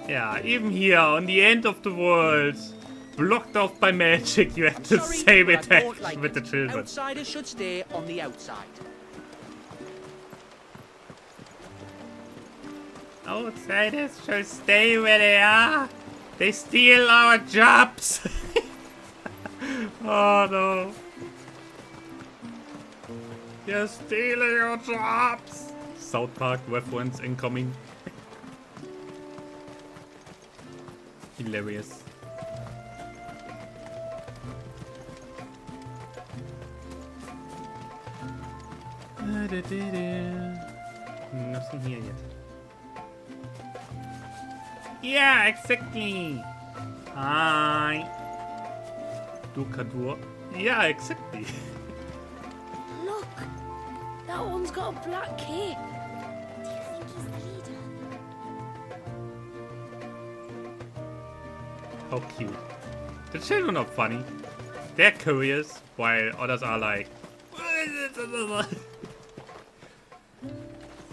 Yeah, even here, on the end of the world, blocked off by magic, you have the same attack with the children. Outsiders should stay on the outside. Outsiders should stay where they are. They steal our jobs. Oh no. You're stealing our jobs. South Park reference incoming. Hilarious. Nothing here yet. Yeah, exactly. Hi. Dukadur. Yeah, exactly. Look, that one's got a black cape. Do you think he's the leader? How cute. The children are funny. They're curious, while others are like...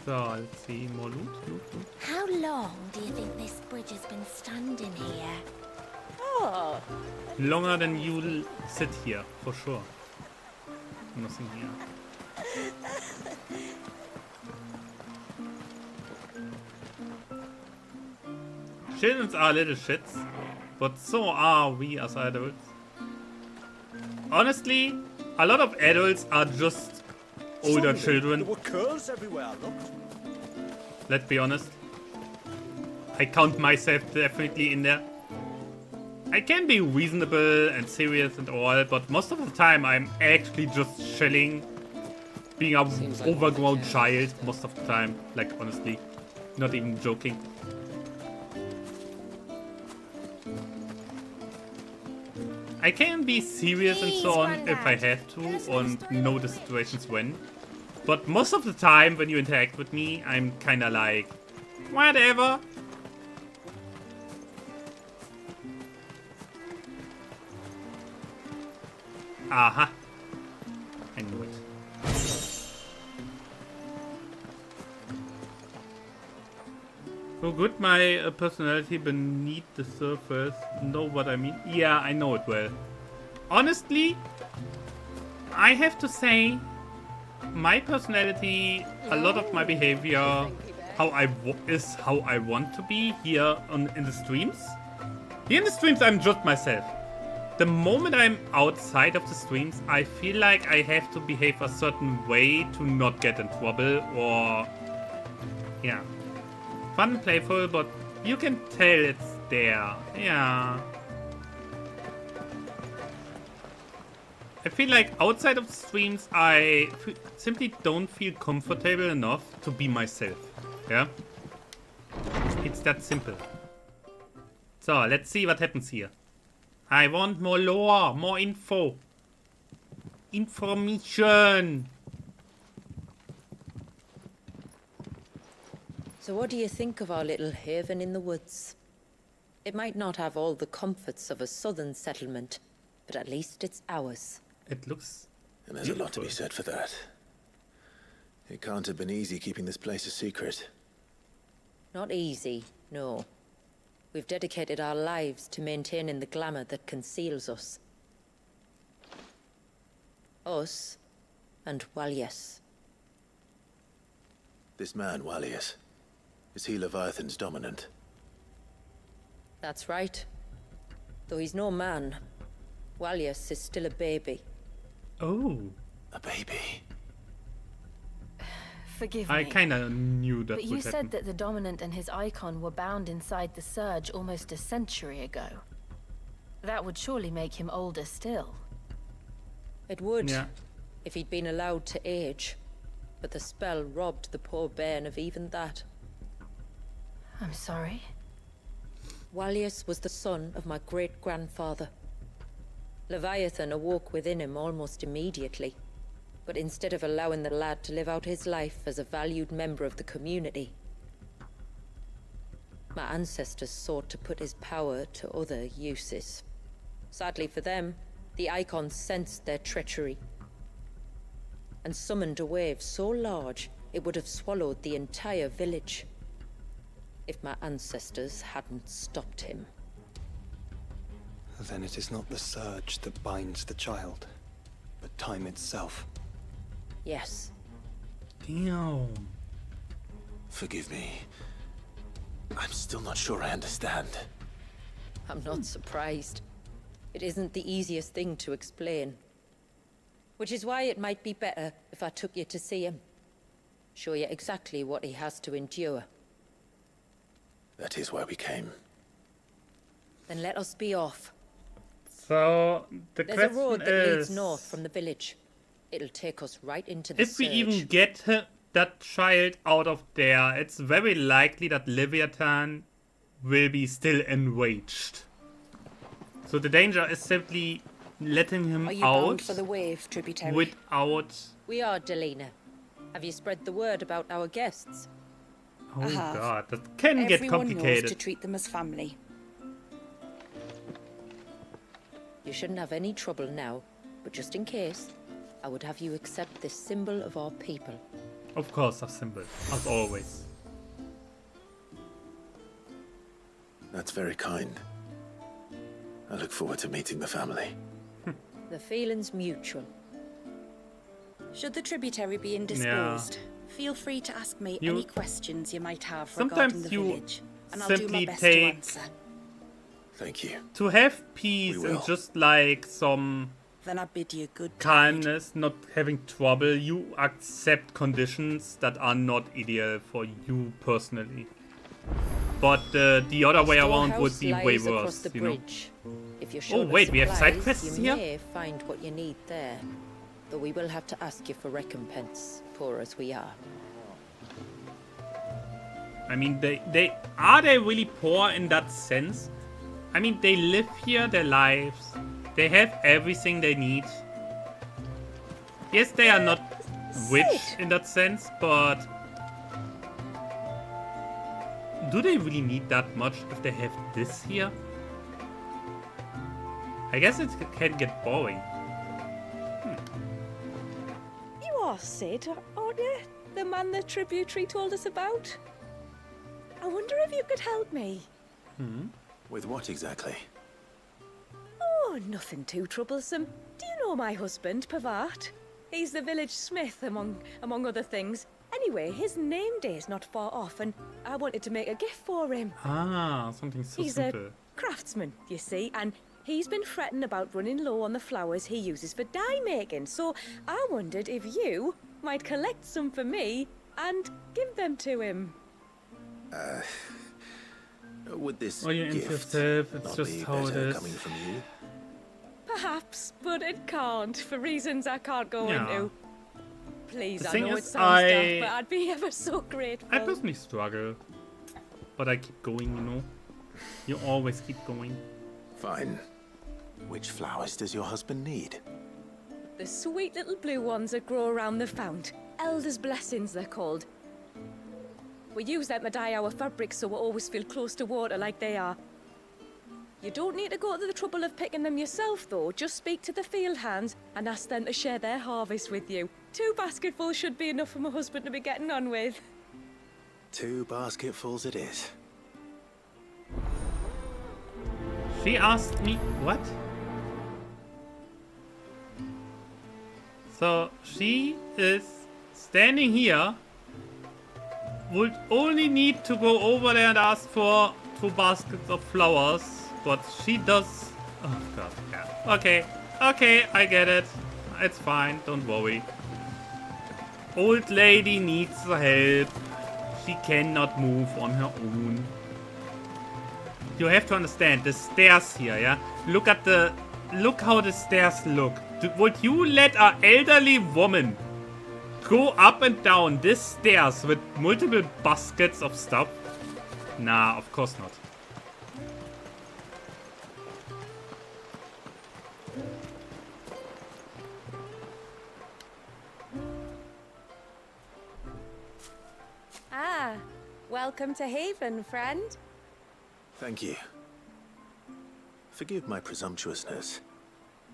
So, let's see. More loot, loot. How long do you think this bridge has been standing here? Oh, Longer than you'll sit here, for sure. Nothing here. Children are little shits, but so are we as adults. Honestly, a lot of adults are just older children. There were curls everywhere, look. Let's be honest. I count myself definitely in there. I can be reasonable and serious and all, but most of the time I'm actually just chilling. Being a overgrown child most of the time. Like, honestly. Not even joking. I can be serious and so on if I have to, and know the situations when. But most of the time when you interact with me, I'm kinda like, whatever. Aha. I knew it. So good, my personality beneath the surface. Know what I mean? Yeah, I know it well. Honestly, I have to say, my personality, a lot of my behavior, how I want to be here in the streams. Here in the streams, I'm just myself. The moment I'm outside of the streams, I feel like I have to behave a certain way to not get in trouble or... Yeah. Fun, playful, but you can tell it's there. Yeah. I feel like outside of the streams, I simply don't feel comfortable enough to be myself. Yeah? It's that simple. So, let's see what happens here. I want more lore, more info. Information. So what do you think of our little haven in the woods? It might not have all the comforts of a southern settlement, but at least it's ours. It looks... And there's a lot to be said for that. It can't have been easy keeping this place a secret. Not easy, no. We've dedicated our lives to maintaining the glamour that conceals us. Us and Walyas. This man, Walyas, is he Leviathan's dominant? That's right. Though he's no man, Walyas is still a baby. Oh. A baby? Forgive I me. kinda knew that But you would said happen. that the Dominant and his icon were bound inside the Surge almost a century ago. That would surely make him older still. It would, Yeah. if he'd been allowed to age. But the spell robbed the poor bairn of even that. I'm sorry. Walyas was the son of my great-grandfather. Leviathan awoke within him almost immediately. But instead of allowing the lad to live out his life as a valued member of the community, my ancestors sought to put his power to other uses. Sadly for them, the Icon sensed their treachery and summoned a wave so large it would have swallowed the entire village if my ancestors hadn't stopped him. Then it is not the Surge that binds the child, but time itself. Yes. Damn. Forgive me. I'm still not sure I understand. I'm not surprised. It isn't the easiest thing to explain. Which is why it might be better if I took you to see him. Show you exactly what he has to endure. That is why we came. Then let us be off. So, the There's a question road that is... leads north from the village. It'll take us right into the If we Surge. even get that child out of there, it's very likely that Leviathan will be still enraged. So the danger is simply letting him Are you out bound for the wave, tributary? without... We are, Delina. Have you spread the word about our guests? Oh I have. god, that can get Everyone complicated. knows to treat them as family. You shouldn't have any trouble now, but just in case, I would have you accept this symbol of our people. Of course, a symbol, as always. That's very kind. I look forward to meeting the family. The feeling's mutual. Should the tributary be indisposed, feel free to ask me You- any questions you might have Sometimes regarding the you village, and I'll do my simply best to take- answer. Thank you. To have peace We and will. just like some Then I bid you good calmness, not having trouble, you accept conditions that are not ideal for you personally. But the other way around would Storehouse be way lies across worse, the you know. bridge. If you're short wait, of we have side supplies, quests you here? may find what you need there. Though we will have to ask you for recompense, poor as we are. I mean, they are they really poor in that sense? I mean, they live here their lives. They have everything they need. Yes, they are not rich in that sense, but do they really need that much if they have this here? I guess it can get boring. are Sid, aren't you? The man the tributary told us about? I wonder if you could help me. With what exactly? Oh, nothing too troublesome. Do you know my husband, Pavat? He's the village smith, among other things. Anyway, his name day's not far off, and I wanted to make a gift for him. Ah, something so He's simple. a craftsman, you see, and he's been fretting about running low on the flowers he uses for dye making. So I wondered if you might collect some for me and give them to him. Would this Are you gift interested? It's not just be how it better is. coming from you? Perhaps, but it can't, for reasons I can't go Yeah. into. Please, The I thing know is, it sounds I- daft, but I'd be ever so grateful. I personally struggle. But I keep going, you know? You always keep going. Fine. Which flowers does your husband need? The sweet little blue ones that grow around the fount. Elder's blessings, they're called. We use them to dye our fabrics so we always feel close to water like they are. You don't need to go to the trouble of picking them yourself, though. Just speak to the field hands and ask them to share their harvest with you. 2 basketfuls should be enough for my husband to be getting on with. 2 basketfuls it is. She asked me what? So she is standing here. Would only need to go over there and ask for 2 baskets of flowers, but she does. Oh god, yeah. Okay, I get it. It's fine, don't worry. Old lady needs the help. She cannot move on her own. You have to understand the stairs here, yeah? Look how the stairs look. Would you let an elderly woman go up and down these stairs with multiple baskets of stuff? Nah, of course not. Ah, welcome to Haven, friend. Thank you. Forgive my presumptuousness,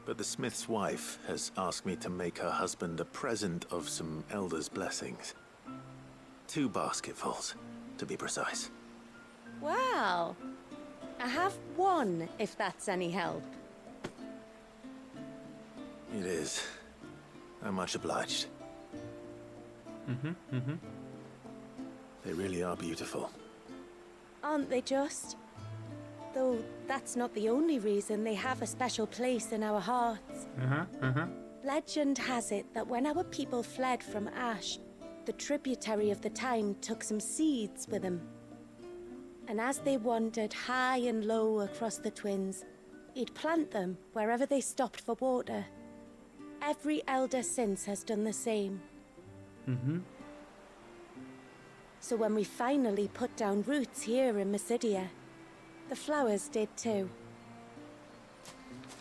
but the smith's wife has asked me to make her husband a present of some elder's blessings. 2 basketfuls, to be precise. Well, I have 1, if that's any help. It is. I'm much obliged. They really are beautiful. Aren't they just? Though that's not the only reason they have a special place in our hearts. Legend has it that when our people fled from Ash, the tributary of the Tyne took some seeds with them. And as they wandered high and low across the Twins, he'd plant them wherever they stopped for water. Every elder since has done the same. So when we finally put down roots here in Mysidia, the flowers did too.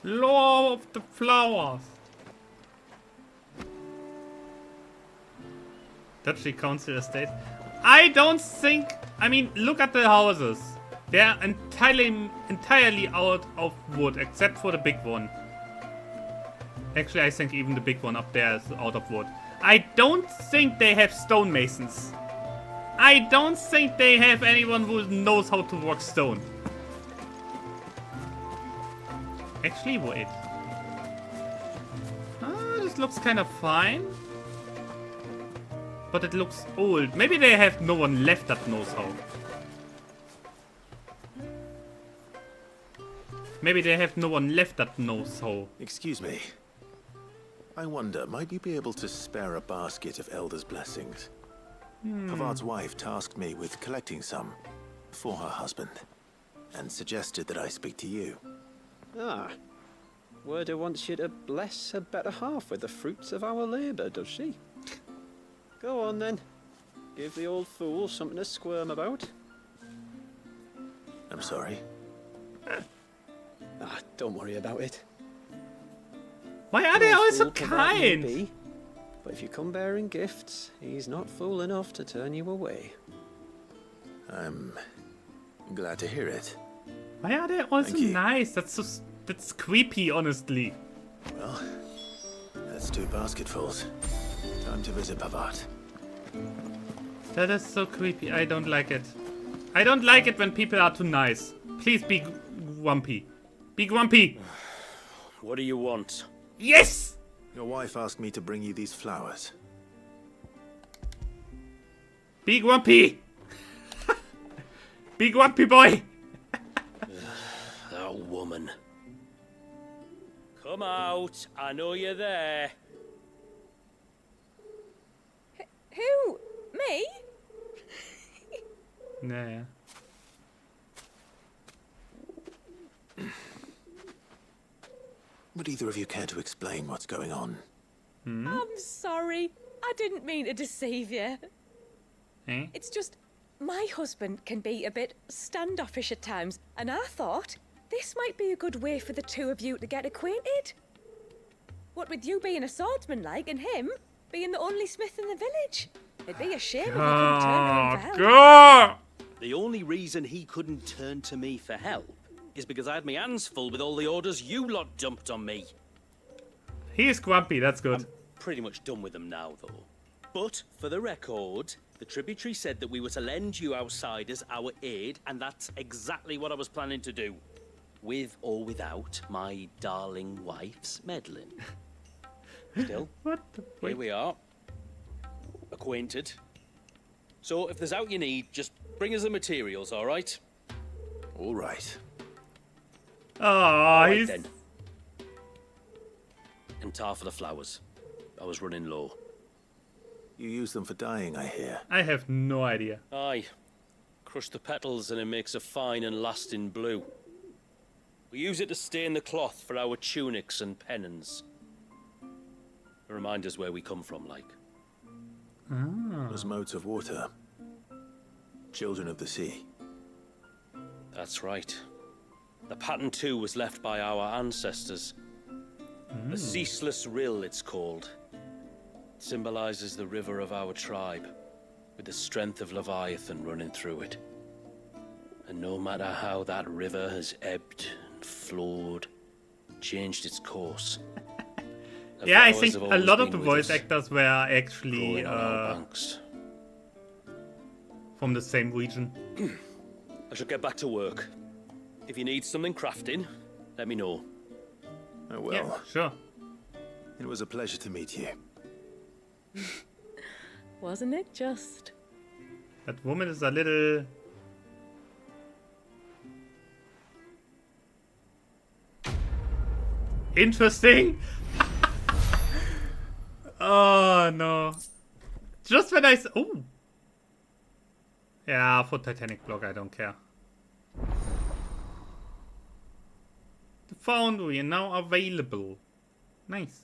Lord of the flowers. Duchy Council Estate. I don't think. I mean, look at the houses. They're entirely out of wood, except for the big one. Actually, I think even the big one up there is out of wood. I don't think they have stonemasons. I don't think they have anyone who knows how to work stone. Actually, wait. This looks kind of fine. But it looks old. Maybe they have no one left that knows how. Maybe they have no one left that knows how. Excuse me. I wonder, might you be able to spare a basket of Elder's blessings? Pavard's wife tasked me with collecting some for her husband, and suggested that I speak to you. Ah. Werda wants you to bless her better half with the fruits of our labour, does she? Go on then. Give the old fool something to squirm about. I'm sorry. Ah, don't worry about it. Why are they Old all so fool Pavard may kind? be, but if you come bearing gifts, he's not fool enough to turn you away. I'm glad to hear it. Why are they all so Thank you. nice? That's creepy, honestly. Well, that's 2 basketfuls. Time to visit Pavat. That is so creepy. I don't like it. I don't like it when people are too nice. Please be grumpy. Be grumpy. What do you want? Yes! Your wife asked me to bring you these flowers. Be grumpy. Be grumpy boy. That woman. Come out. I know you're there. Who? Me? Nah. Would either of you care to explain what's going on? I'm sorry. I didn't mean to deceive you. Eh? It's just my husband can be a bit standoffish at times, and I thought this might be a good way for the two of you to get acquainted. What with you being a swordsman like and him being the only smith in the village. It'd be a shame if he couldn't turn to him for help. God. The only reason he couldn't turn to me for help is because I had my hands full with all the orders you lot dumped on me. He is grumpy, that's good. I'm pretty much done with them now, though. But, for the record, the tributary said that we were to lend you outsiders our aid, and that's exactly what I was planning to do. With or without my darling wife's meddling. Still, What the here we are. Acquainted. So, if there's out you need, just bring us the materials, alright? All right. Oh, Right he's... then. And tar for the flowers. I was running low. You use them for dyeing, I hear. I have no idea. Aye. Crush the petals and it makes a fine and lasting blue. We use it to stain the cloth for our tunics and pennons. Remind us where we come from, like. Those modes of water. Children of the sea. That's right. The pattern too was left by our ancestors. The Ceaseless Rill, it's called. It symbolizes the river of our tribe, with the strength of Leviathan running through it. And no matter how that river has ebbed and flowed, changed its course. the Yeah, I flowers think have a always lot of been the with voice us, actors were actually growing on our banks. from the same region. I should get back to work. If you need something crafting, let me know. Oh well. Yeah, sure. It was a pleasure to meet you. Wasn't it just? That woman is a little... interesting. Oh no. Just when I oh. Yeah, for Titanic blog I don't care. The foundry now available. Nice.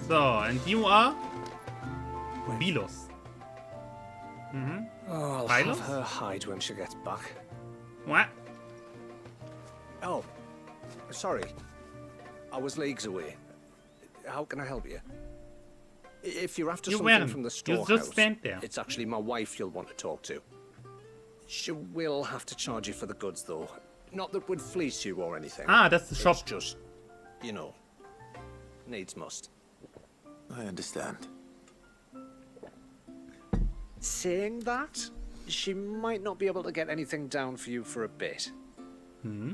So, and you are Belos. Oh, I'll Milos? have her hide when she gets back. What? Oh, sorry. I was leagues away. How can I help you? If you're after You something weren't. from the You storehouse, just stand there. it's actually my wife you'll want to talk to. She will have to charge you for the goods, though. Not that would fleece you or anything. Ah, that's the shop. It's just, you know, needs must. I understand. Saying that, she might not be able to get anything down for you for a bit.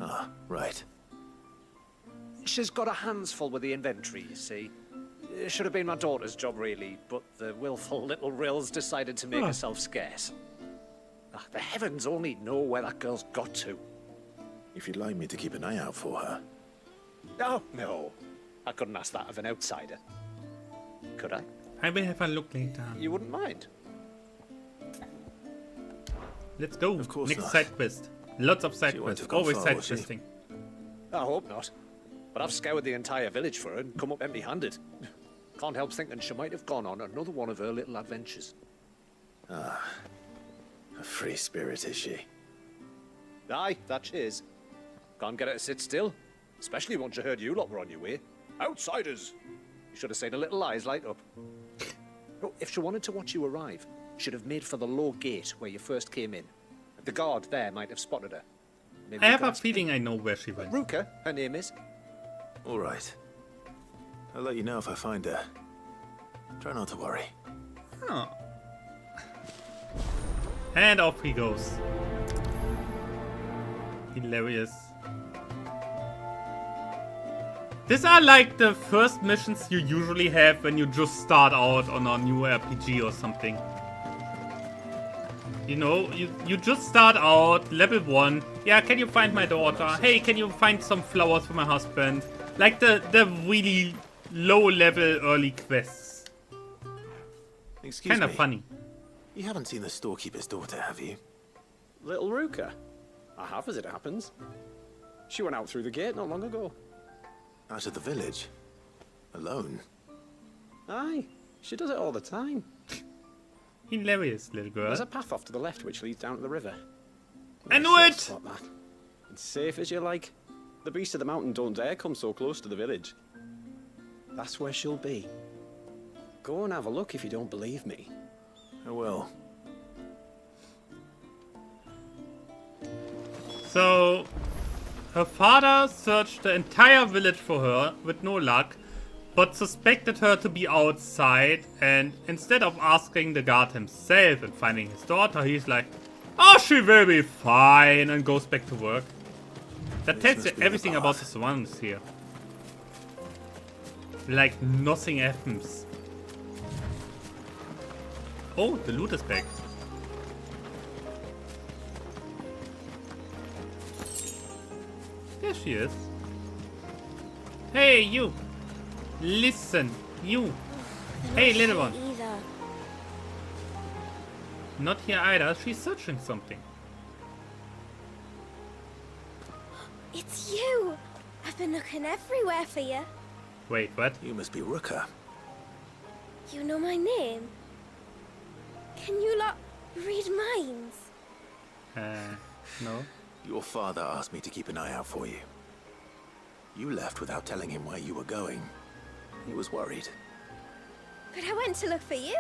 Ah, right. She's got her hands full with the inventory, you see. It should have been my daughter's job, really, but the willful little Rills decided to make herself scarce. The heavens only know where that girl's got to. If you'd like me to keep an eye out for her. Oh, no. I couldn't ask that of an outsider. Could I? I will have a look later. You wouldn't mind? Let's go. Of course Next not. side quest. Lots of side She won't quests. have gone Always far, side will she? questing. I hope not. But I've scoured the entire village for her and come up empty-handed. Can't help thinking she might have gone on another one of her little adventures. A free spirit, is she? Aye, that she is. Can't get her to sit still. Especially once you heard you lot were on your way. Outsiders! You should have seen her little eyes light up. Oh, if she wanted to watch you arrive, should have made for the low gate where you first came in. The guard there might have spotted her. Maybe I you have could a ask feeling I know where she her. went. Ruka, her name is. All right. I'll let you know if I find her. Try not to worry. Oh. And off he goes. Hilarious. These are like the first missions you usually have when you just start out on a new RPG or something. You know, you just start out, level 1. Yeah, can you find my daughter? Hey, can you find some flowers for my husband? Like the really low level early quests. Excuse Kinda me. funny. You haven't seen the storekeeper's daughter, have you? Little Ruka. I have, as it happens. She went out through the gate not long ago. Out of the village? Alone? Aye, she does it all the time. Hilarious little girl. There's a path off to the left which leads down to the river. I knew it! Spot that. It's safe as you like. The beasts of the mountain don't dare come so close to the village. That's where she'll be. Go and have a look if you don't believe me. I will. So, her father searched the entire village for her with no luck, but suspected her to be outside, and instead of asking the guard himself and finding his daughter, he's like, oh, she will be fine, and goes back to work. That tells you everything about the surroundings here. Like nothing happens. Oh, the loot is back. There she is. Hey, you. Listen, you. Hey, little one. Either. Not here either. She's searching something. It's you! I've been looking everywhere for you. Wait, what? You must be Ruka. You know my name? Can you lot read minds? No. Your father asked me to keep an eye out for you. You left without telling him where you were going. He was worried. But I went to look for you.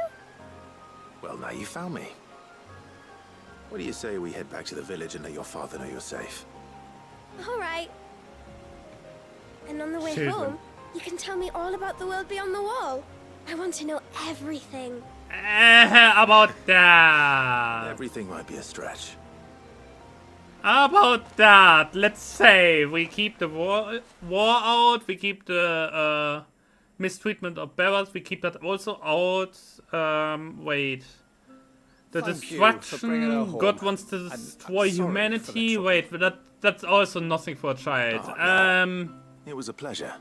Well, now you found me. What do you say we head back to the village and let your father know you're safe? All right. And on the way Susan. home, you can tell me all about the world beyond the wall. I want to know everything. About that. Everything might be a stretch. About that. Let's say we keep the war out. We keep the mistreatment of bearers. We keep that also out. Wait. The Thank you for bringing her destruction. home. God wants to I'm destroy sorry for the humanity. trouble. Wait, but that's also nothing for a child. Oh, no. It was a pleasure.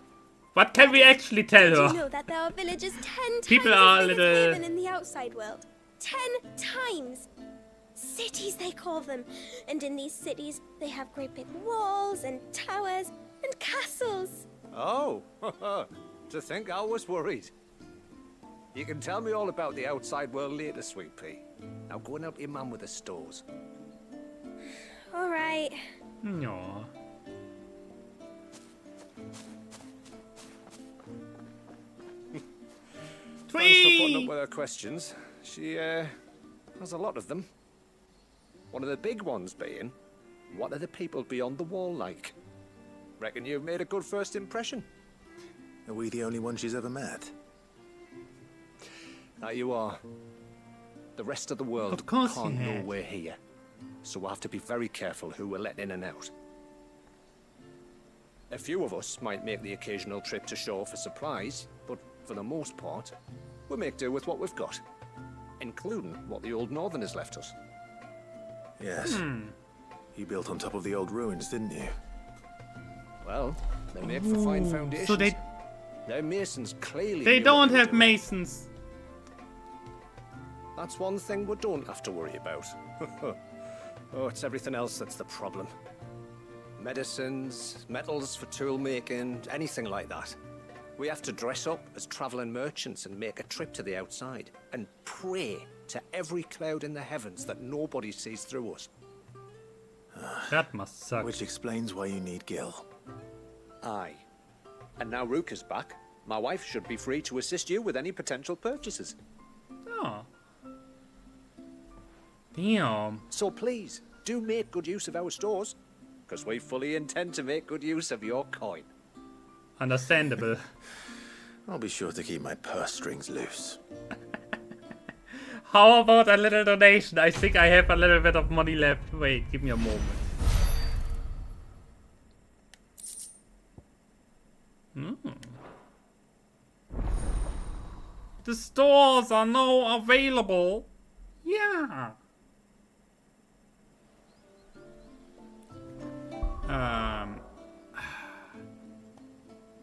What can we actually tell Did you her? know that there are villages 10 People times are as big little- as Haven in the outside world? 10 times! Cities, they call them. And in these cities, they have great big walls and towers and castles. Oh, to think I was worried. You can tell me all about the outside world later, Sweet Pea. Now go and help your mum with the stores. All right. No. Thanks for putting up with her questions. She, has a lot of them. One of the big ones being, what are the people beyond the wall like? Reckon you've made a good first impression. Are we the only one she's ever met? Now you are. The rest of the world Of course can't you know have. we're here. So we'll have to be very careful who we're letting in and out. A few of us might make the occasional trip to shore for supplies, but for the most part, we'll make do with what we've got. Including what the old Northerners left us. Yes. You built on top of the old ruins, didn't you? Well, they make for fine Ooh, foundations. so they Their masons clearly they knew don't what they were have doing. masons. That's one thing we don't have to worry about. Oh, it's everything else that's the problem. Medicines, metals for tool making, anything like that. We have to dress up as traveling merchants and make a trip to the outside and pray to every cloud in the heavens that nobody sees through us. That must suck. Which explains why you need Gil. Aye. And now Ruka's back. My wife should be free to assist you with any potential purchases. Oh. Damn. So please, do make good use of our stores, because we fully intend to make good use of your coin. Understandable. I'll be sure to keep my purse strings loose. How about a little donation? I think I have a little bit of money left. Wait, give me a moment. The stores are now available. Yeah.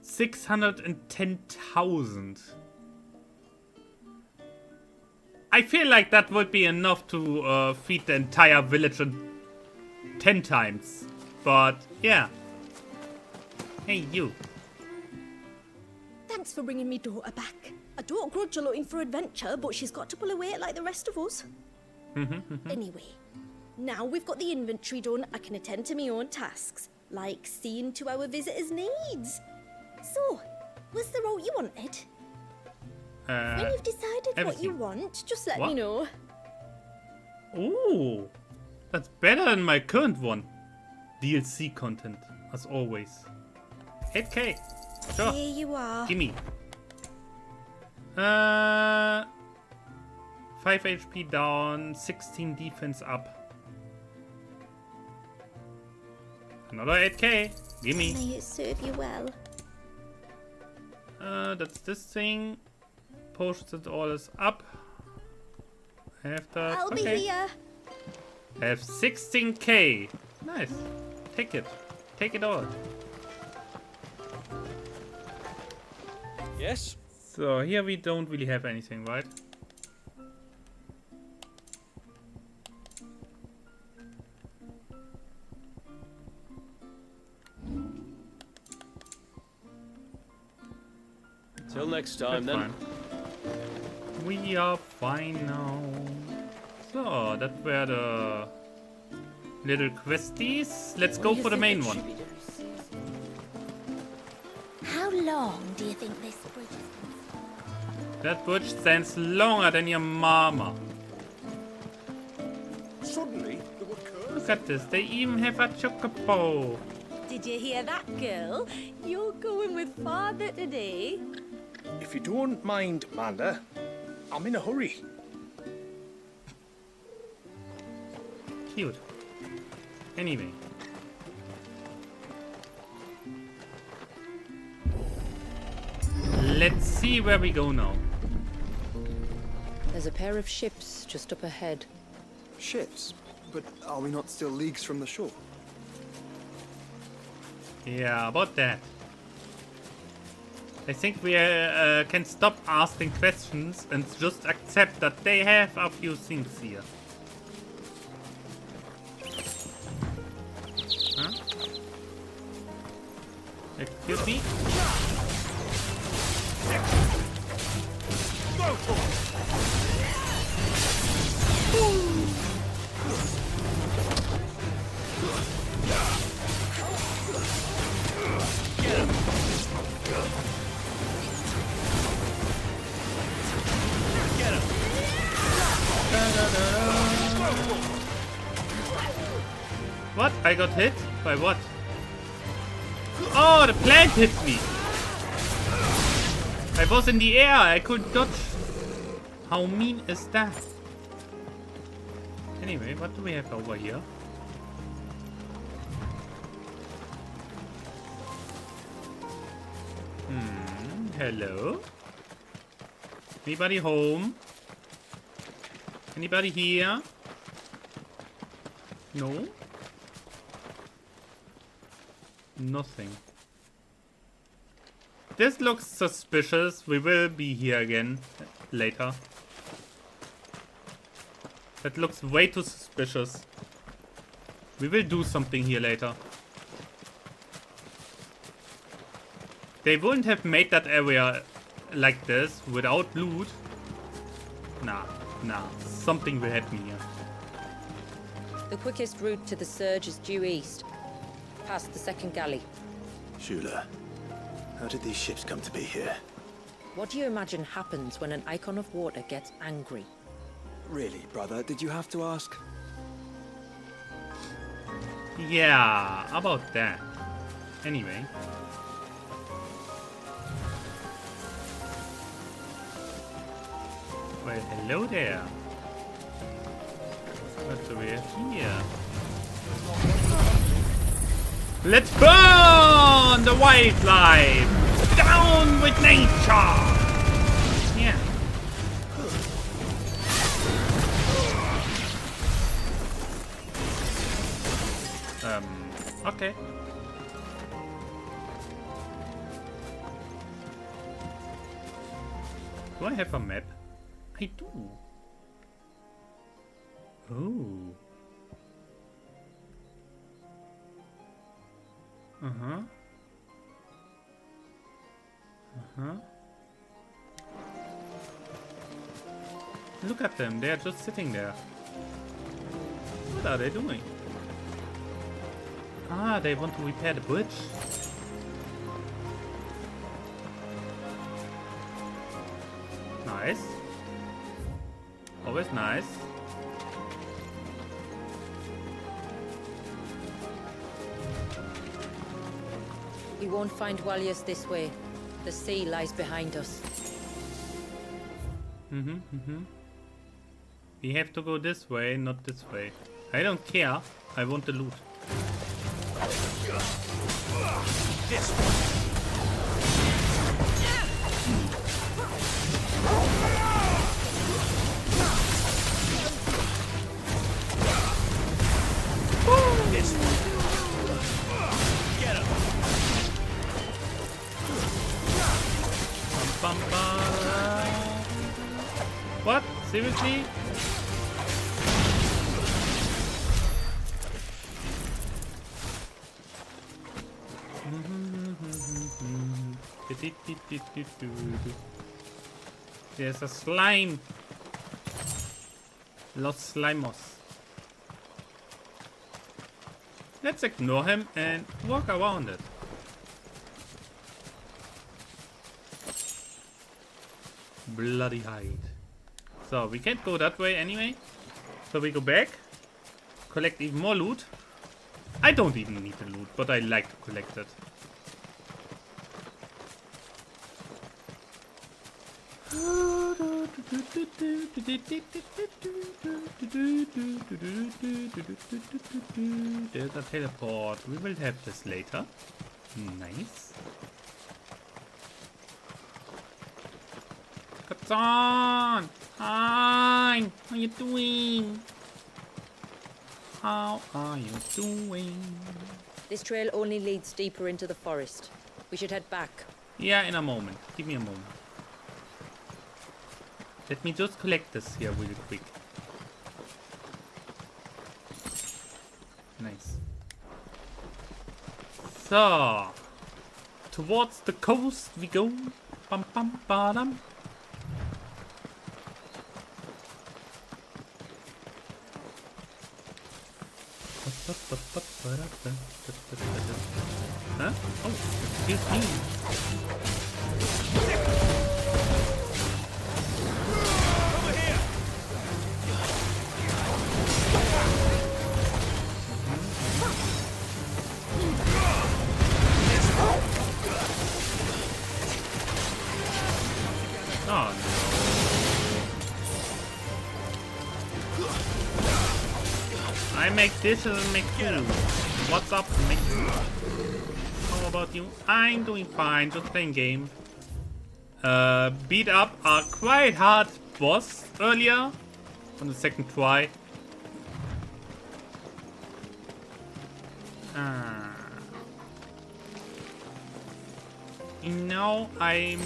610,000. I feel like that would be enough to feed the entire village 10 times. But yeah. Hey, you. Thanks for bringing me daughter back. I don't grudge her looking for adventure, but she's got to pull her weight like the rest of us. Anyway, now we've got the inventory done, I can attend to my own tasks, like seeing to our visitors' needs. So, what's the route you wanted? When you've decided what you want, just let me know. Ooh, that's better than my current one. DLC content, as always. 8k. Sure. Here you are. Gimme. 5 HP down, 16 defense up. Another 8k. Gimme. May it serve you well. That's this thing. Posted orders up. I have that. I'll be here. I have 16k. Nice. Take it. Take it all. Yes? So here we don't really have anything, right? Till next time, then. Fine. We are fine now. So, that were the little questies. Let's go for the main one. How long do you think this bridge is? That bridge stands longer than your mama. Suddenly, there were curves. Look at this, they even have a chocobo. Did you hear that, girl? You're going with father today. If you don't mind, Manda, I'm in a hurry. Cute. Anyway. Let's see where we go now. There's a pair of ships just up ahead. Ships? But are we not still leagues from the shore? Yeah, about that. I think we can stop asking questions and just accept that they have a few things here. Huh? Excuse me? Go for it! What? I got hit? By what? Oh, the plant hit me! I was in the air, I could dodge. How mean is that? Anyway, what do we have over here? Hello? Anybody home? Anybody here? No? Nothing. This looks suspicious. We will be here again later. That looks way too suspicious. We will do something here later. They wouldn't have made that area like this without loot. Nah. Something will happen here. The quickest route to the surge is due east, past the second galley. Shula, how did these ships come to be here? What do you imagine happens when an Icon of Water gets angry? Really, brother, did you have to ask? Yeah, about that. Anyway. Well, hello there. What do we have here? Let's burn the wildlife! Down with nature! Yeah. Okay. Do I have a map? I do. Oh. Uh-huh. Uh-huh. Look at them, they are just sitting there. What are they doing? Ah, they want to repair the bridge. Nice. Always nice. You won't find Walius this way. The sea lies behind us. We have to go this way, not this way. I don't care. I want the loot. This one. This one. Get him. Bum, bum, bum. What? Seriously? There's a slime. Los Slimos. Let's ignore him and walk around it. Bloody hide. So we can't go that way anyway. So we go back. Collect even more loot. I don't even need the loot, but I like to collect it. There's a teleport. We will have this later. Nice. Katsan! Hi! How you doing? How are you doing? This trail only leads deeper into the forest. We should head back. Yeah, in a moment. Give me a moment. Let me just collect this here really quick. Nice. So, towards the coast we go. Bum bum ba-dum. Huh? Oh, excuse me. Over here. Oh no. I make this and make food. What's up, mate? How about you? I'm doing fine, just playing game. Beat up a quite hard boss earlier on the second try. Now I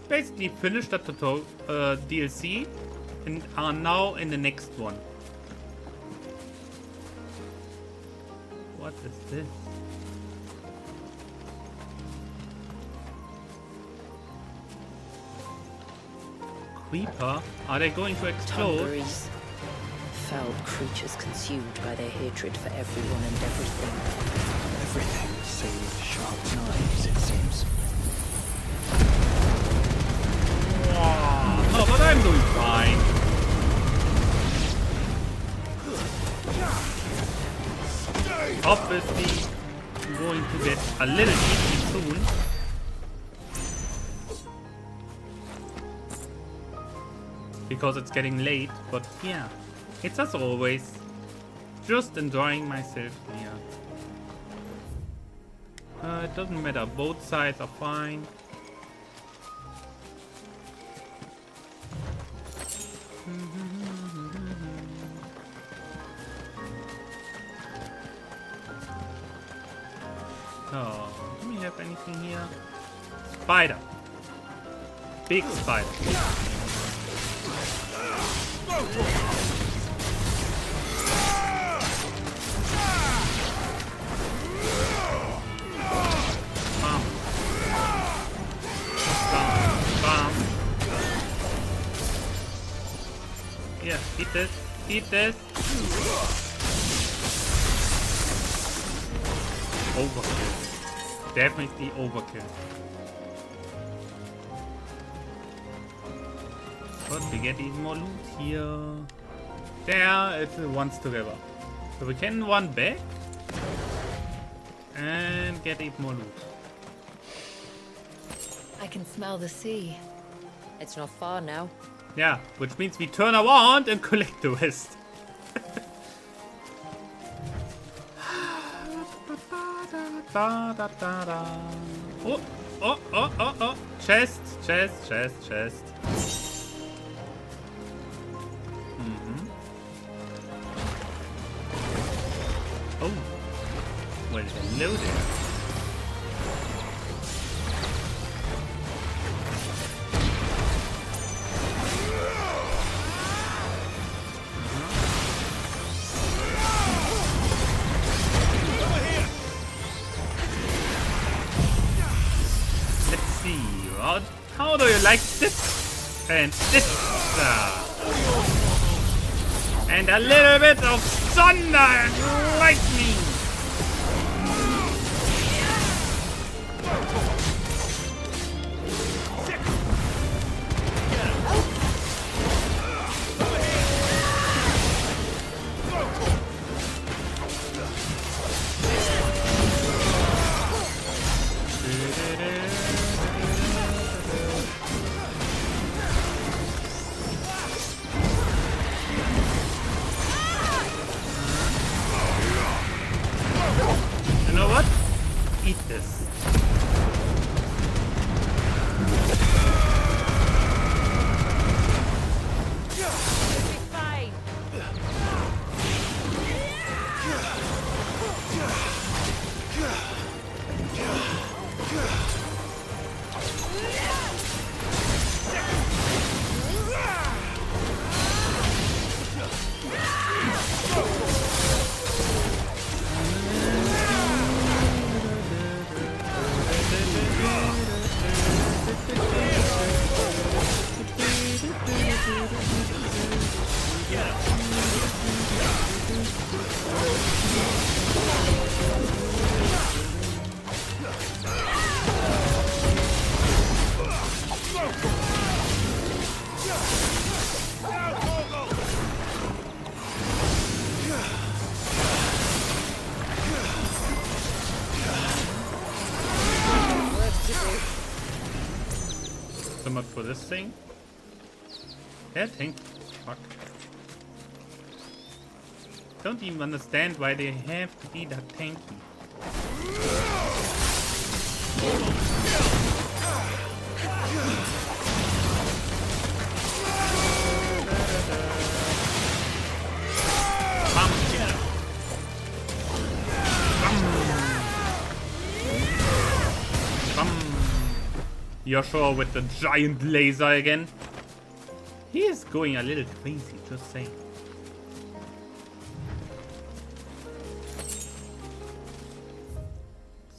basically finished that DLC and are now in the next one. What is this? Creeper? Are they going to explode? Tonberries. Foul creatures consumed by their hatred for everyone and everything. Everything save sharp knives, it seems. No, but I'm doing fine. obviously going to get a little easy soon. Because it's getting late, but yeah, it's as always, just enjoying myself here. It doesn't matter, both sides are fine. Oh, do we have anything here? Spider. Big spider. Bam. Bam. Bam. Yeah, eat this. Eat this. Overkill. Definitely overkill. But we get even more loot here. There, it's once together. So we can run back and get even more loot. I can smell the sea. It's not far now. Yeah, which means we turn around and collect the rest. Oh, oh, oh, oh, oh. Chest, chest, chest, chest. Oh, well, hello there. Let's see, Rod. How do you like this? And this. And a little bit of thunder and lightning. You know what? Eat this. So much for this thing. Yeah, tank. Fuck. Don't even understand why they have to be that tanky. Bam. Bam. Bam. Joshua with the giant laser again. He is going a little crazy, just saying.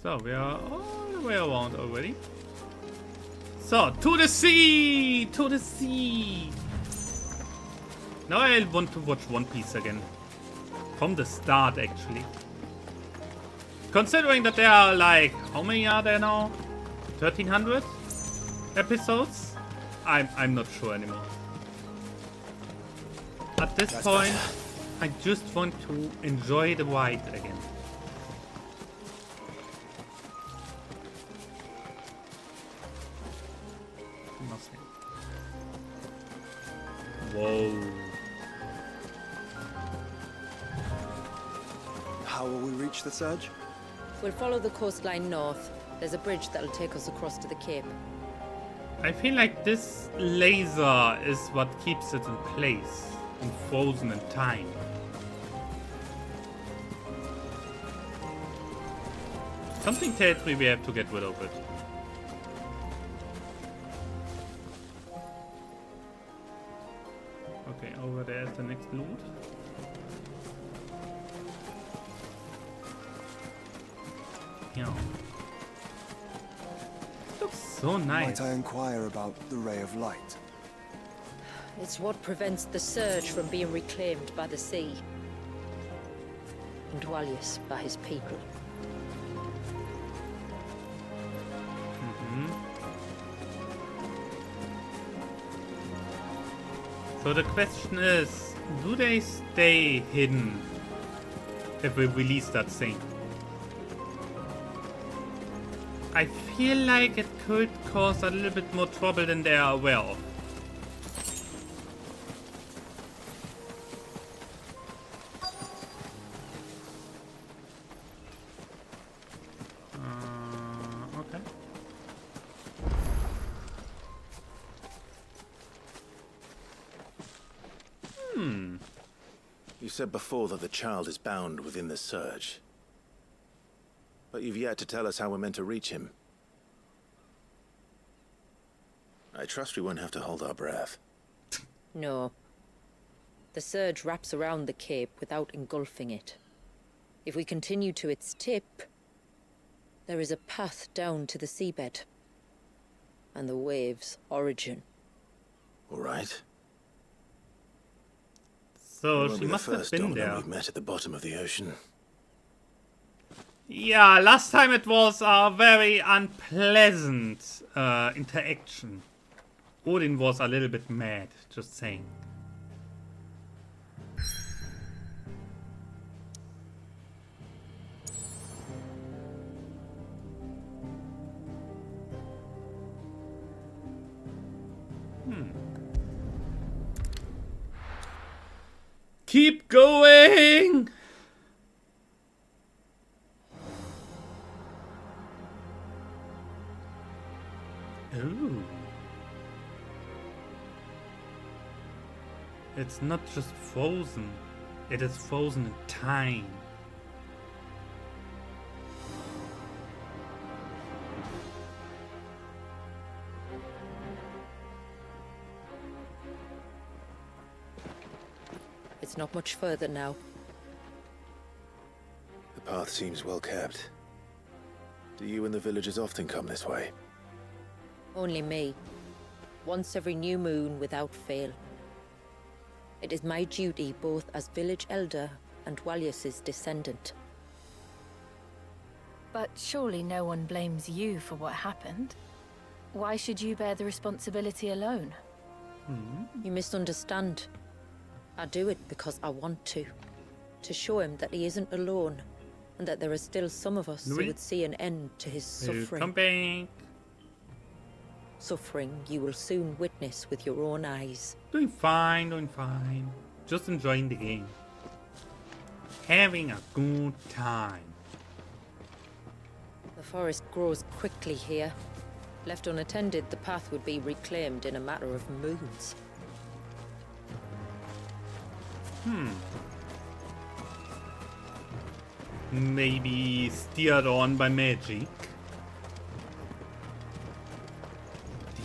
So we are all the way around already. So, to the sea! To the sea! Now I want to watch One Piece again. From the start, actually. Considering that there are like, how many are there now? 1300 episodes? I'm not sure anymore. At this point, I just want to enjoy the ride again. Whoa. How will we reach the surge? We'll follow the coastline north. There's a bridge that'll take us across to the cape. I feel like this laser is what keeps it in place and frozen in time. Something tells me we have to get rid of it. Okay, over there is the next loot. Yeah. Looks so nice. Might I inquire about the ray of light? It's what prevents the surge from being reclaimed by the sea. And Dwalius by his people. So the question is, do they stay hidden if we release that thing? I feel like it could cause a little bit more trouble than they are aware of. Okay. You said before that the child is bound within the surge. But you've yet to tell us how we're meant to reach him. I trust we won't have to hold our breath. No. The surge wraps around the cape without engulfing it. If we continue to its tip, there is a path down to the seabed. And the wave's origin. All right. So she must have been there. We've met at the bottom of the ocean. Yeah, last time it was a very unpleasant interaction. Odin was a little bit mad, just saying. Keep going! Ooh. It's not just frozen, it is frozen in time. It's not much further now. The path seems well kept. Do you and the villagers often come this way? Only me. Once every new moon without fail. It is my duty both as village elder and Dwalius's descendant. But surely no one blames you for what happened. Why should you bear the responsibility alone? You misunderstand. I do it because I want to. To show him that he isn't alone. And that there are still some of us who would see an end to his suffering. Come back. Suffering you will soon witness with your own eyes. Doing fine, doing fine. Just enjoying the game. Having a good time. The forest grows quickly here. Left unattended, the path would be reclaimed in a matter of moons. Maybe steered on by magic.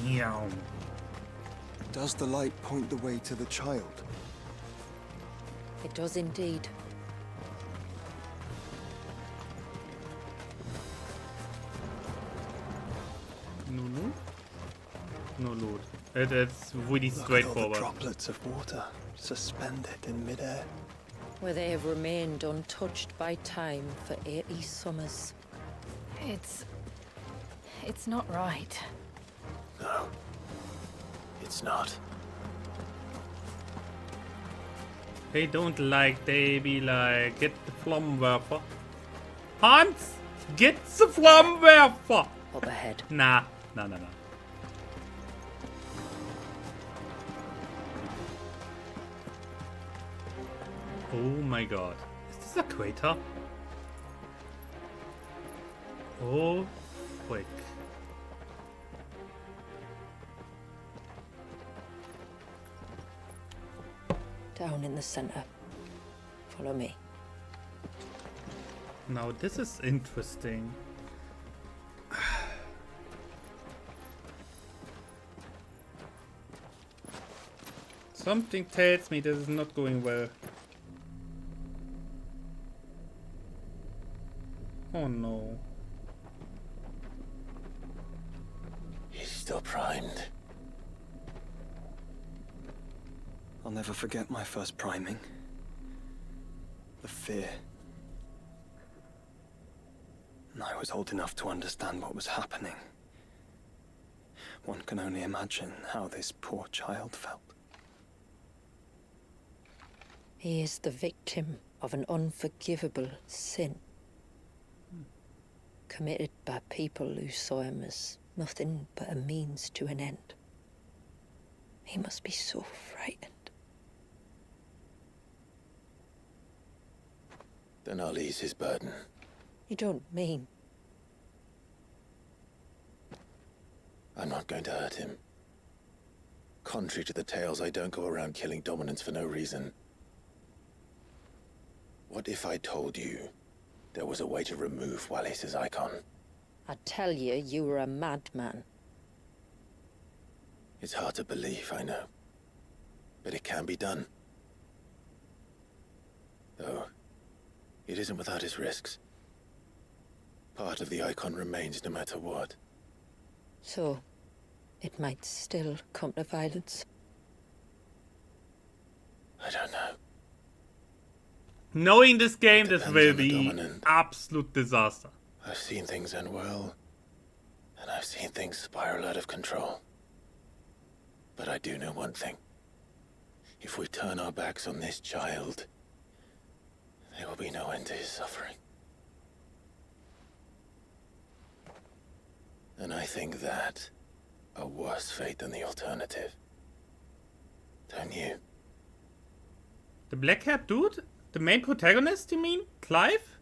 Damn. Does the light point the way to the child? It does indeed. No loot? No loot. It's really straightforward. Look at all the droplets of water suspended in midair. Where they have remained untouched by time for 80 summers. It's not right. No, it's not. They don't like, they be like, get the Flammenwerfer. Hans, get the Flammenwerfer! Up ahead. Nah. Oh my god. Is this a crater? Oh, frick. Down in the center. Follow me. Now this is interesting. Something tells me this is not going well. Oh no. He's still primed. I'll never forget my first priming. The fear. And I was old enough to understand what was happening. One can only imagine how this poor child felt. He is the victim of an unforgivable sin. Committed by people who saw him as nothing but a means to an end. He must be so frightened. Then I'll ease his burden. You don't mean? I'm not going to hurt him. Contrary to the tales, I don't go around killing dominants for no reason. What if I told you there was a way to remove Wallis' icon? I tell you, you were a madman. It's hard to believe, I know. But it can be done. Though, it isn't without its risks. Part of the icon remains no matter what. So, it might still come to violence. I don't know. Knowing this game, this will be absolute disaster. I've seen things end well, and I've seen things spiral out of control. But I do know one thing. If we turn our backs on this child, there will be no end to his suffering. And I think that a worse fate than the alternative. Don't you? The black-haired dude? The main protagonist, you mean? Clive?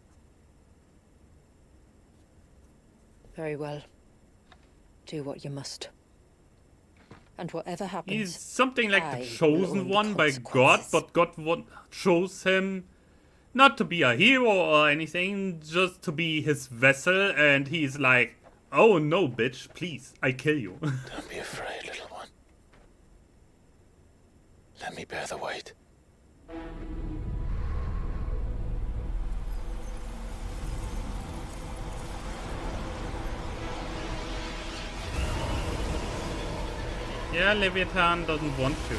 Very well. Do what you must. And whatever happens... He's something like the chosen one by God, but God chose him not to be a hero or anything, just to be his vessel, and he's like, oh no, bitch, please, I kill you. Don't be afraid, little one. Let me bear the weight. Yeah, Leviathan doesn't want to.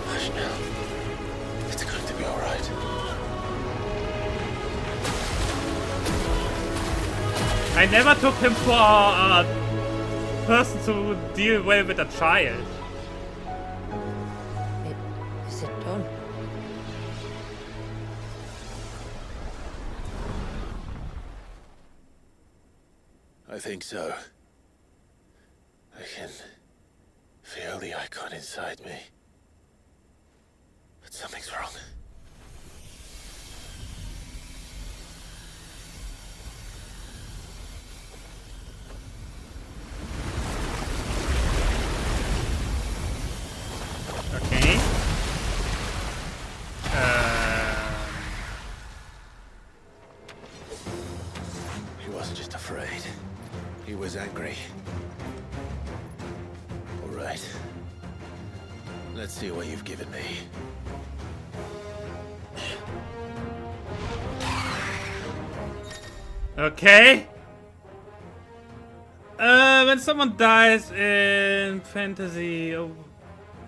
Hush now. It's going to be all right. I never took him for a person to deal well with a child. Is it done? I think so. I can feel the icon inside me. But something's wrong. Okay. He wasn't just afraid. He was angry. All right. Let's see what you've given me. Okay. When someone dies in fantasy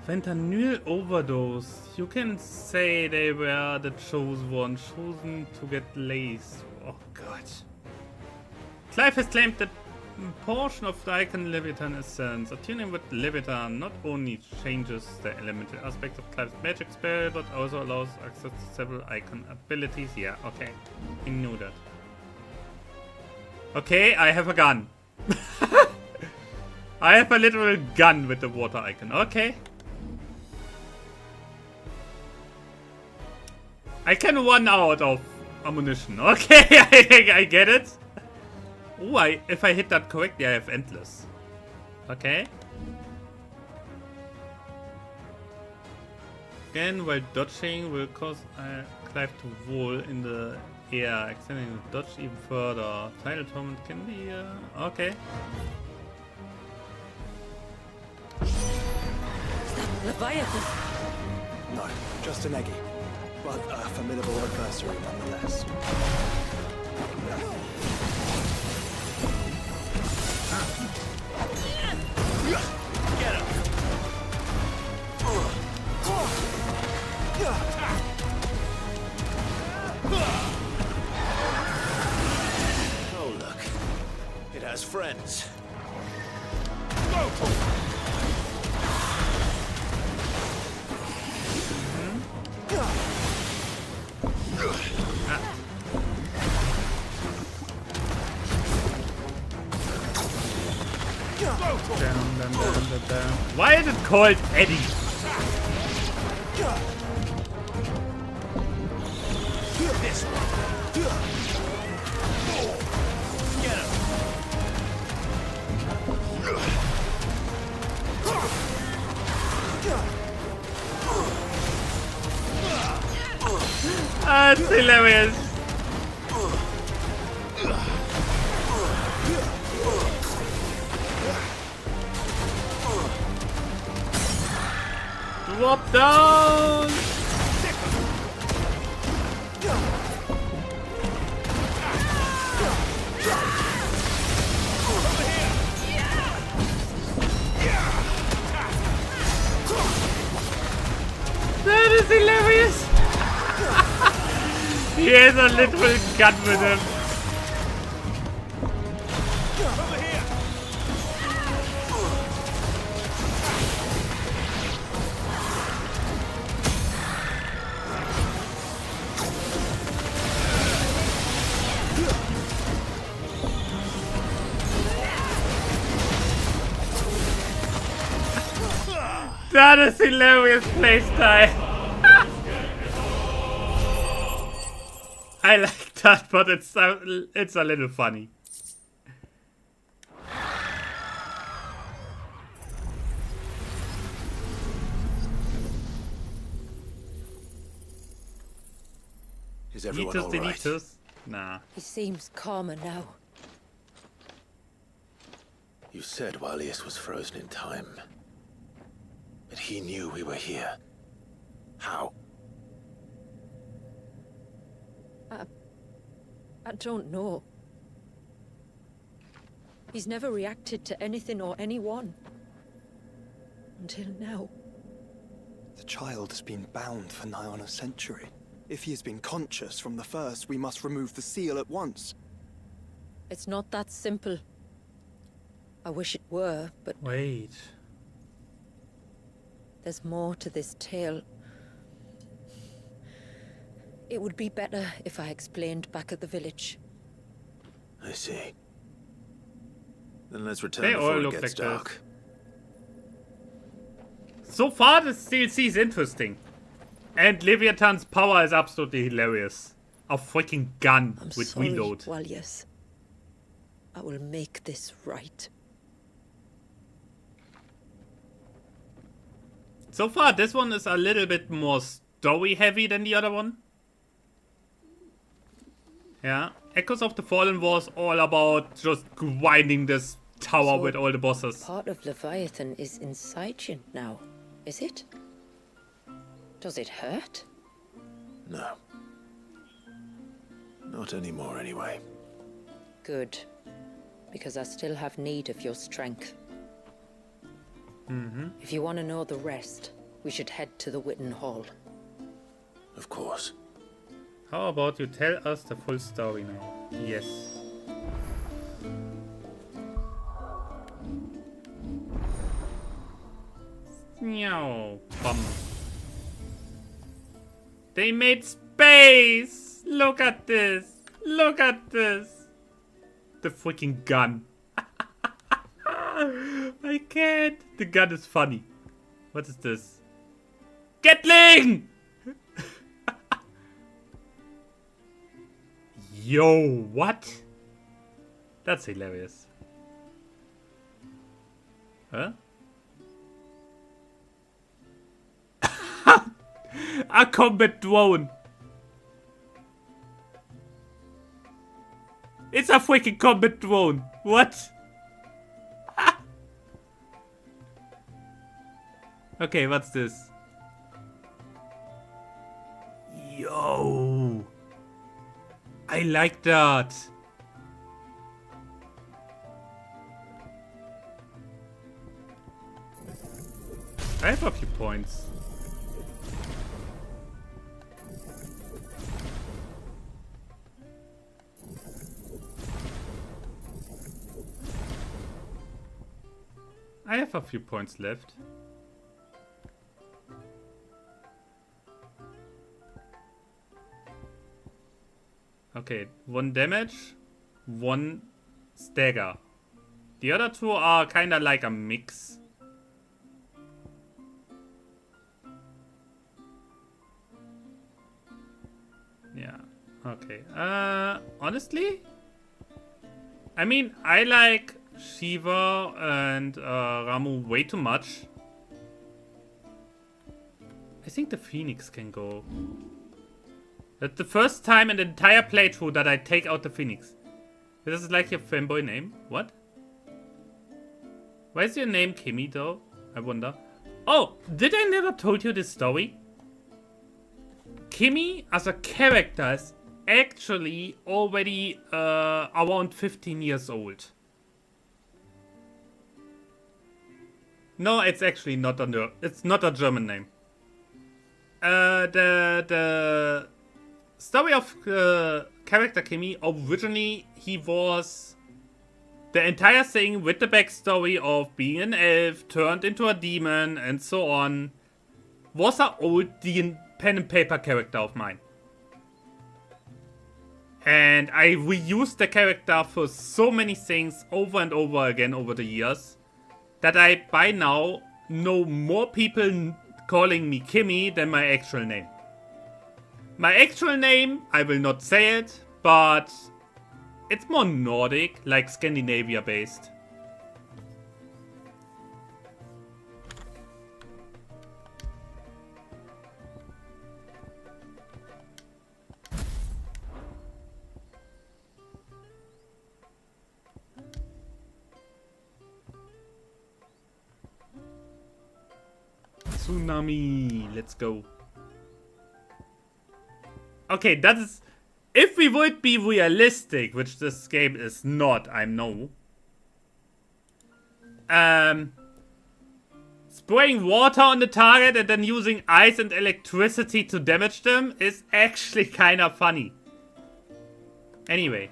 fentanyl overdose, you can say they were the chosen to get laced. Oh god. Clive has claimed that portion of the icon Leviathan essence. Attuning with Leviathan not only changes the elemental aspect of Clive's magic spell, but also allows access to several icon abilities. Yeah, okay. I knew that. Okay, I have a gun. I have a literal gun with the water icon. Okay. I can run out of ammunition. Okay, I get it. Oh, if I hit that correctly, I have endless. Okay. Again, while dodging will cause Clive to roll in the air, extending the dodge even further. Tidal Torment can be... okay. Leviathan? No, just an Eggy. But a formidable adversary nonetheless. Get him! Oh, look. It has friends. Down. Why is it called Eddie? This one. Get him. That's hilarious. Drop down! That is hilarious! He has a literal gun with him. That is hilarious playstyle. I like that, but it's a little funny. Is everyone all right? Deletus? Nah. He seems calmer now. You said Walius was frozen in time. But he knew we were here. How? I don't know. He's never reacted to anything or anyone. Until now. The child has been bound for nigh on a century. If he has been conscious from the first, we must remove the seal at once. It's not that simple. I wish it were, but... Wait. There's more to this tale. It would be better if I explained back at the village. I see. Then let's return They all before it look gets like dark. So far, the DLC is interesting. And Leviathan's power is absolutely hilarious. A freaking gun I'm with sorry, reload. Walius. I will make this right. So far, this one is a little bit more story heavy than the other one. Yeah. Echoes of the Fallen was all about just grinding this tower So, with all the bosses. Part of Leviathan is inside you now, is it? Does it hurt? No. Not anymore, anyway. Good. Because I still have need of your strength. If you want to know the rest, we should head to the Witten Hall. Of course. How about you tell us the full story now? Yes. Meow. Bum. They made space! Look at this! Look at this! The freaking gun. I can't. The gun is funny. What is this? Gatling! Yo, what? That's hilarious. Huh? A combat drone. It's a freaking combat drone. What? Okay, what's this? Yo. I like that. I have a few points. I have a few points left. Okay, 1 damage, 1 stagger. The other 2 are kinda like a mix. Yeah, okay. Honestly? I mean, I like Shiva and Ramu way too much. I think the Phoenix can go. That's the first time in the entire playthrough that I take out the Phoenix. This is like your fanboy name? What? Why is your name Kimmy though? I wonder. Oh, did I never told you this story? Kimmy as a character is actually already around 15 years old. No, it's actually not it's not a German name. The story of character Kimmy, originally he was the entire thing with the backstory of being an elf, turned into a demon, and so on, was an old pen and paper character of mine. And I reused the character for so many things over and over again over the years that I by now know more people calling me Kimmy than my actual name. My actual name, I will not say it, but it's more Nordic, like Scandinavia based. Tsunami, let's go. Okay, that is... If we would be realistic, which this game is not, I know. Spraying water on the target and then using ice and electricity to damage them is actually kind of funny. Anyway.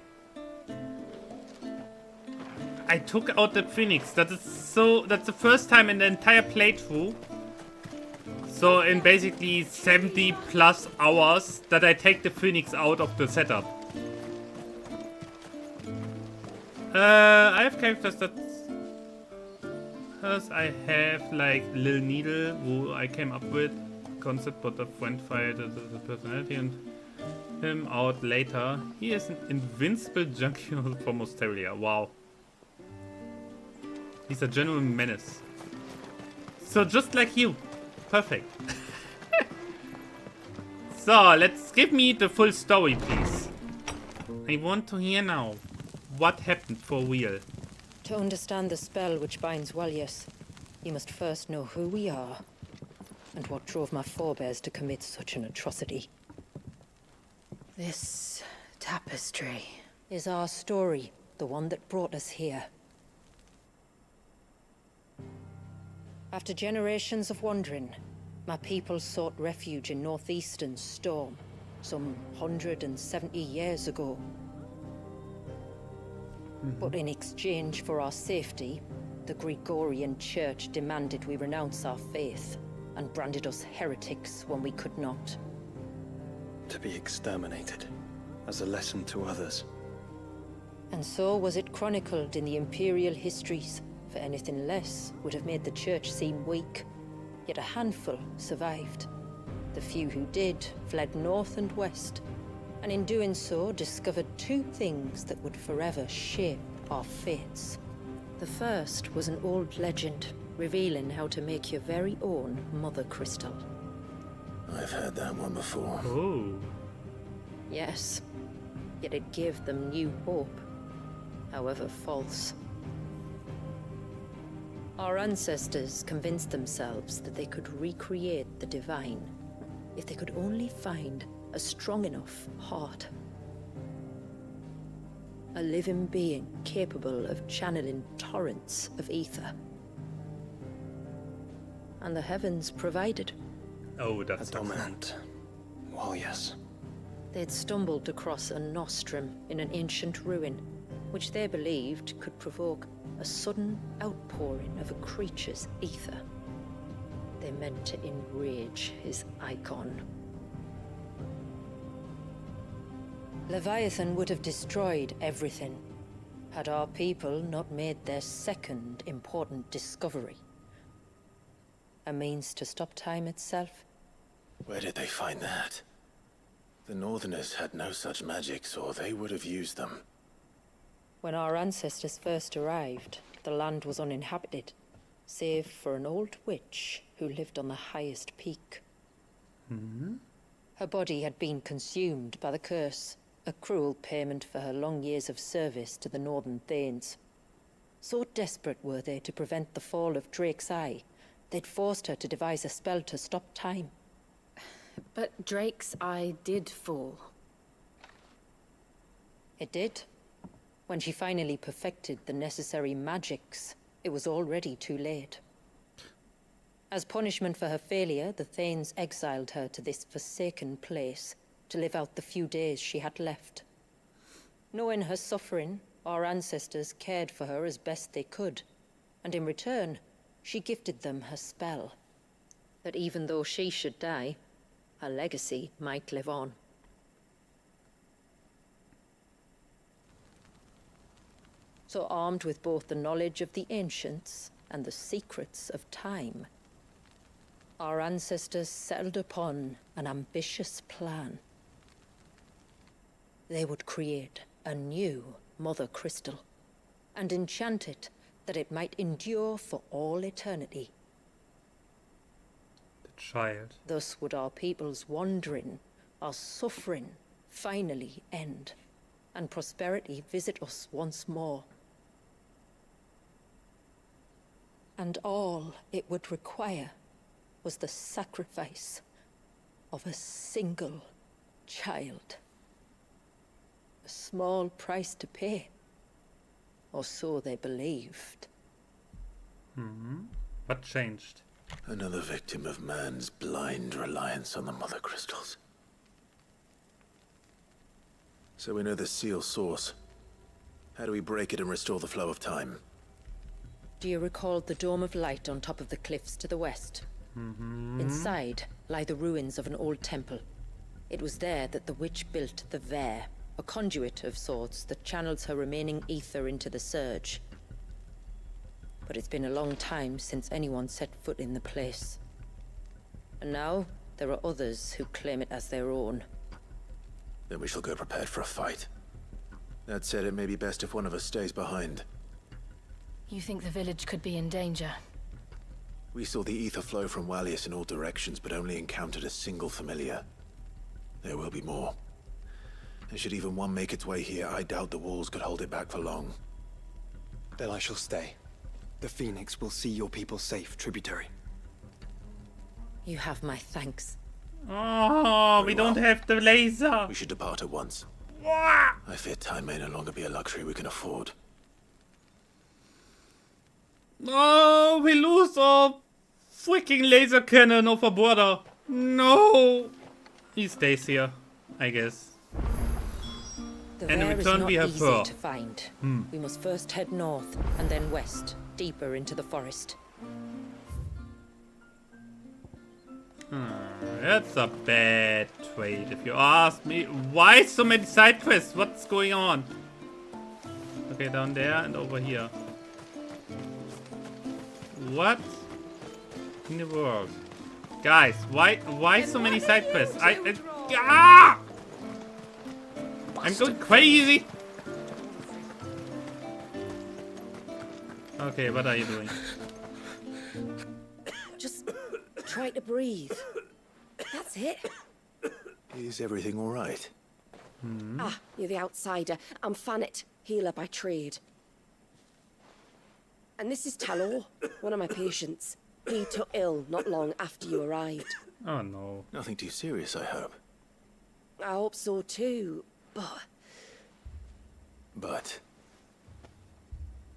I took out the Phoenix. That's the first time in the entire playthrough. So in basically 70 plus hours that I take the Phoenix out of the setup. I have characters that... I have like Lil Needle, who I came up with. Concept, but a friend fired the personality and him out later. He is an invincible junkie from Australia. Wow. He's a genuine menace. So just like you. Perfect. So, let's give me the full story, please. I want to hear now. What happened for real? To understand the spell which binds Walyas, you must first know who we are, and what drove my forebears to commit such an atrocity. This tapestry is our story, the one that brought us here. After generations of wandering, my people sought refuge in northeastern Storm, some 170 years ago. But in exchange for our safety, The Gregorian Church demanded we renounce our faith and branded us heretics when we could not. To be exterminated, as a lesson to others. And so was it chronicled in the imperial histories, for anything less would have made the Church seem weak. Yet a handful survived. The few who did fled north and west, and in doing so discovered two things that would forever shape our fates. The first was an old legend, revealing how to make your very own Mother Crystal. I've heard that one before. Oh. Yes, yet it gave them new hope, however false. Our ancestors convinced themselves that they could recreate the divine if they could only find a strong enough heart. A living being capable of channeling torrents of ether. And the heavens provided. Oh, that's a dominant. Well, yes. They'd stumbled across a nostrum in an ancient ruin, which they believed could provoke a sudden outpouring of a creature's ether. They meant to enrage his icon. Leviathan would have destroyed everything, had our people not made their second important discovery. A means to stop time itself. Where did they find that? The Northerners had no such magics, or they would have used them. When our ancestors first arrived, the land was uninhabited, save for an old witch who lived on the highest peak. Her body had been consumed by the curse, a cruel payment for her long years of service to the Northern Thanes. So desperate were they to prevent the fall of Drake's Eye, they'd forced her to devise a spell to stop time. But Drake's Eye did fall. It did. When she finally perfected the necessary magics, it was already too late. As punishment for her failure, the Thanes exiled her to this forsaken place to live out the few days she had left. Knowing her suffering, our ancestors cared for her as best they could, and in return, she gifted them her spell. That even though she should die, her legacy might live on. So armed with both the knowledge of the ancients and the secrets of time, our ancestors settled upon an ambitious plan. They would create a new Mother Crystal, and enchant it that it might endure for all eternity. The child. Thus would our people's wandering, our suffering, finally end, and prosperity visit us once more. And all it would require was the sacrifice of a single child. A small price to pay, or so they believed. What changed? Another victim of man's blind reliance on the Mother Crystals. So we know the seal source. How do we break it and restore the flow of time? Do you recall the Dome of Light on top of the cliffs to the west? Inside lie the ruins of an old temple. It was there that the witch built the Vare, a conduit of sorts that channels her remaining ether into the Surge. But it's been a long time since anyone set foot in the place. And now, there are others who claim it as their own. Then we shall go prepared for a fight. That said, it may be best if one of us stays behind. You think the village could be in danger? We saw the ether flow from Wallius in all directions, but only encountered a single familiar. There will be more. And should even one make its way here, I doubt the walls could hold it back for long. Then I shall stay. The Phoenix will see your people safe, tributary. You have my thanks. Oh, we don't have the laser. We should depart at once. I fear time may no longer be a luxury we can afford. No, we lose our freaking laser cannon over border. No. He stays here, I guess. The And in Vare is return not we have easy her. to find. We must first head north and then west deeper into the forest. That's a bad trade, if you ask me. Why so many side quests? What's going on? Okay, down there and over here. What in the world? Guys, why so many side quests? I'm going crazy! Okay, what are you doing? Just try to breathe. That's it. Is everything all right? Ah, you're the outsider. I'm Fannet, healer by trade. And this is Talor, one of my patients. He took ill not long after you arrived. Oh no. Nothing too serious, I hope. I hope so too, but... But...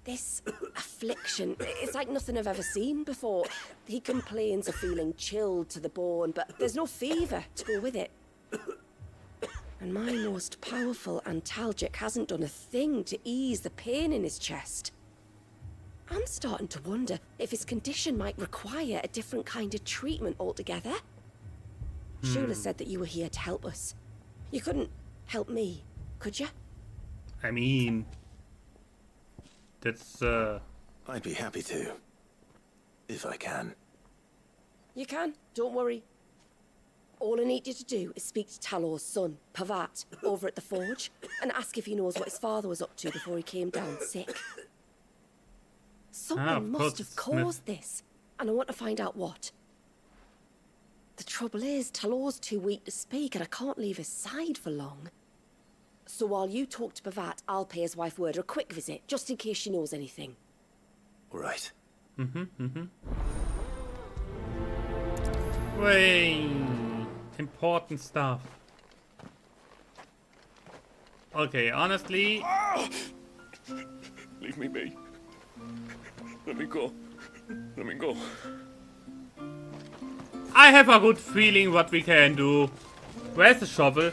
This affliction, it's like nothing I've ever seen before. He complains of feeling chilled to the bone, but there's no fever to go with it. And my most powerful antalgic hasn't done a thing to ease the pain in his chest. I'm starting to wonder if his condition might require a different kind of treatment altogether. Shula said that you were here to help us. You couldn't help me, could you? I mean... That's, I'd be happy to. If I can. You can, don't worry. All I need you to do is speak to Talor's son, Pavat, over at the forge, and ask if he knows what his father was up to before he came down sick. Something must have caused this, and I want to find out what. The trouble is, Talor's too weak to speak, and I can't leave his side for long. So while you talk to Pavat, I'll pay his wife word a quick visit, just in case she knows anything. All right. Wait. Important stuff. Okay, honestly... Leave me be. Let me go. Let me go. I have a good feeling what we can do. Where's the shovel?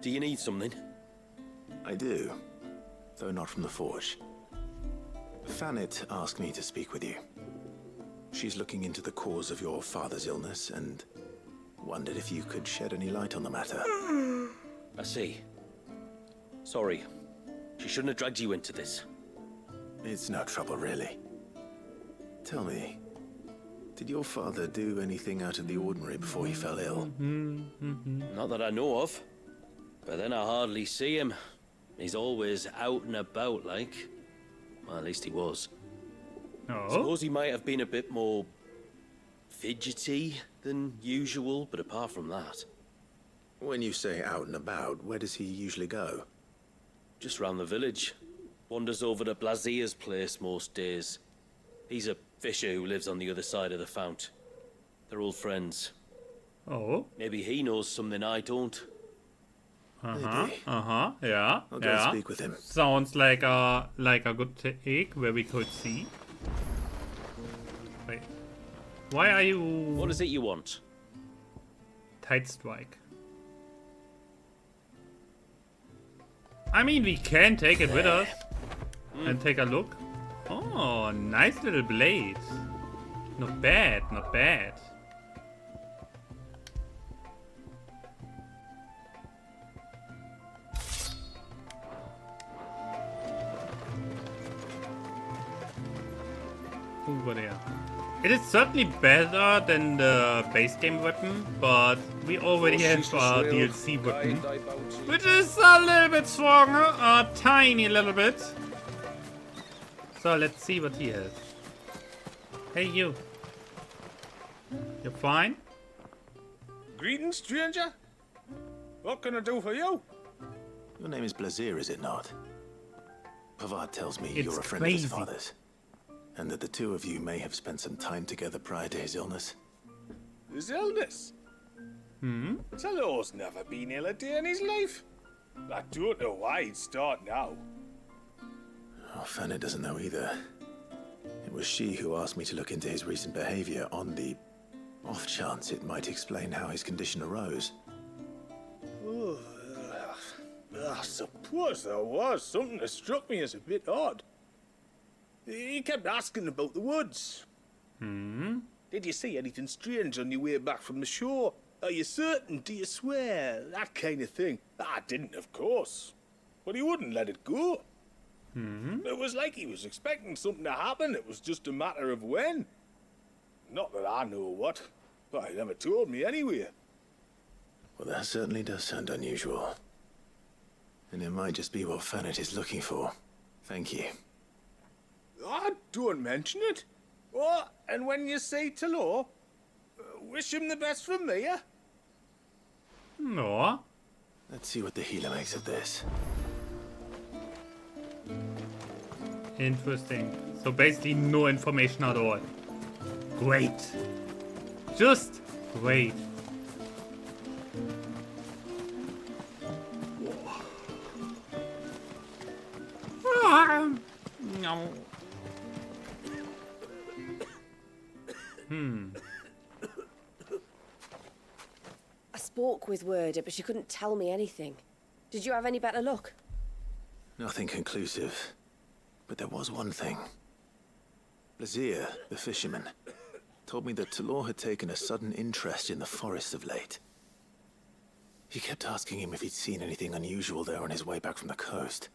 Do you need something? I do. Though not from the forge. Fannet asked me to speak with you. She's looking into the cause of your father's illness and wondered if you could shed any light on the matter. I see. Sorry. She shouldn't have dragged you into this. It's no trouble, really. Tell me, did your father do anything out of the ordinary before he fell ill? Not that I know of. But then I hardly see him. He's always out and about, like. Well, at least he was. Oh. Suppose he might have been a bit more fidgety than usual, but apart from that... When you say out and about, where does he usually go? Just round the village. Wanders over to Blazier's place most days. He's a fisher who lives on the other side of the fount. They're old friends. Oh. Maybe he knows something I don't. Yeah. I'll go and speak with him. Sounds like a good take where we could see. Wait. Why are you... What is it you want? Tide strike. I mean, we can take it with us. And take a look. Oh, nice little blade. Not bad, not bad. Over there. It is certainly better than the base game weapon, but we already have a DLC weapon, which is a little bit stronger, a tiny little bit. So let's see what he has. Hey you. You're fine? Greetings, stranger. What can I do for you? Your name is Blazier, is it not? Pavat tells me It's you're a friend crazy. of his father's. And that the two of you may have spent some time together prior to his illness. His illness? Talor's never been ill a day in his life. I don't know why he'd start now. Oh, Fanny doesn't know either. It was she who asked me to look into his recent behavior on the off chance it might explain how his condition arose. I suppose there was something that struck me as a bit odd. He kept asking about the woods. Did you see anything strange on your way back from the shore? Are you certain? Do you swear? That kind of thing. I didn't, of course. But he wouldn't let it go. It was like he was expecting something to happen. It was just a matter of when. Not that I know what. But he never told me anyway. Well, that certainly does sound unusual. And it might just be what Fanet is looking for. Thank you. Don't mention it. Oh, and when you say Talor, wish him the best from me, yeah? No. Let's see what the healer makes of this. Interesting. So basically no information at all. Great. Just great. No. I spoke with Werder, but she couldn't tell me anything. Did you have any better luck? Nothing conclusive. But there was one thing. Blazir, the fisherman, told me that Talor had taken a sudden interest in the forest of late. He kept asking him if he'd seen anything unusual there on his way back from the coast,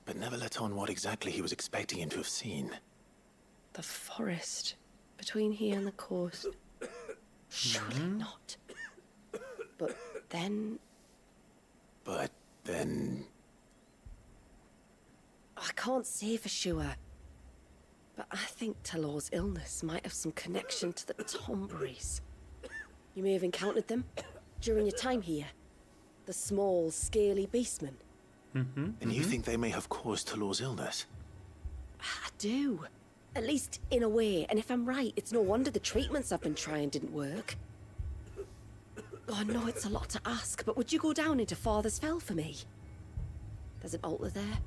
but never let on what exactly he was expecting him to have seen. The forest between here and the coast. Surely not. But then... I can't say for sure. But I think Talor's illness might have some connection to the Tomberries. You may have encountered them during your time here. The small, scaly beastmen. And you think they may have caused Talor's illness? I do. At least in a way. And if I'm right, it's no wonder the treatments I've been trying didn't work. Oh, I know it's a lot to ask, but would you go down into Father's Fell for me? There's an altar there.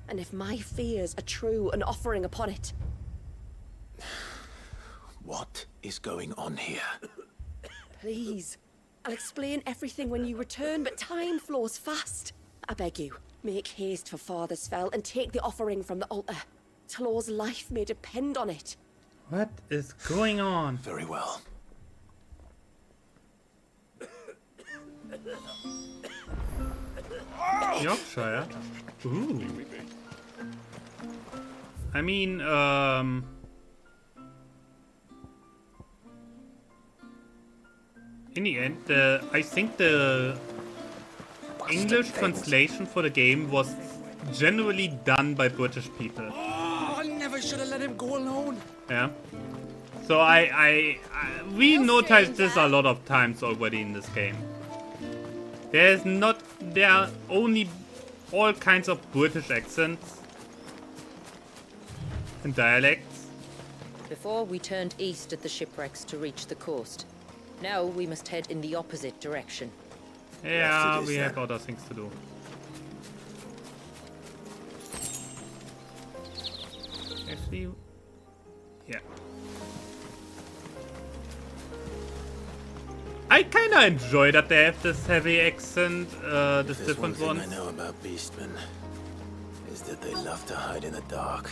And if my fears are true, an offering upon it. What is going on here? Please. I'll explain everything when you return, but time flows fast. I beg you, make haste for Father's Fell and take the offering from the altar. Talor's life may depend on it. What is going on? Very well. Yorkshire? Ooh. I mean, in the end, I think the English translation for the game was generally done by British people. Oh, I never should have let him go alone. Yeah. So we noticed this a lot of times already in this game. There are only all kinds of British accents and dialects. Before we turned east at the shipwrecks to reach the coast. Now we must head in the opposite direction. Yeah, we have other things to do. Actually, yeah. I kinda enjoy that they have this heavy accent, this different one ones. thing I know about beastmen is that they love to hide in the dark.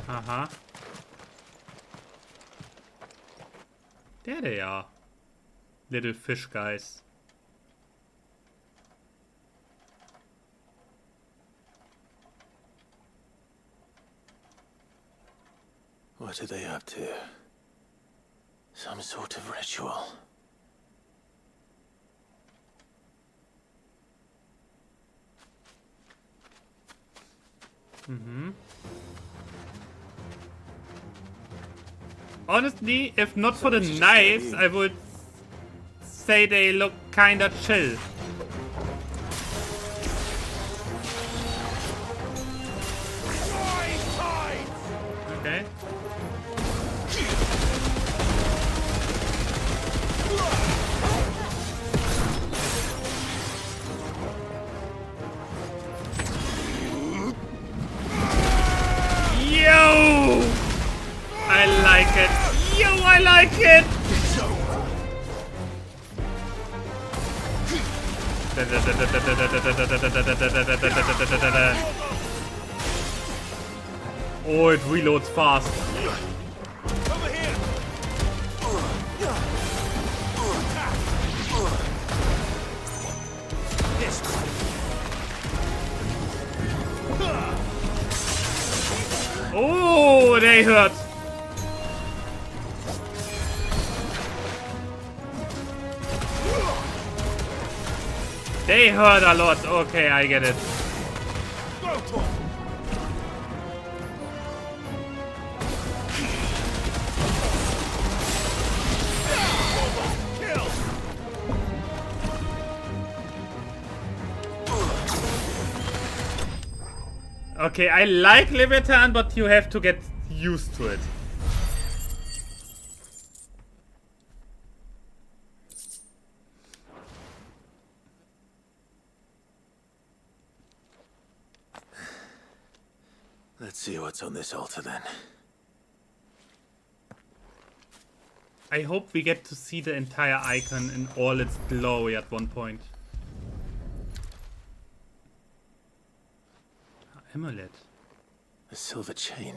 Uh-huh. There they are. Little fish guys. What are they up to? Some sort of ritual. Honestly, if not for the knives, I would say they look kinda chill. Okay. Yo! I like it. Yo, I like it. Oh, it reloads fast. Oh, they hurt. They hurt a lot. Okay, I get it. Okay, I like Leviathan, but you have to get used to it. Let's see what's on this altar then. I hope we get to see the entire icon in all its glory at one point. Amulet. A silver chain.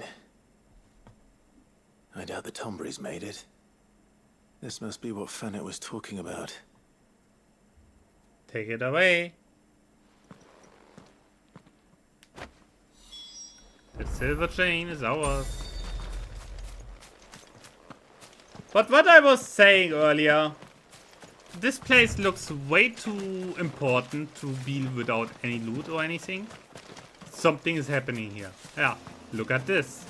I doubt the Tombries made it. This must be what Fennec was talking about. Take it away. The silver chain is ours. But what I was saying earlier, this place looks way too important to be without any loot or anything. Something is happening here. Yeah, look at this.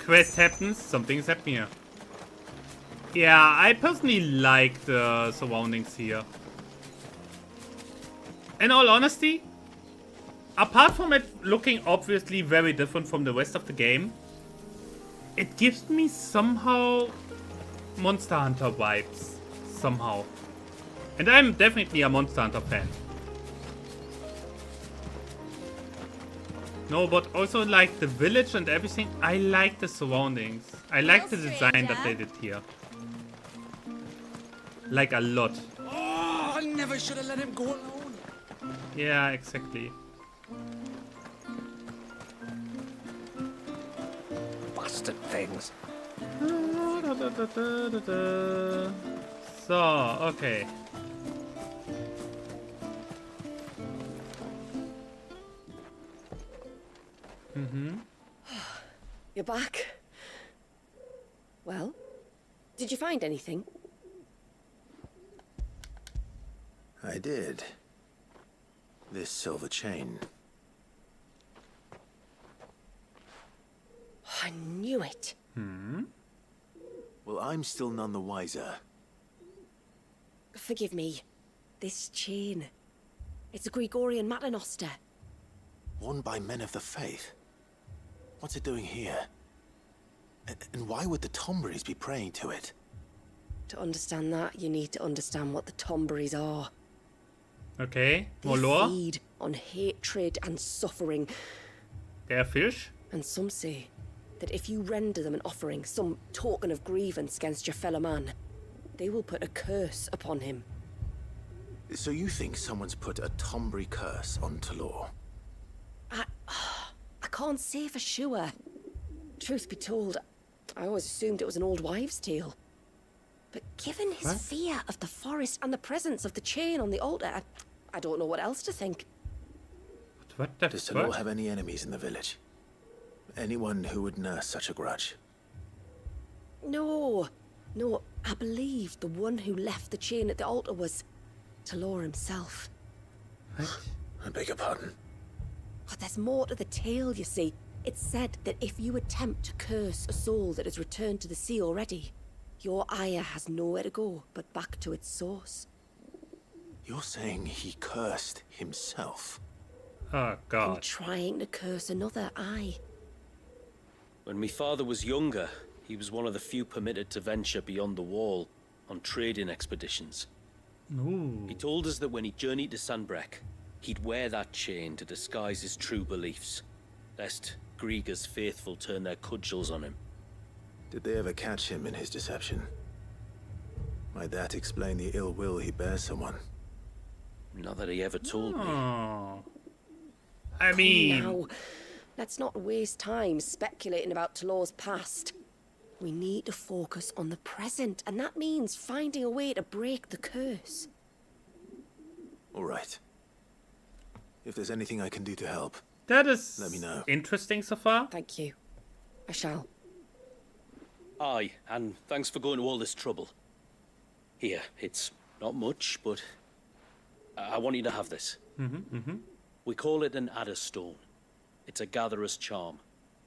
Quest happens, something is happening here. Yeah, I personally like the surroundings here. In all honesty, apart from it looking obviously very different from the rest of the game, it gives me somehow Monster Hunter vibes. Somehow. And I'm definitely a Monster Hunter fan. No, but also like the village and everything. I like the surroundings. I like the design that they did here. Like a lot. Oh, I never should have let him go alone. Yeah, exactly. Bastard things. So, okay. You're back. Well, did you find anything? I did. This silver chain. I knew it. Well, I'm still none the wiser. Forgive me. This chain. It's a Gregorian Maternoster. Worn by men of the faith. What's it doing here? And why would the Tombries be praying to it? To understand that, you need to understand what the Tombries are. Okay, more They lore. feed on hatred and suffering. They're fish. And some say that if you render them an offering, some token of grievance against your fellow man, they will put a curse upon him. So you think someone's put a Tombry curse on Talor? I can't say for sure. Truth be told, I always assumed it was an old wives' tale. But given his fear of the forest and the presence of the chain on the altar, I don't know what else to think. What the Does Talor have any enemies in the village? Anyone who would nurse such a grudge? No, I believe the one who left the chain at the altar was Talor himself. What? I beg your pardon. But there's more to the tale, you see. It's said that if you attempt to curse a soul that has returned to the sea already, your ire has nowhere to go but back to its source. You're saying he cursed himself? Oh, God. And trying to curse another, aye. When my father was younger, he was one of the few permitted to venture beyond the wall on trading expeditions. Ooh. He told us that when he journeyed to Sanbreque, he'd wear that chain to disguise his true beliefs, lest Griega's faithful turn their cudgels on him. Did they ever catch him in his deception? Might that explain the ill will he bears someone? Not that he ever told me. Oh. I Come mean, now, let's not waste time speculating about Talor's past. We need to focus on the present, and that means finding a way to break the curse. All right. If there's anything I can do to help, that is let me know. interesting so far. Thank you. I shall. Aye, and thanks for going to all this trouble. Here, it's not much, but I want you to have this. We call it an Adder Stone. It's a gatherer's charm.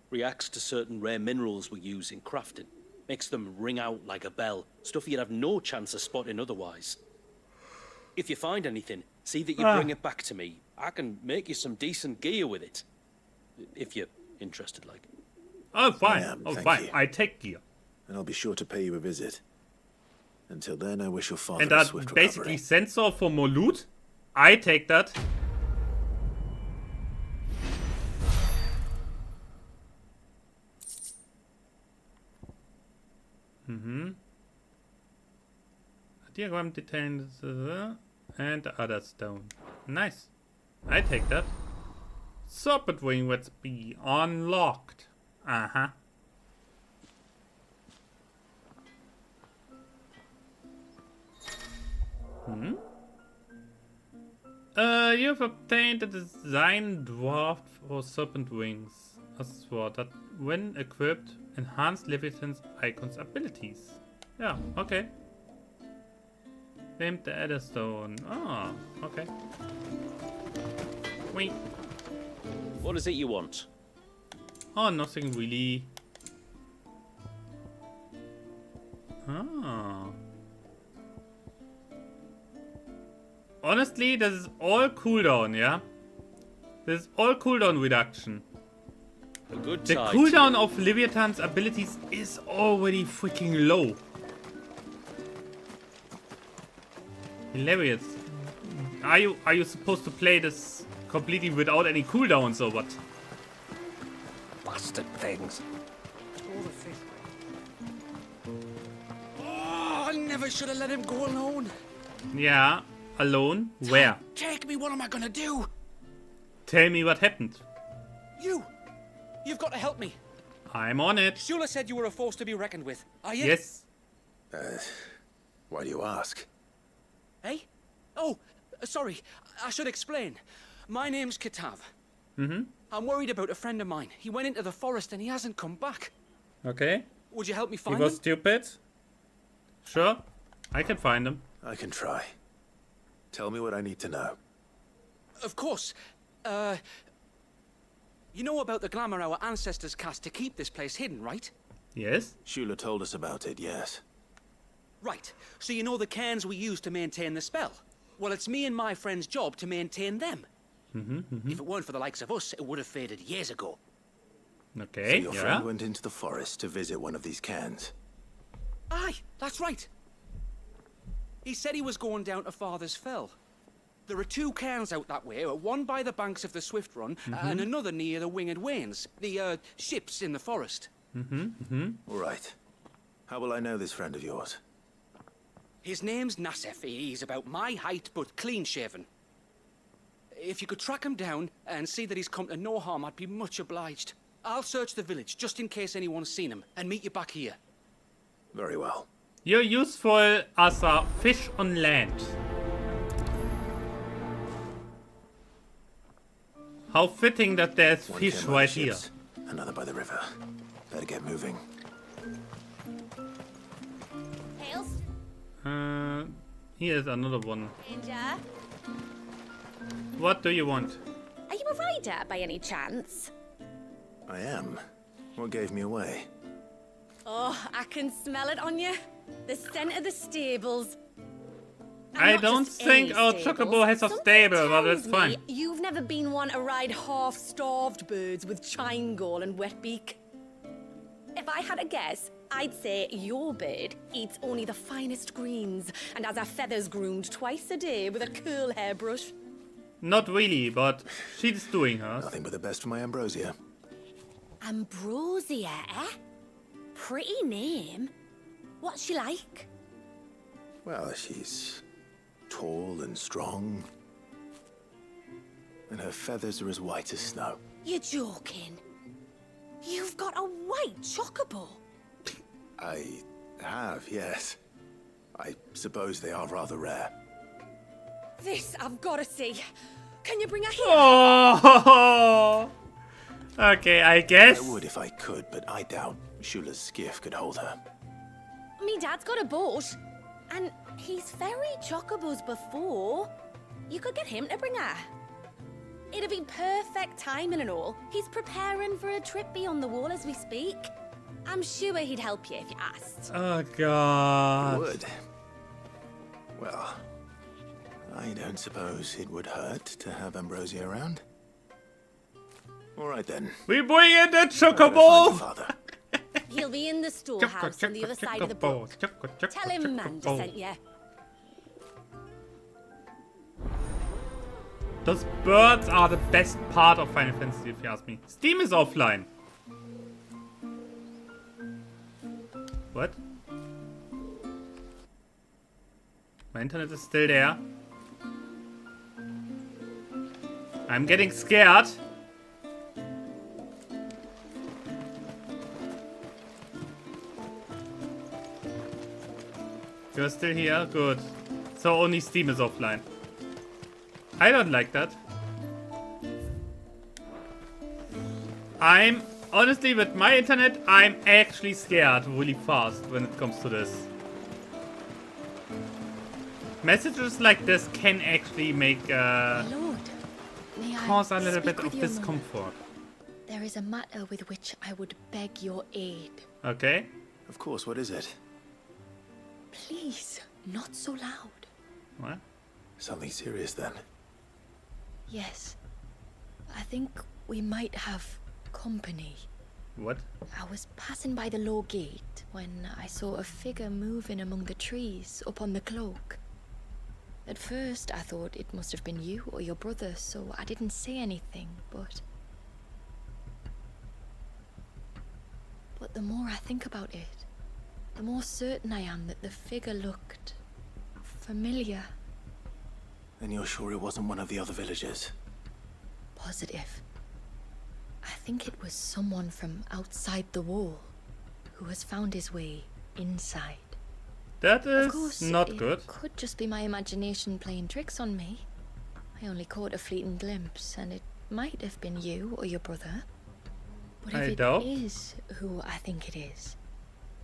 Reacts to certain rare minerals we use in crafting. Makes them ring out like a bell. Stuff you'd have no chance of spotting otherwise. If you find anything, see that you bring it back to me. I can make you some decent gear with it. If you're interested, like. Oh, fine. Thank Fine. you. I take gear. And I'll be sure to pay you a visit. Until then, I wish your father And a that swift basically recovery. sensor for more loot. I take that. Diagram details and the other stone. Nice. I take that. Serpent wing recipe unlocked. Uh-huh. You've obtained a design dwarf for serpent wings. A sword that, when equipped, enhance Leviathan's icon's abilities. Yeah, okay. Named the Adderstone. Ah, okay. Wait. What is it you want? Oh, nothing really. Ah. Honestly, this is all cooldown, yeah? This is all cooldown reduction. A good The tide. cooldown of Leviathan's abilities is already freaking low. Hilarious. Are you supposed to play this completely without any cooldowns or what? Bastard things. Oh, I never should have let him go alone. Yeah, alone? Where? Take me, what am I gonna do? Tell me what happened. You've got to help me. I'm on it. Shula said you were a force to be reckoned with. Are you? Yes. Why do you ask? Eh? Oh, sorry. I should explain. My name's Kitav. I'm worried about a friend of mine. He went into the forest and he hasn't come back. Okay. Would you help me He find was him? stupid. Sure. I can find him. I can try. Tell me what I need to know. Of course. You know about the glamour our ancestors cast to keep this place hidden, right? Yes. Shula told us about it, yes. Right. So you know the cairns we use to maintain the spell? Well, it's me and my friend's job to maintain them. If it weren't for the likes of us, it would have faded years ago. Okay, So your yeah. friend went into the forest to visit one of these cairns. Aye, that's right. He said he was going down to Father's Fell. There are two cairns out that way, one by the banks of the Swift Run, and another near the Winged Wains, the ships in the forest. All right. How will I know this friend of yours? His name's Nassef. He's about my height, but clean-shaven. If you could track him down and see that he's come to no harm, I'd be much obliged. I'll search the village, just in case anyone's seen him, and meet you back here. Very well. You're useful as a fish on land. How fitting that there's One fish came by right the here. ships, another by the river. Better get moving. Tails? Here's another one. Danger? What do you want? Are you a rider by any chance? I am. What gave me away? Oh, I can smell it on you. The scent of the stables. And I not don't just think any our stables. chocobo has a Something stable, but tells it's fine. me You've never been one to ride half-starved birds with chine-gall and wet beak. If I had a guess, I'd say your bird eats only the finest greens and has her feathers groomed twice a day with a curl hairbrush. Not really, but she's doing hers. Nothing but the best for my Ambrosia. Ambrosia, eh? Pretty name. What's she like? Well, she's tall and strong, and her feathers are as white as snow. You're joking. You've got a white chocobo. I have, yes. I suppose they are rather rare. This I've got to see. Can you bring her here? Oh! Okay, I guess. I would if I could, but I doubt Shula's skiff could hold her. Me dad's got a boat. And he's ferried chocobos before. You could get him to bring her. It'd be perfect timing and all. He's preparing for a trip beyond the wall as we speak. I'm sure he'd help you if you asked. Oh god. Would. Well, I don't suppose it would hurt to have Ambrosia around. All right then. We bring in the chocobo. He'll be in the storehouse on the other side of the brook. Tell him Manda sent you. Those birds are the best part of Final Fantasy, if you ask me. Steam is offline. What? My internet is still there. I'm getting scared. You're still here? Good. So only Steam is offline. I don't like that. I'm honestly, with my internet, I'm actually scared really fast when it comes to this. Messages like this can actually make Lord, may cause a I little speak bit with of you a discomfort. moment? There is a matter with which I would beg your aid. Okay. Of course, what is it? Please, not so loud. What? Something serious then. Yes. I think we might have company. What? I was passing by the low gate when I saw a figure moving among the trees up on the cloak. At first, I thought it must have been you or your brother, so I didn't say anything, but the more I think about it, the more certain I am that the figure looked familiar. Then you're sure it wasn't one of the other villagers? Positive. I think it was someone from outside the wall who has found his way inside. That Of is course, not it good. could just be my imagination playing tricks on me. I only caught a fleeting glimpse, and it might have been you or your brother. But I if doubt. it is who I think it is,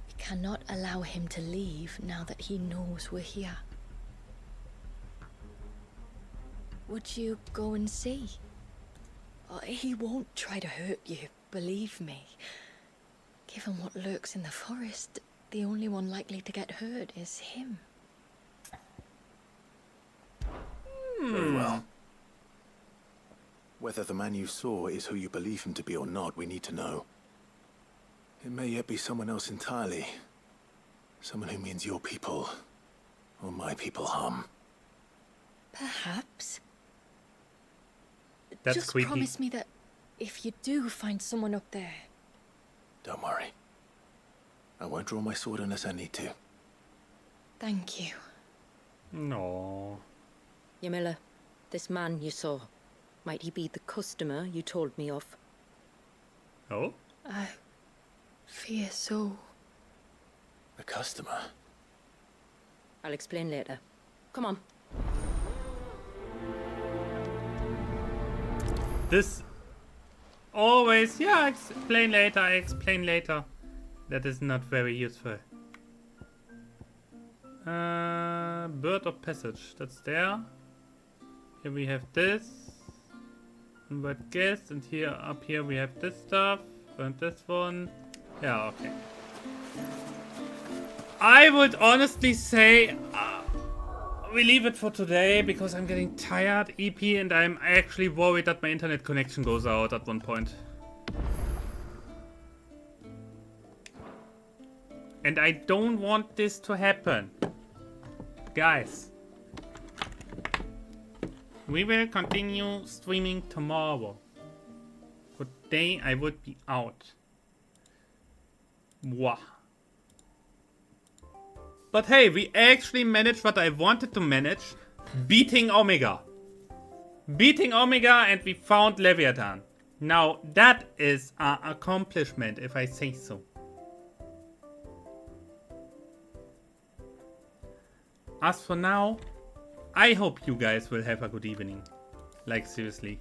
we cannot allow him to leave now that he knows we're here. Would you go and see? He won't try to hurt you, believe me. Given what lurks in the forest, the only one likely to get hurt is him. Very well. Whether the man you saw is who you believe him to be or not, we need to know. It may yet be someone else entirely. Someone who means your people, or my people, harm. Perhaps. That's Just creepy. promise me that if you do find someone up there... Don't worry. I won't draw my sword unless I need to. Thank you. No. Ymilla, this man you saw, might he be the customer you told me of? Oh? I fear so. The customer? I'll explain later. Come on. This always, yeah, explain later, I explain later. That is not very useful. Bird of Passage, that's there. Here we have this. Invite guest, and here, up here we have this stuff. And this one. Yeah, okay. I would honestly say we leave it for today because I'm getting tired, EP, and I'm actually worried that my internet connection goes out at one point. And I don't want this to happen. Guys. We will continue streaming tomorrow. Today I would be out. Mwah. But hey, we actually managed what I wanted to manage. Beating Omega. Beating Omega and we found Leviathan. Now that is an accomplishment, if I say so. As for now, I hope you guys will have a good evening. Like, seriously.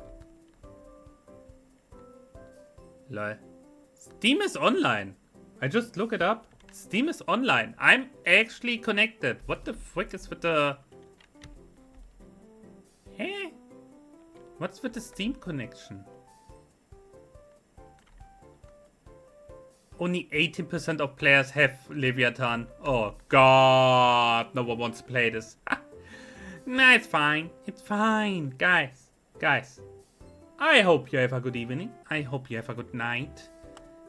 Lol. Steam is online. I just look it up. Steam is online. I'm actually connected. What the frick is with the... Hey? What's with the Steam connection? Only 18% of players have Leviathan. Oh god, no one wants to play this. Nah, it's fine. It's fine. Guys. I hope you have a good evening. I hope you have a good night.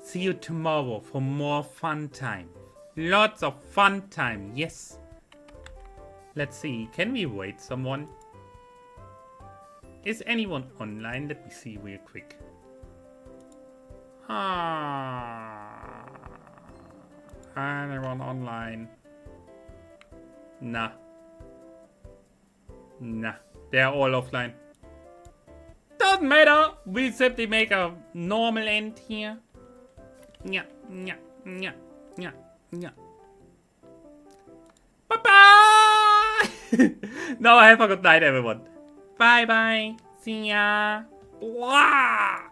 See you tomorrow for more fun time. Lots of fun time, yes. Let's see, can we wait someone? Is anyone online? Let me see real quick. Anyone online? Nah. They're all offline. Doesn't matter. We simply make a normal end here. Yeah. Bye-bye! Now have a good night, everyone. Bye-bye. See ya. Blah!